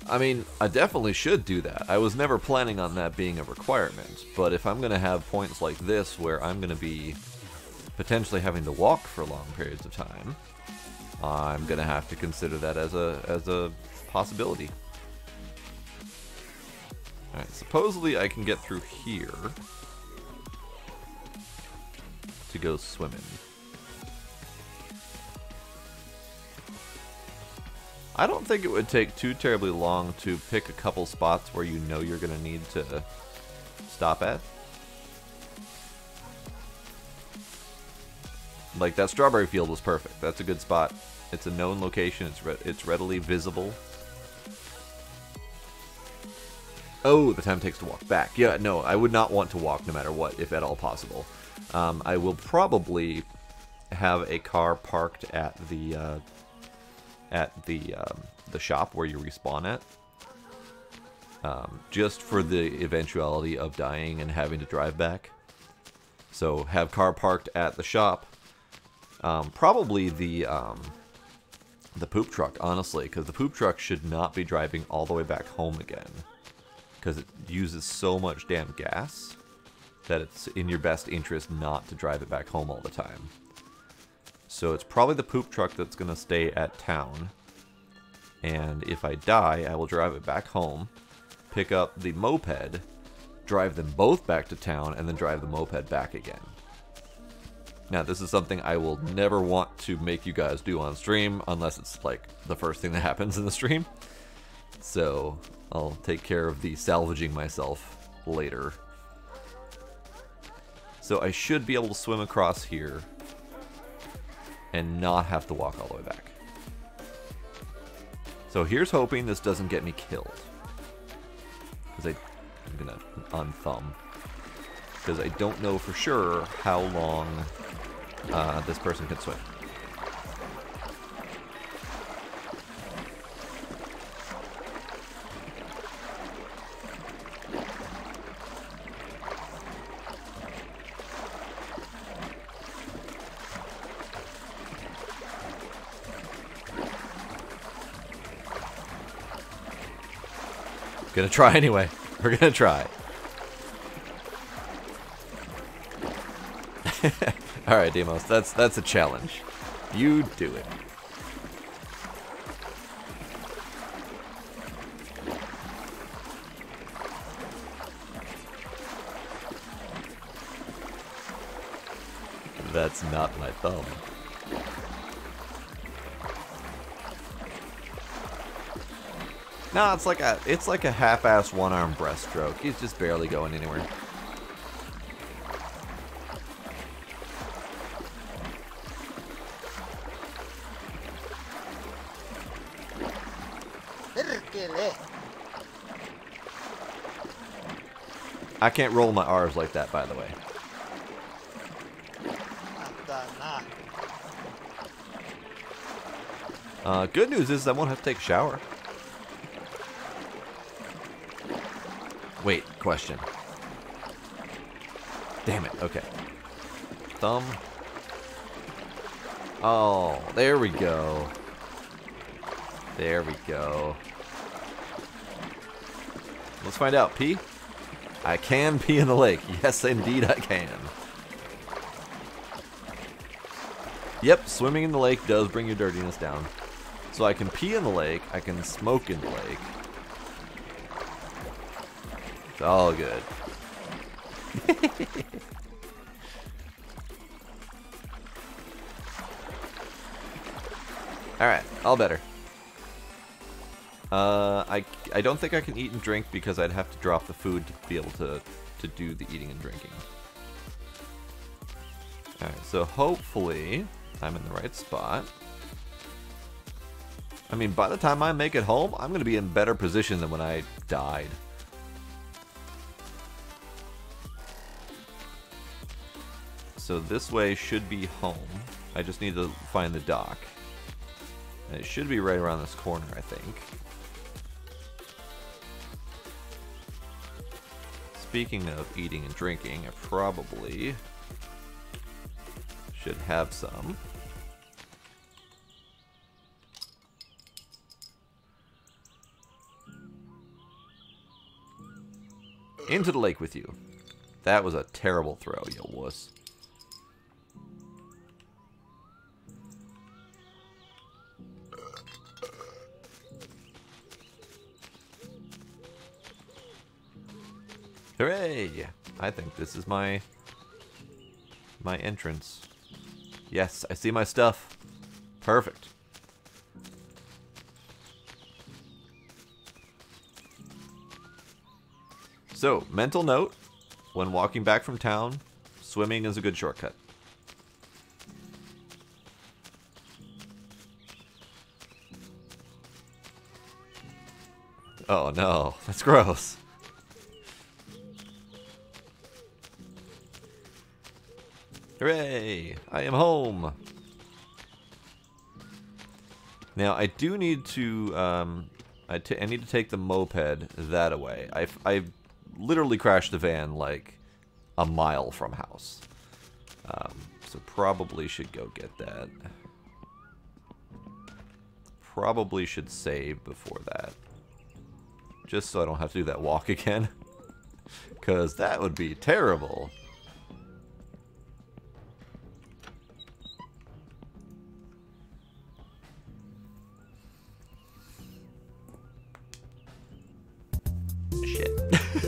I mean, I definitely should do that. I was never planning on that being a requirement, but if I'm going to have points like this where I'm going to be potentially having to walk for long periods of time, I'm going to have to consider that as a possibility. Alright, supposedly I can get through here to go swimming. I don't think it would take too terribly long to pick a couple spots where you know you're going to need to stop at. Like that strawberry field was perfect. That's a good spot. It's a known location. It's readily visible. Oh, the time it takes to walk back. Yeah, no, I would not want to walk no matter what, if at all possible. I will probably have a car parked at the shop where you respawn at, just for the eventuality of dying and having to drive back. So have car parked at the shop. Probably the poop truck, honestly, because the poop truck should not be driving all the way back home again, because it uses so much damn gas that it's in your best interest not to drive it back home all the time. So it's probably the poop truck that's going to stay at town, and if I die, I will drive it back home, pick up the moped, drive them both back to town, and then drive the moped back again. Now, this is something I will never want to make you guys do on stream, unless it's like the first thing that happens in the stream. So I'll take care of the salvaging myself later. So I should be able to swim across here and not have to walk all the way back. So here's hoping this doesn't get me killed, because I'm gonna unthumb, because I don't know for sure how long this person can swim. Gonna try anyway. We're gonna try. Alright, Demos, that's a challenge. You do it. That's not my thumb. No, it's like a half-ass one-arm breaststroke. He's just barely going anywhere. I can't roll my R's like that, by the way. Good news is I won't have to take a shower. Wait, question. Damn it, okay. Thumb. Oh, there we go. There we go. Let's find out. Pee? I can pee in the lake. Yes, indeed I can. Yep, swimming in the lake does bring your dirtiness down. So I can pee in the lake, I can smoke in the lake. It's all good. Alright, all better. I don't think I can eat and drink because I'd have to drop the food to be able to do the eating and drinking. Alright, so hopefully I'm in the right spot. I mean, by the time I make it home, I'm going to be in better position than when I died. So this way should be home. I just need to find the dock. And it should be right around this corner, I think. Speaking of eating and drinking, I probably should have some. Into the lake with you. That was a terrible throw, you wuss. Hooray! I think this is my entrance. Yes, I see my stuff. Perfect. So, mental note, when walking back from town, swimming is a good shortcut. Oh no, that's gross. Hooray! I am home! Now, I do need to, I need to take the moped that away. I literally crashed the van, like, a mile from house. So probably should go get that. Probably should save before that. Just so I don't have to do that walk again. Because that would be terrible. Shit.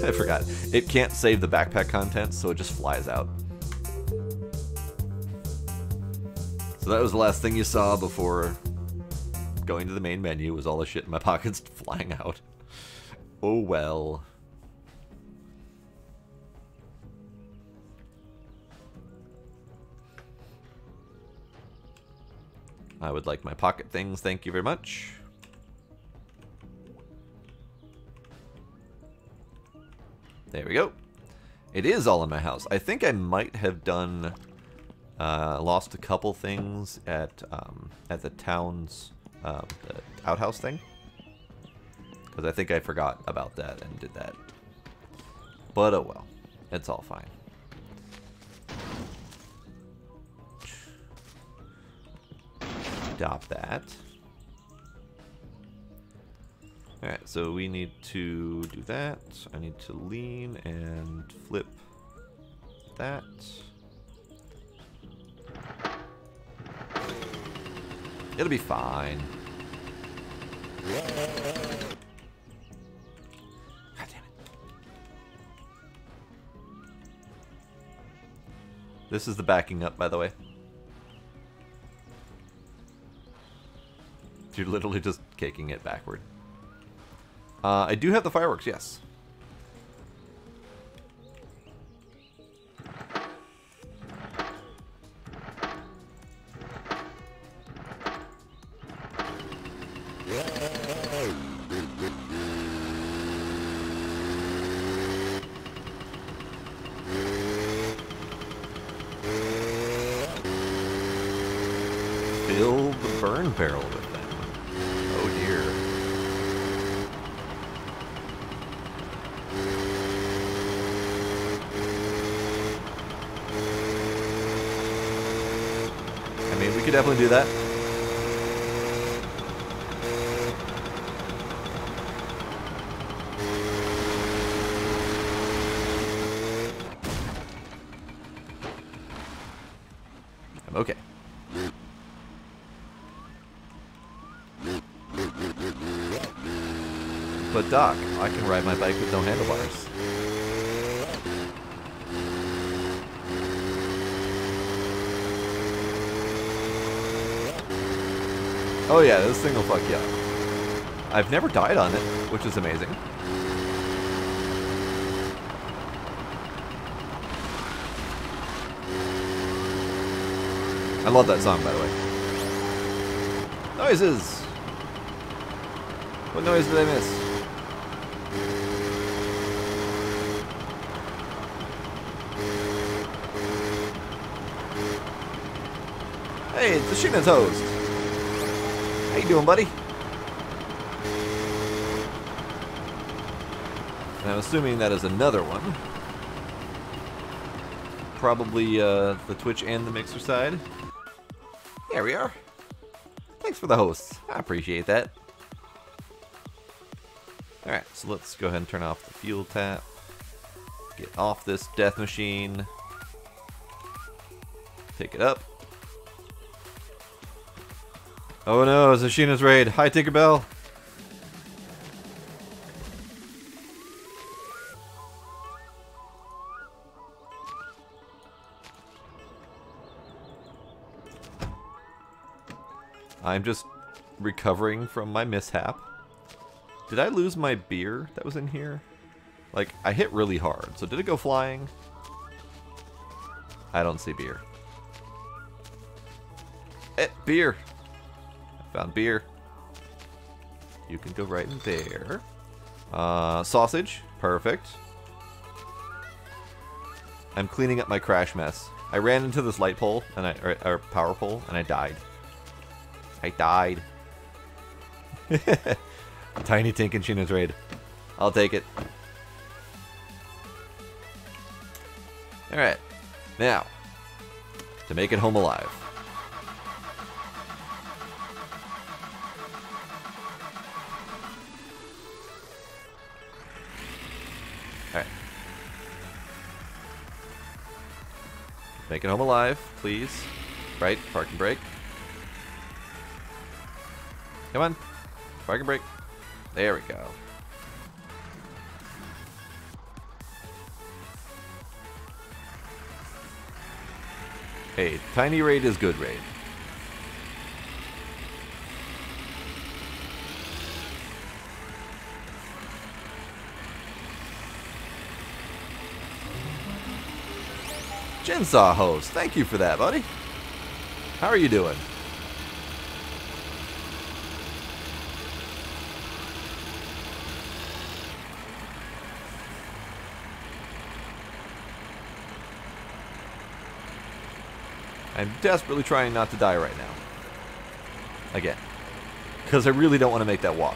I forgot. It can't save the backpack contents, so it just flies out. So that was the last thing you saw before going to the main menu, was all the shit in my pockets flying out. Oh well. I would like my pocket things, thank you very much. There we go. It is all in my house. I think I might have done, lost a couple things at the town's, the outhouse thing. Because I think I forgot about that and did that. But oh well. It's all fine. Stop that. Alright, so we need to do that. I need to lean and flip that. It'll be fine. God damn it. This is the backing up, by the way. You're literally just kicking it backward. I do have the fireworks, yes. Fill the burn barrel with them. Oh dear. I mean, we could definitely do that. I'm okay. But Doc, I can ride my bike with no handlebars. Oh yeah, this thing will fuck you up. I've never died on it, which is amazing. I love that song, by the way. Noises! What noise did I miss? Hey, it's the Sheena's host. How you doing, buddy? And I'm assuming that is another one. Probably the Twitch and the Mixer side. There we are. Thanks for the hosts. I appreciate that. Alright, so let's go ahead and turn off the fuel tap. Get off this death machine. Pick it up. Oh no, it's Ashina's raid. Hi, Tinkerbell. I'm just recovering from my mishap. Did I lose my beer that was in here? Like, I hit really hard. So did it go flying? I don't see beer. Beer! I found beer. You can go right in there. Sausage. Perfect. I'm cleaning up my crash mess. I ran into this light pole, and or power pole, and I died. I died. Tiny Tink and Sheena's raid. I'll take it. Alright. Now, to make it home alive. Alright. Make it home alive, please. Right, park and brake. Come on. Park and brake. There we go. Hey, tiny raid is good raid. Jinsaw host, thank you for that, buddy. How are you doing? I'm desperately trying not to die right now. Again. Because I really don't want to make that walk.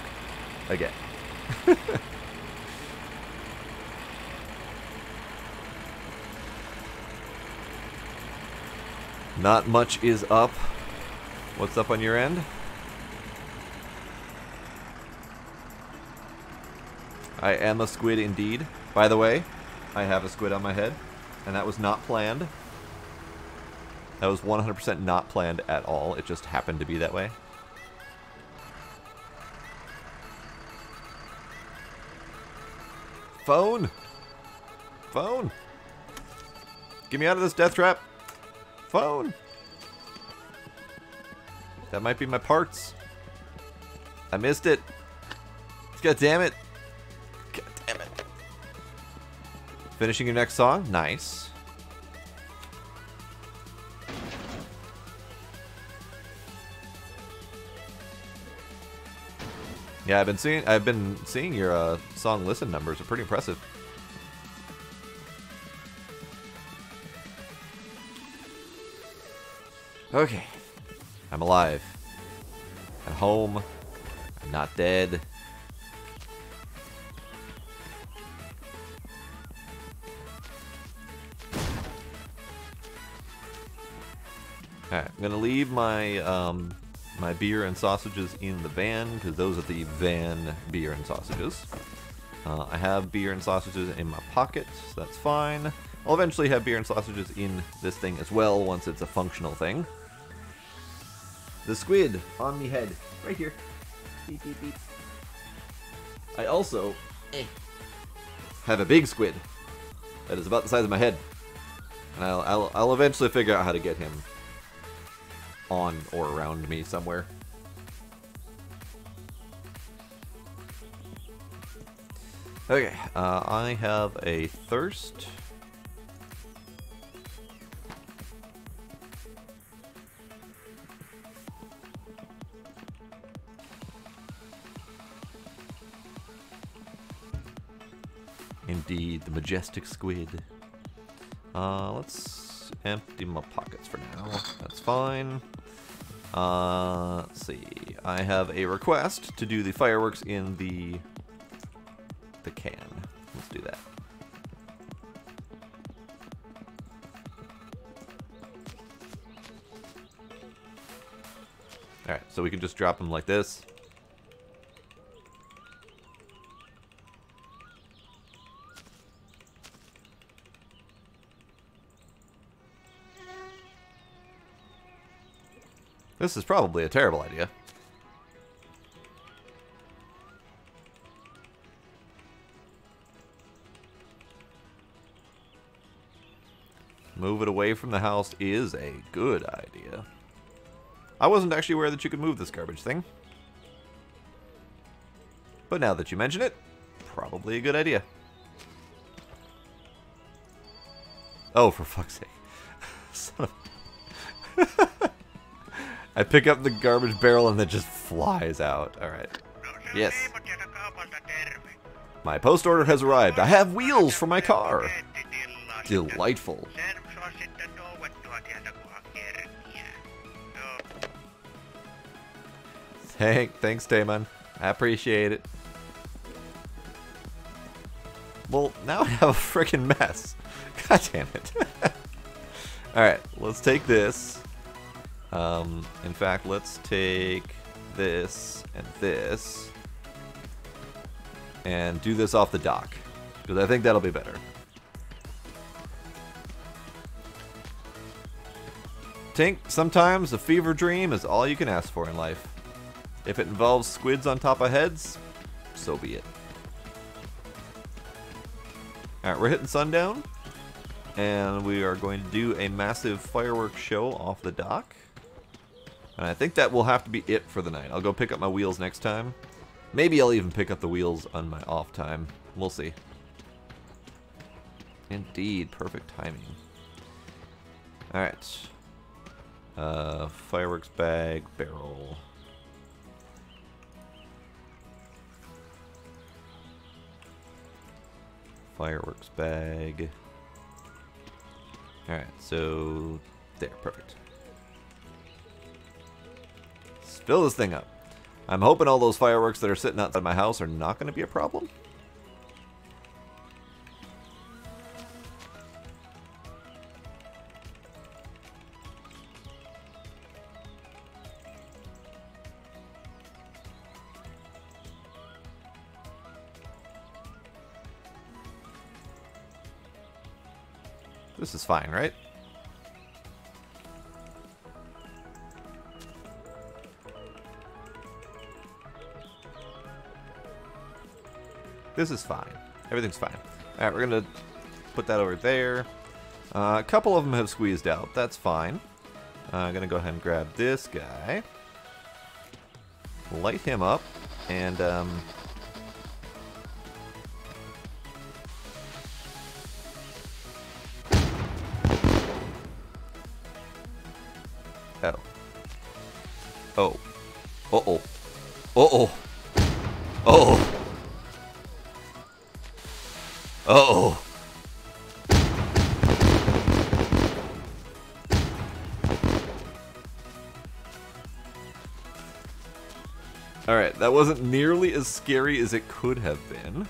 Again. Not much is up. What's up on your end? I am a squid indeed. By the way, I have a squid on my head. And that was not planned. That was 100% not planned at all. It just happened to be that way. Phone! Phone! Get me out of this death trap! Phone! That might be my parts. I missed it. God damn it. God damn it. Finishing your next song? Nice. Yeah, I've been seeing your song listen numbers are pretty impressive. Okay. I'm alive. I'm home. I'm not dead. Alright, I'm gonna leave my my beer and sausages in the van, because those are the van beer and sausages. I have beer and sausages in my pocket, so that's fine. I'll eventually have beer and sausages in this thing as well, once it's a functional thing. The squid on me head, right here. Beep, beep, beep. I also have a big squid that is about the size of my head. And I'll eventually figure out how to get him on or around me somewhere. Okay, I have a thirst. Indeed, the majestic squid. Let's empty my pockets for now. That's fine. Let's see. I have a request to do the fireworks in the can. Let's do that. Alright, so we can just drop them like this. This is probably a terrible idea. Move it away from the house is a good idea. I wasn't actually aware that you could move this garbage thing. But now that you mention it, probably a good idea. Oh, for fuck's sake. Son of... I pick up the garbage barrel and it just flies out. Alright. Yes. My post order has arrived. I have wheels for my car. Delightful. Thanks, Damon. I appreciate it. Well, now I have a freaking mess. God damn it. Alright, let's take this. In fact, let's take this and this. And do this off the dock. Because I think that'll be better. Tink, sometimes a fever dream is all you can ask for in life. If it involves squids on top of heads, so be it. Alright, we're hitting sundown. And we are going to do a massive fireworks show off the dock. And I think that will have to be it for the night. I'll go pick up my wheels next time. Maybe I'll even pick up the wheels on my off time. We'll see. Indeed, perfect timing. Alright. Fireworks bag, barrel. Fireworks bag. Alright, so there, perfect. Let's fill this thing up. I'm hoping all those fireworks that are sitting outside my house are not going to be a problem. This is fine, right? This is fine. Everything's fine. Alright, we're going to put that over there. A couple of them have squeezed out. That's fine. I'm going to go ahead and grab this guy. Light him up. And, oh. Oh. Uh-oh. Uh-oh. Uh-oh. Uh-oh. Alright, that wasn't nearly as scary as it could have been.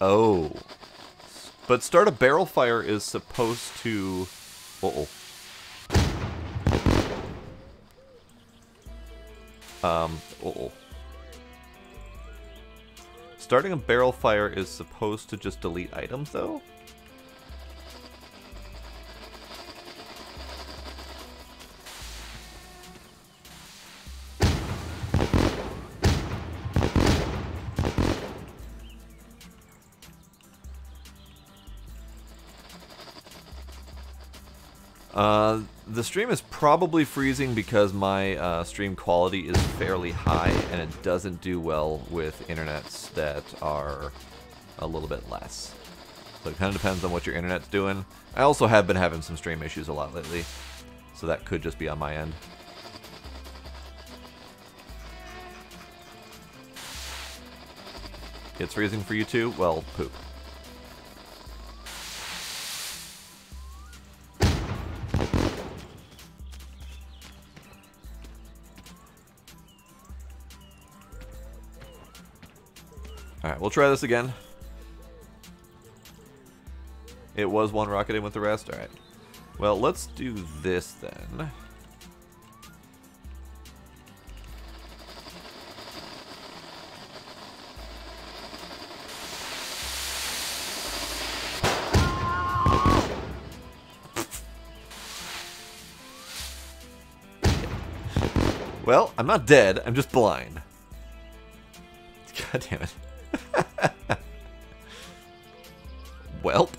Oh. But start a barrel fire is supposed to... Uh-oh. Uh-oh. Starting a barrel fire is supposed to just delete items, though? The stream is probably freezing because my stream quality is fairly high and it doesn't do well with internets that are a little bit less. So it kind of depends on what your internet's doing. I also have been having some stream issues a lot lately, so that could just be on my end. It's freezing for you too? Well, poop. Alright, we'll try this again. It was one rocket in with the rest? Alright. Well, let's do this then. Well, I'm not dead, I'm just blind. God damn it. Welp.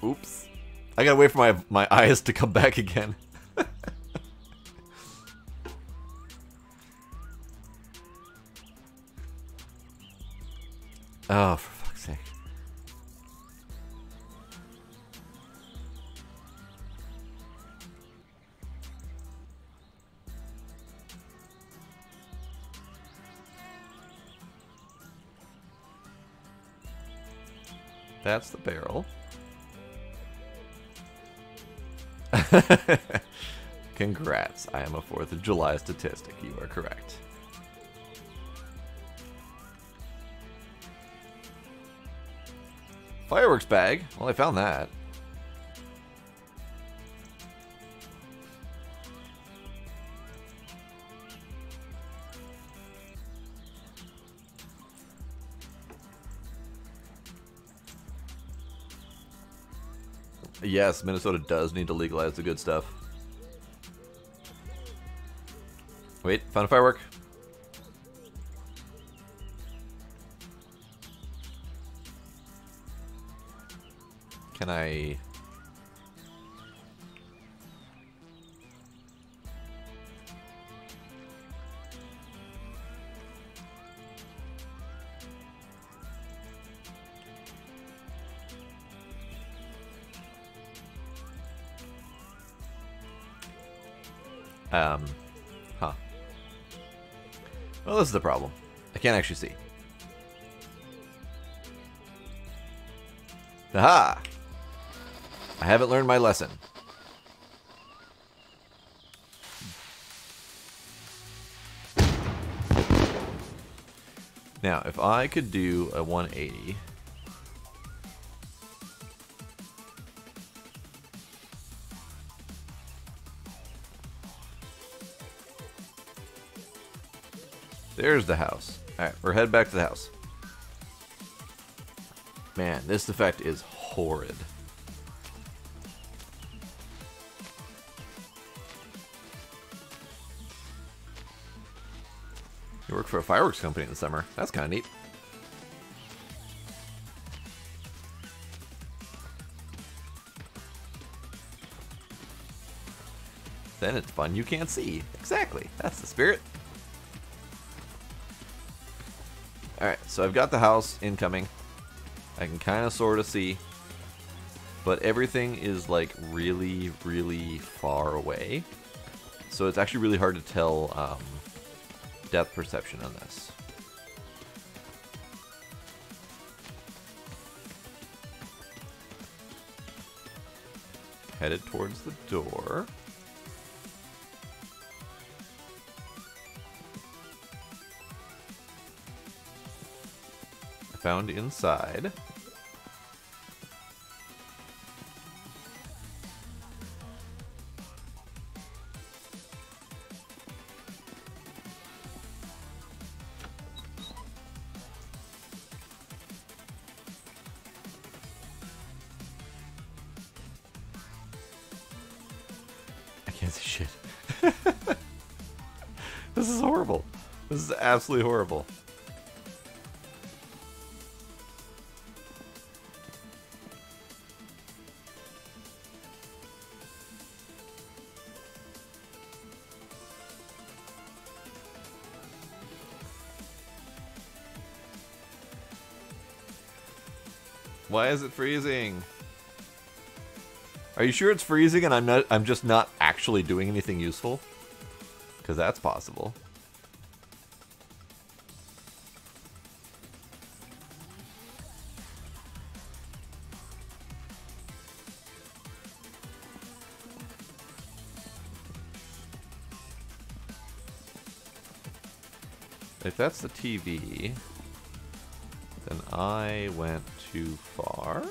Oops. I gotta wait for my eyes to come back again. Oh, for fuck's sake. That's the barrel. Congrats, I am a 4th of July statistic. You are correct. Fireworks bag. Well, I found that. Yes, Minnesota does need to legalize the good stuff. Wait, found a firework. Can I... Huh. Well, this is the problem. I can't actually see. Aha! I haven't learned my lesson. Now, if I could do a 180... There's the house. Alright, we're headed back to the house. Man, this effect is horrid. You work for a fireworks company in the summer. That's kind of neat. Then it's fun you can't see. Exactly. That's the spirit. Alright, so I've got the house incoming. I can kind of sort of see. But everything is like really, really far away. So it's actually really hard to tell depth perception on this. Headed towards the door. Found inside. I can't see shit. This is horrible. This is absolutely horrible. Why is it freezing? Are you sure it's freezing and I'm just not actually doing anything useful? Because that's possible. If that's the TV, then I went too far.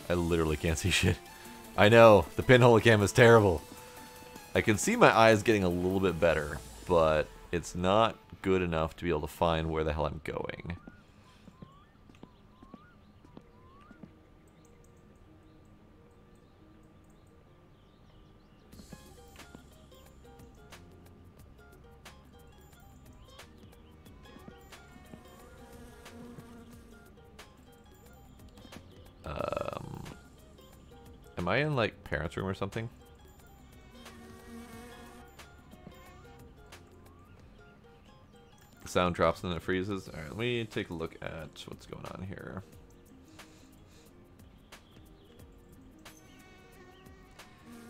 I literally can't see shit. I know, the pinhole cam is terrible. I can see my eyes getting a little bit better, but it's not good enough to be able to find where the hell I'm going. Am I in, like, parents' room or something? The sound drops and then it freezes. Alright, let me take a look at what's going on here.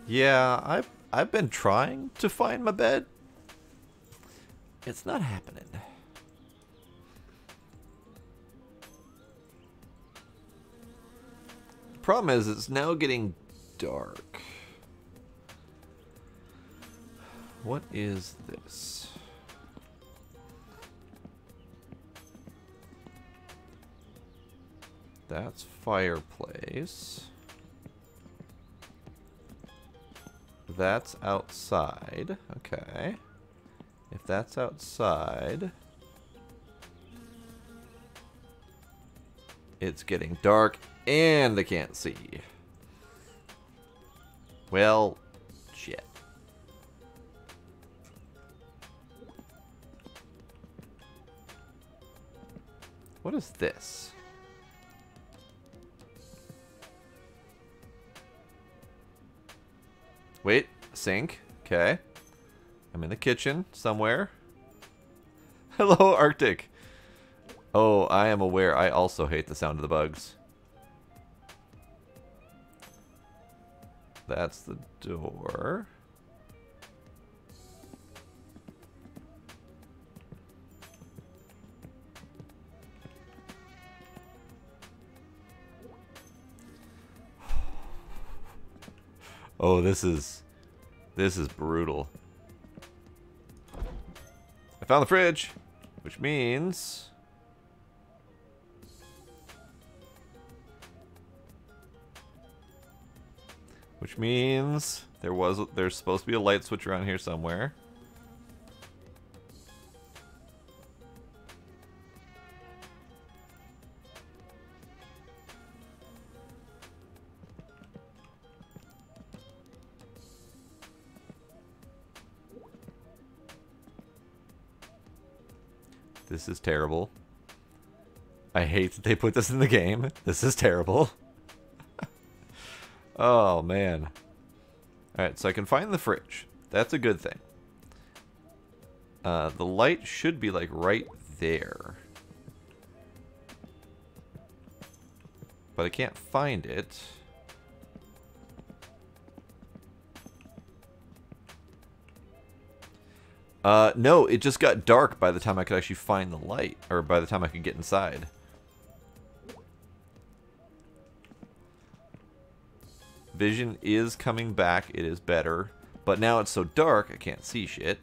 Yeah, I've been trying to find my bed. It's not happening. The problem is it's now getting dark. What is this? That's fireplace. That's outside. Okay. If that's outside, it's getting dark and I can't see. Well, shit. What is this? Wait, sink. Okay. I'm in the kitchen somewhere. Hello, Arctic. Oh, I am aware. I also hate the sound of the bugs. That's the door. Oh, this is brutal. I found the fridge, which means there's supposed to be a light switch around here somewhere. This is terrible. I hate that they put this in the game. This is terrible. Oh, man. Alright, so I can find the fridge. That's a good thing. The light should be, like, right there. But I can't find it. No, it just got dark by the time I could actually find the light. Or by the time I could get inside. Vision is coming back. It is better. But now it's so dark, I can't see shit.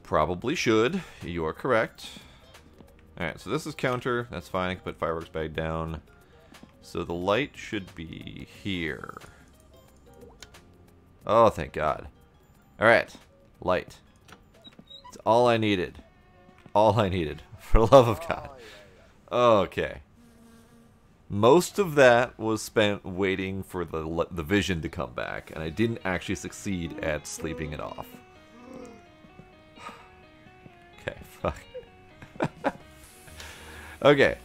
Probably should. You are correct. Alright, so this is counter. That's fine. I can put fireworks bag down. So the light should be here. Oh, thank God. Alright. Light. It's all I needed. All I needed. For the love of God. Okay. Most of that was spent waiting for the vision to come back, and I didn't actually succeed at sleeping it off. Okay, fuck. Okay.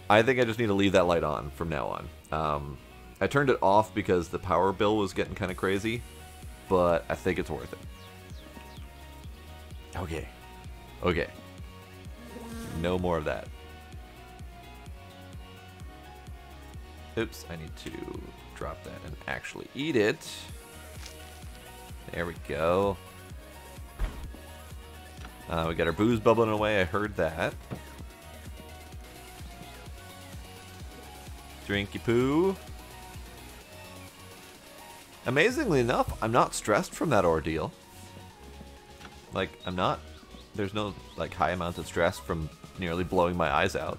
I think I just need to leave that light on from now on. I turned it off because the power bill was getting kind of crazy, but I think it's worth it. Okay. Okay. No more of that. Oops, I need to drop that and actually eat it. There we go. We got our booze bubbling away, I heard that. Drinky poo. Amazingly enough, I'm not stressed from that ordeal. Like, I'm not... There's no, like, high amounts of stress from nearly blowing my eyes out.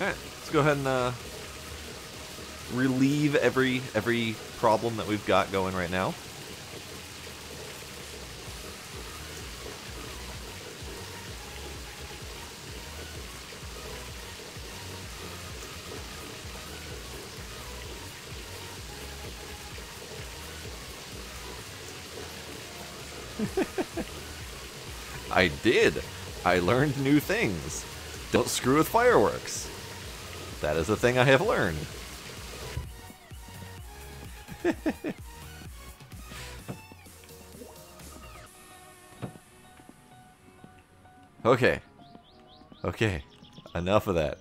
Alright, let's go ahead and relieve every problem that we've got going right now. I did. I learned new things. Don't screw with fireworks. That is a thing I have learned. Okay. Okay. Enough of that.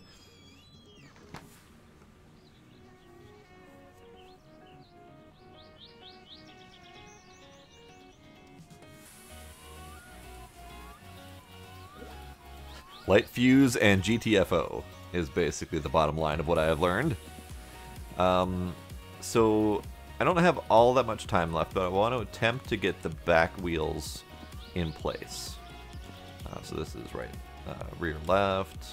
Light fuse and GTFO is basically the bottom line of what I have learned. So I don't have all that much time left, but I want to attempt to get the back wheels in place. So this is right, rear left.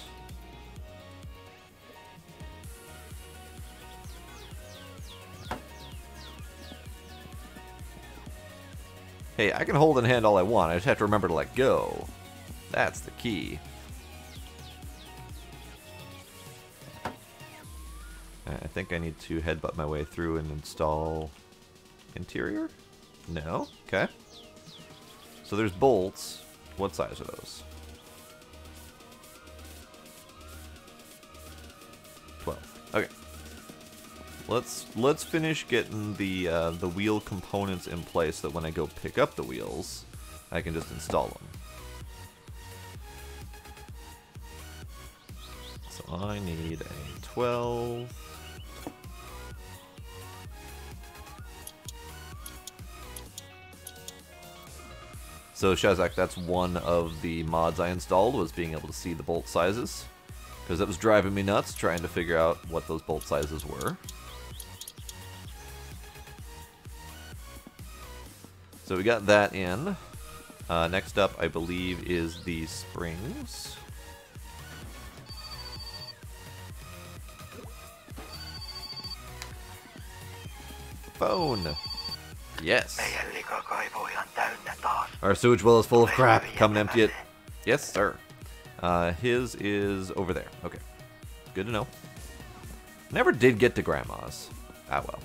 Hey, I can hold in hand all I want. I just have to remember to let go. That's the key. I think I need to headbutt my way through and install interior? No? Okay. So there's bolts. What size are those? 12. Okay. Let's finish getting the wheel components in place so that when I go pick up the wheels, I can just install them. So I need a 12. So Shazak, that's one of the mods I installed, was being able to see the bolt sizes. Because it was driving me nuts trying to figure out what those bolt sizes were. So we got that in. Next up, I believe, is the springs. Phone. Yes. Our sewage well is full of crap. Come and empty it. Yes, sir. His is over there. Okay. Good to know. Never did get to Grandma's. Ah, well.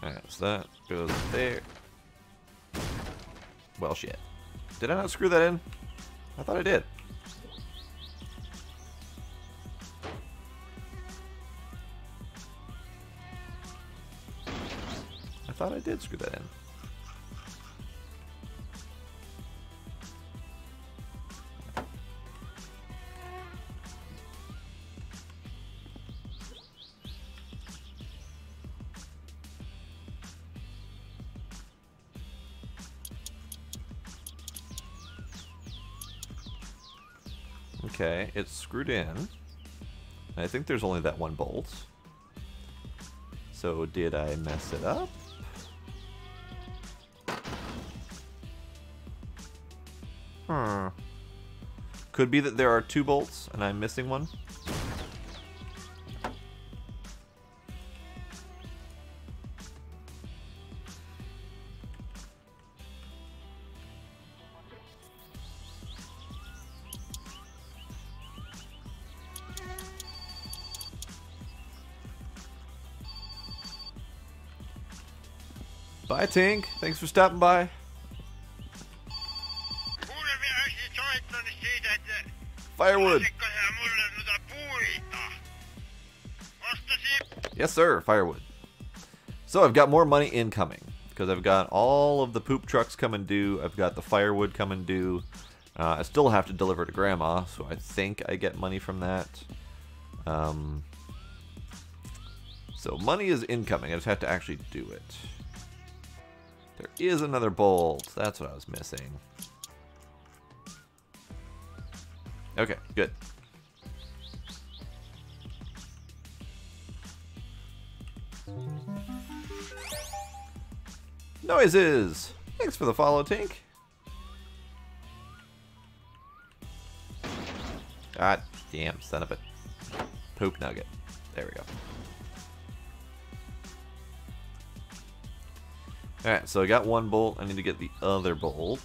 Alright, so that goes there. Well, shit. Did I not screw that in? I thought I did. I thought I did screw that in. Okay, it's screwed in. I think there's only that one bolt. So did I mess it up? Could be that there are two bolts and I'm missing one. Bye, Tink. Thanks for stopping by. Firewood. Yes, sir. Firewood. So I've got more money incoming because I've got all of the poop trucks coming due. I've got the firewood coming due. I still have to deliver to Grandma, so I think I get money from that. So money is incoming. I just have to actually do it. There is another bolt. That's what I was missing. Okay, good. Noises! Thanks for the follow, Tink. God damn, son of a poop nugget. There we go. Alright, so I got one bolt. I need to get the other bolt.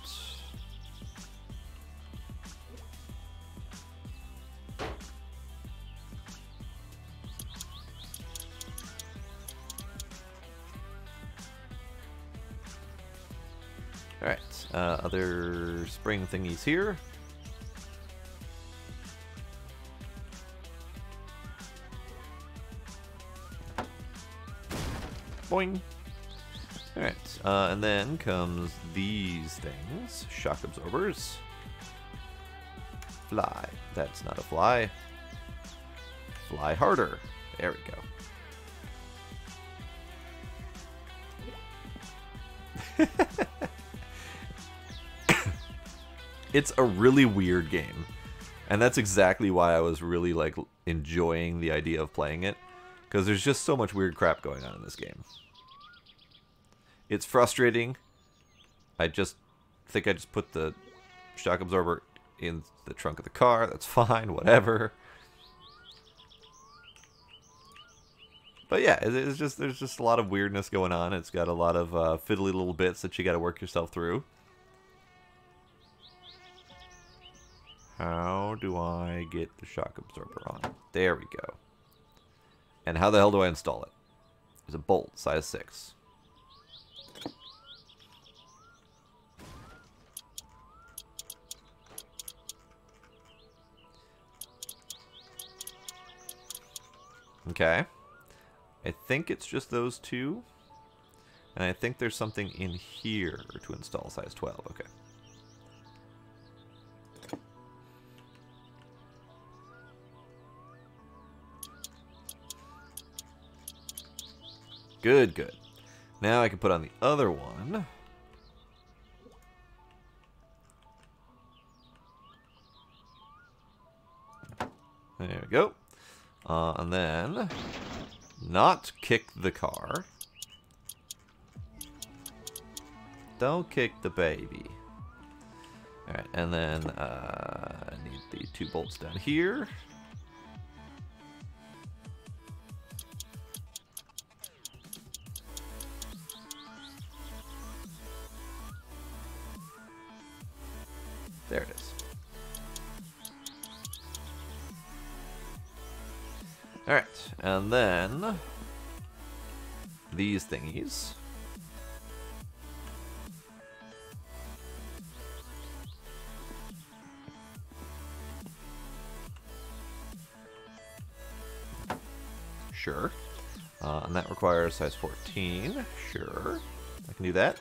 Alright, other spring thingies here. Boing! Alright, and then comes these things. Shock absorbers. Fly. That's not a fly. Fly harder. There we go. It's a really weird game. And that's exactly why I was really like enjoying the idea of playing it. Because there's just so much weird crap going on in this game. It's frustrating. I just think I just put the shock absorber in the trunk of the car. That's fine, whatever. But yeah, it's just there's just a lot of weirdness going on. It's got a lot of fiddly little bits that you got to work yourself through. How do I get the shock absorber on? There we go. And how the hell do I install it? There's a bolt, size 6. Okay. I think it's just those two. And I think there's something in here to install size 12. Okay. Good, good. Now I can put on the other one. There we go. And then, not kick the car. Don't kick the baby. Alright, and then I need the 2 bolts down here. There it is. Alright, and then these thingies. Sure. And that requires size 14. Sure. I can do that.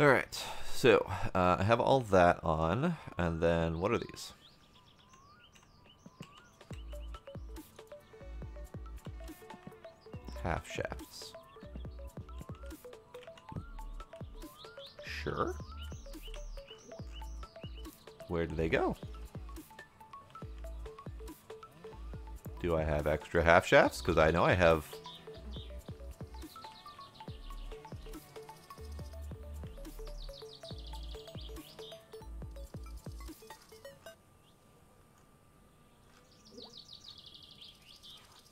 Alright, so I have all that on, and then what are these? Half shafts. Sure. Where do they go? Do I have extra half shafts? Because I know I have...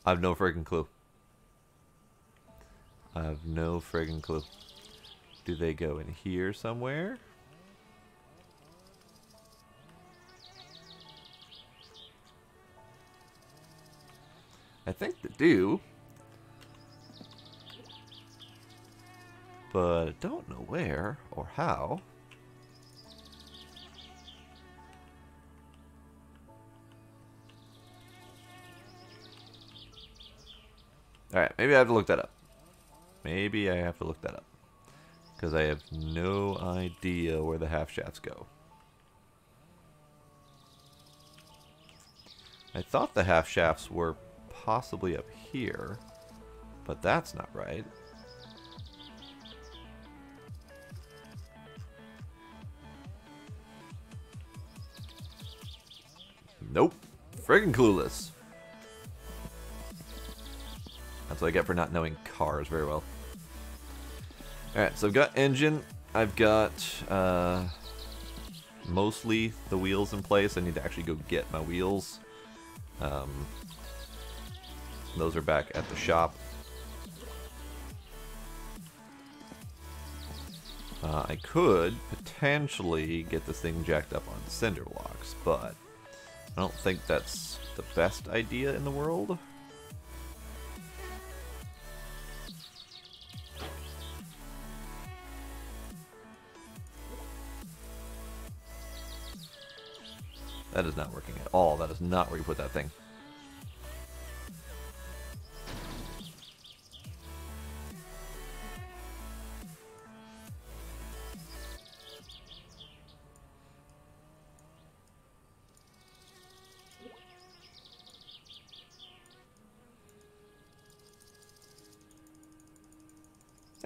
I have no friggin' clue. I have no friggin' clue. Do they go in here somewhere? I think they do. But I don't know where or how. Alright, maybe I have to look that up. Maybe I have to look that up. Because I have no idea where the half shafts go. I thought the half shafts were possibly up here, but that's not right. Nope. Friggin' clueless. That's what I get for not knowing cars very well. Alright, so I've got engine. I've got mostly the wheels in place. I need to actually go get my wheels. Those are back at the shop. I could potentially get this thing jacked up on cinder blocks, but I don't think that's the best idea in the world. That is not working at all. That is not where you put that thing.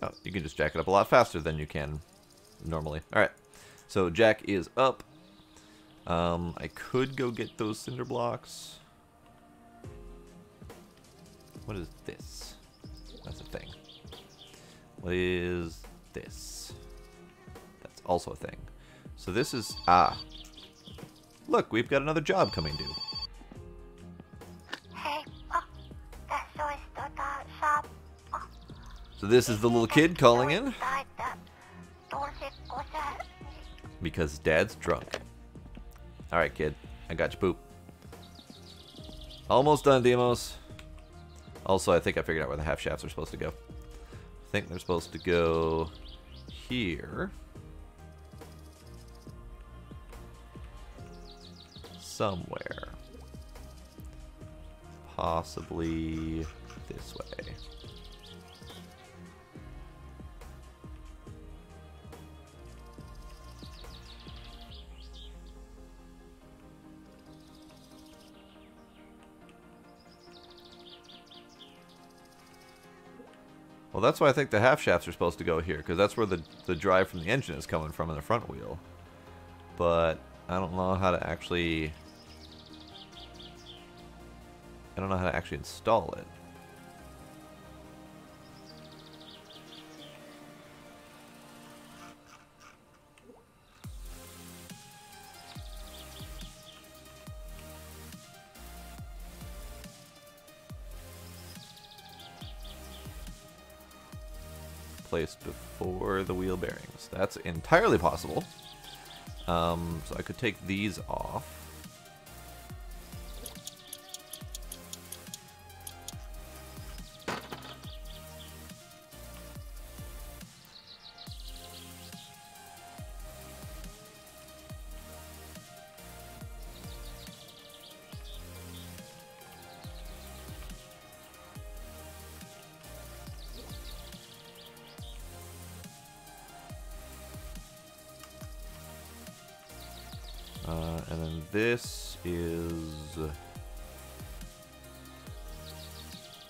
Oh, you can just jack it up a lot faster than you can normally. Alright, so jack is up. I could go get those cinder blocks. What is this? That's a thing. What is this? That's also a thing. So this is... Ah. Look, we've got another job coming due. So this is the little kid calling in. Because Dad's drunk. Alright, kid. I got your poop. Almost done, Demos. Also, I think I figured out where the half shafts are supposed to go. I think they're supposed to go here. Somewhere. Possibly this way. Well, that's why I think the half shafts are supposed to go here, because that's where the drive from the engine is coming from in the front wheel. But I don't know how to actually... I don't know how to actually install it. Placed before the wheel bearings. That's entirely possible. So I could take these off. And then this is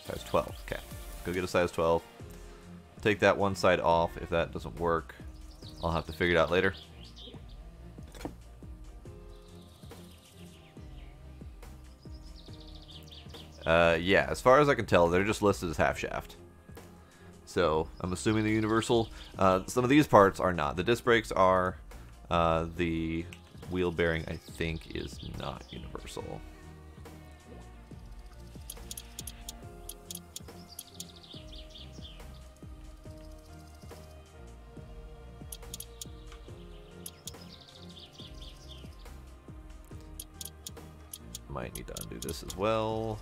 size 12. Okay, go get a size 12. Take that one side off. If that doesn't work, I'll have to figure it out later. Yeah, as far as I can tell, they're just listed as half shaft. So I'm assuming the universal. Some of these parts are not. The disc brakes are. The wheel bearing, I think, is not universal. Might need to undo this as well.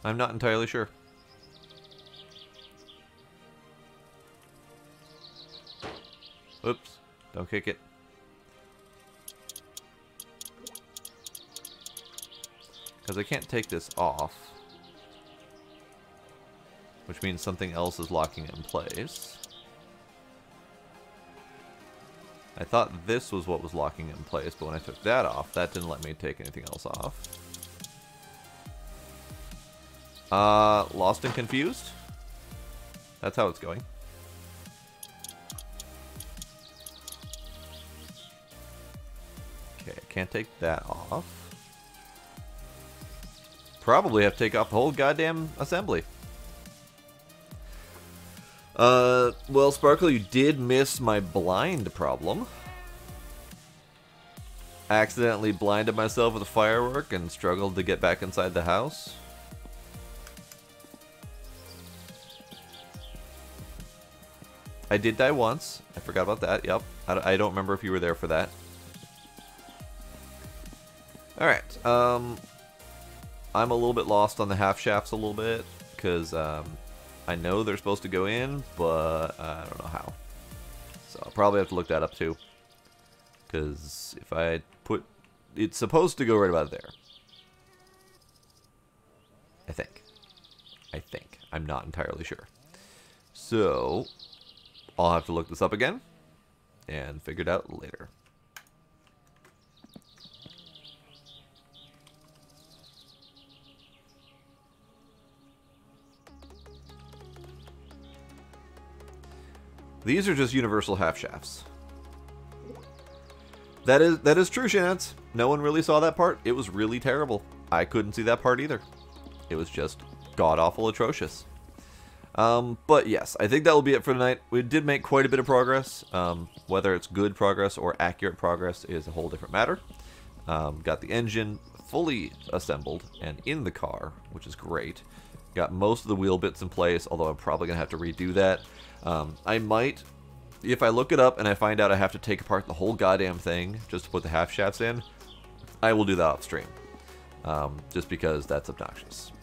I'm not entirely sure. Oops, don't kick it. Because I can't take this off. Which means something else is locking it in place. I thought this was what was locking it in place, but when I took that off, that didn't let me take anything else off. Lost and confused? That's how it's going. Okay, I can't take that off. Probably have to take off the whole goddamn assembly. Well, Sparkle, you did miss my blind problem. Accidentally blinded myself with a firework and struggled to get back inside the house. I did die once. I forgot about that. Yep. I don't remember if you were there for that. Alright. I'm a little bit lost on the half shafts a little bit. Because I know they're supposed to go in, but I don't know how. So I'll probably have to look that up too. Because if I put... It's supposed to go right about there. I think. I'm not entirely sure. So... I'll have to look this up again and figure it out later. These are just universal half shafts. That is true, Shanance. No one really saw that part. It was really terrible. I couldn't see that part either. It was just god-awful atrocious. But yes, I think that will be it for tonight. We did make quite a bit of progress. Whether it's good progress or accurate progress is a whole different matter. Got the engine fully assembled and in the car, which is great. Got most of the wheel bits in place, although I'm probably going to have to redo that. I might, if I look it up and I find out I have to take apart the whole goddamn thing just to put the half shafts in, I will do that off stream. Just because that's obnoxious.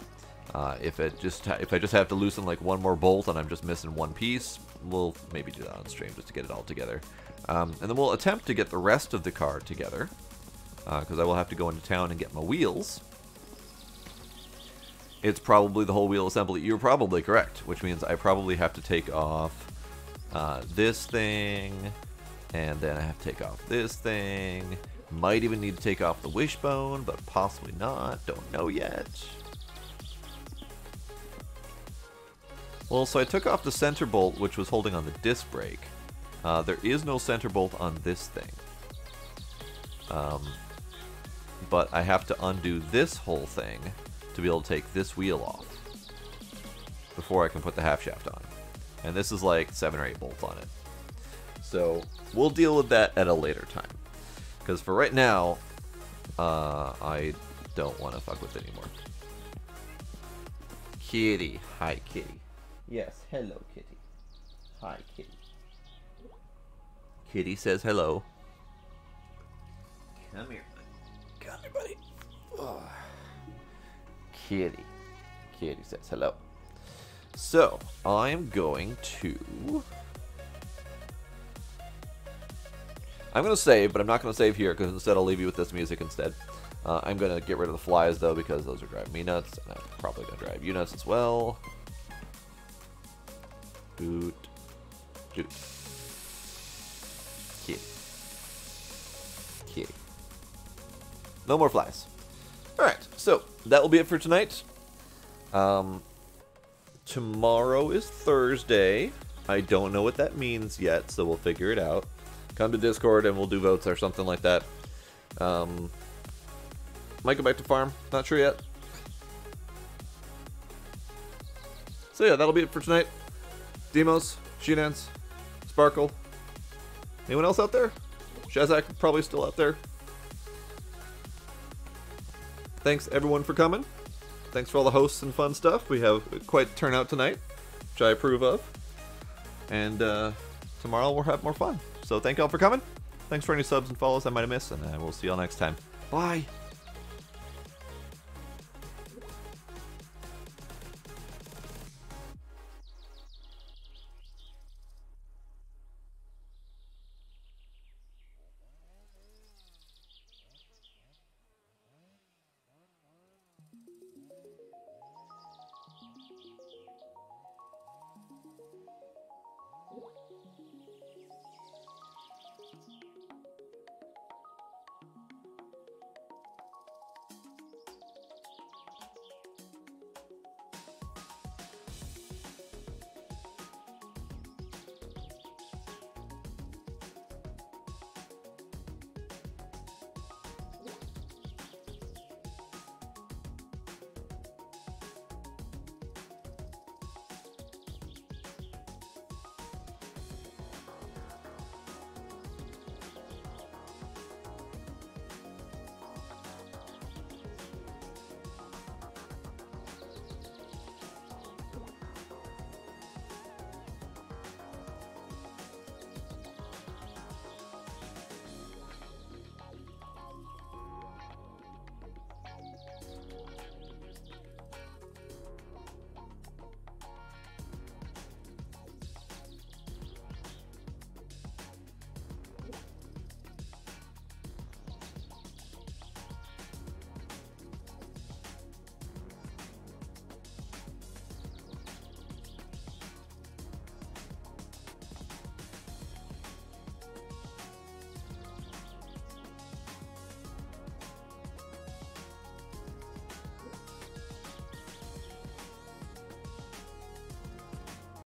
If I just have to loosen like one more bolt and I'm just missing one piece, we'll maybe do that on stream just to get it all together. And then we'll attempt to get the rest of the car together, because I will have to go into town and get my wheels. It's probably the whole wheel assembly. You're probably correct, which means I probably have to take off this thing, and then I have to take off this thing. Might even need to take off the wishbone, but possibly not. Don't know yet. Well, so I took off the center bolt, which was holding on the disc brake. There is no center bolt on this thing. But I have to undo this whole thing to be able to take this wheel off before I can put the half shaft on. And this is like 7 or 8 bolts on it. So we'll deal with that at a later time. Because for right now, I don't want to fuck with it anymore. Kitty. Hi, Kitty. Yes, hello, Kitty. Hi, Kitty. Kitty says hello. Come here, buddy. Come here, buddy. Oh. Kitty. Kitty says hello. So, I'm going to... I'm going to save, but I'm not going to save here, because instead I'll leave you with this music instead. I'm going to get rid of the flies, though, because those are driving me nuts, and I'm probably going to drive you nuts as well. Doot. Doot. Kitty. Kitty. No more flies. Alright, so that will be it for tonight. Tomorrow is Thursday. I don't know what that means yet, so we'll figure it out. Come to Discord and we'll do votes or something like that. Might go back to farm. Not sure yet. So yeah, that'll be it for tonight. Demos, Shinance, Sparkle. Anyone else out there? Shazak probably still out there. Thanks everyone for coming. Thanks for all the hosts and fun stuff. We have quite a turnout tonight, which I approve of. And tomorrow we'll have more fun. So thank y'all for coming. Thanks for any subs and follows I might have missed, and we'll see y'all next time. Bye.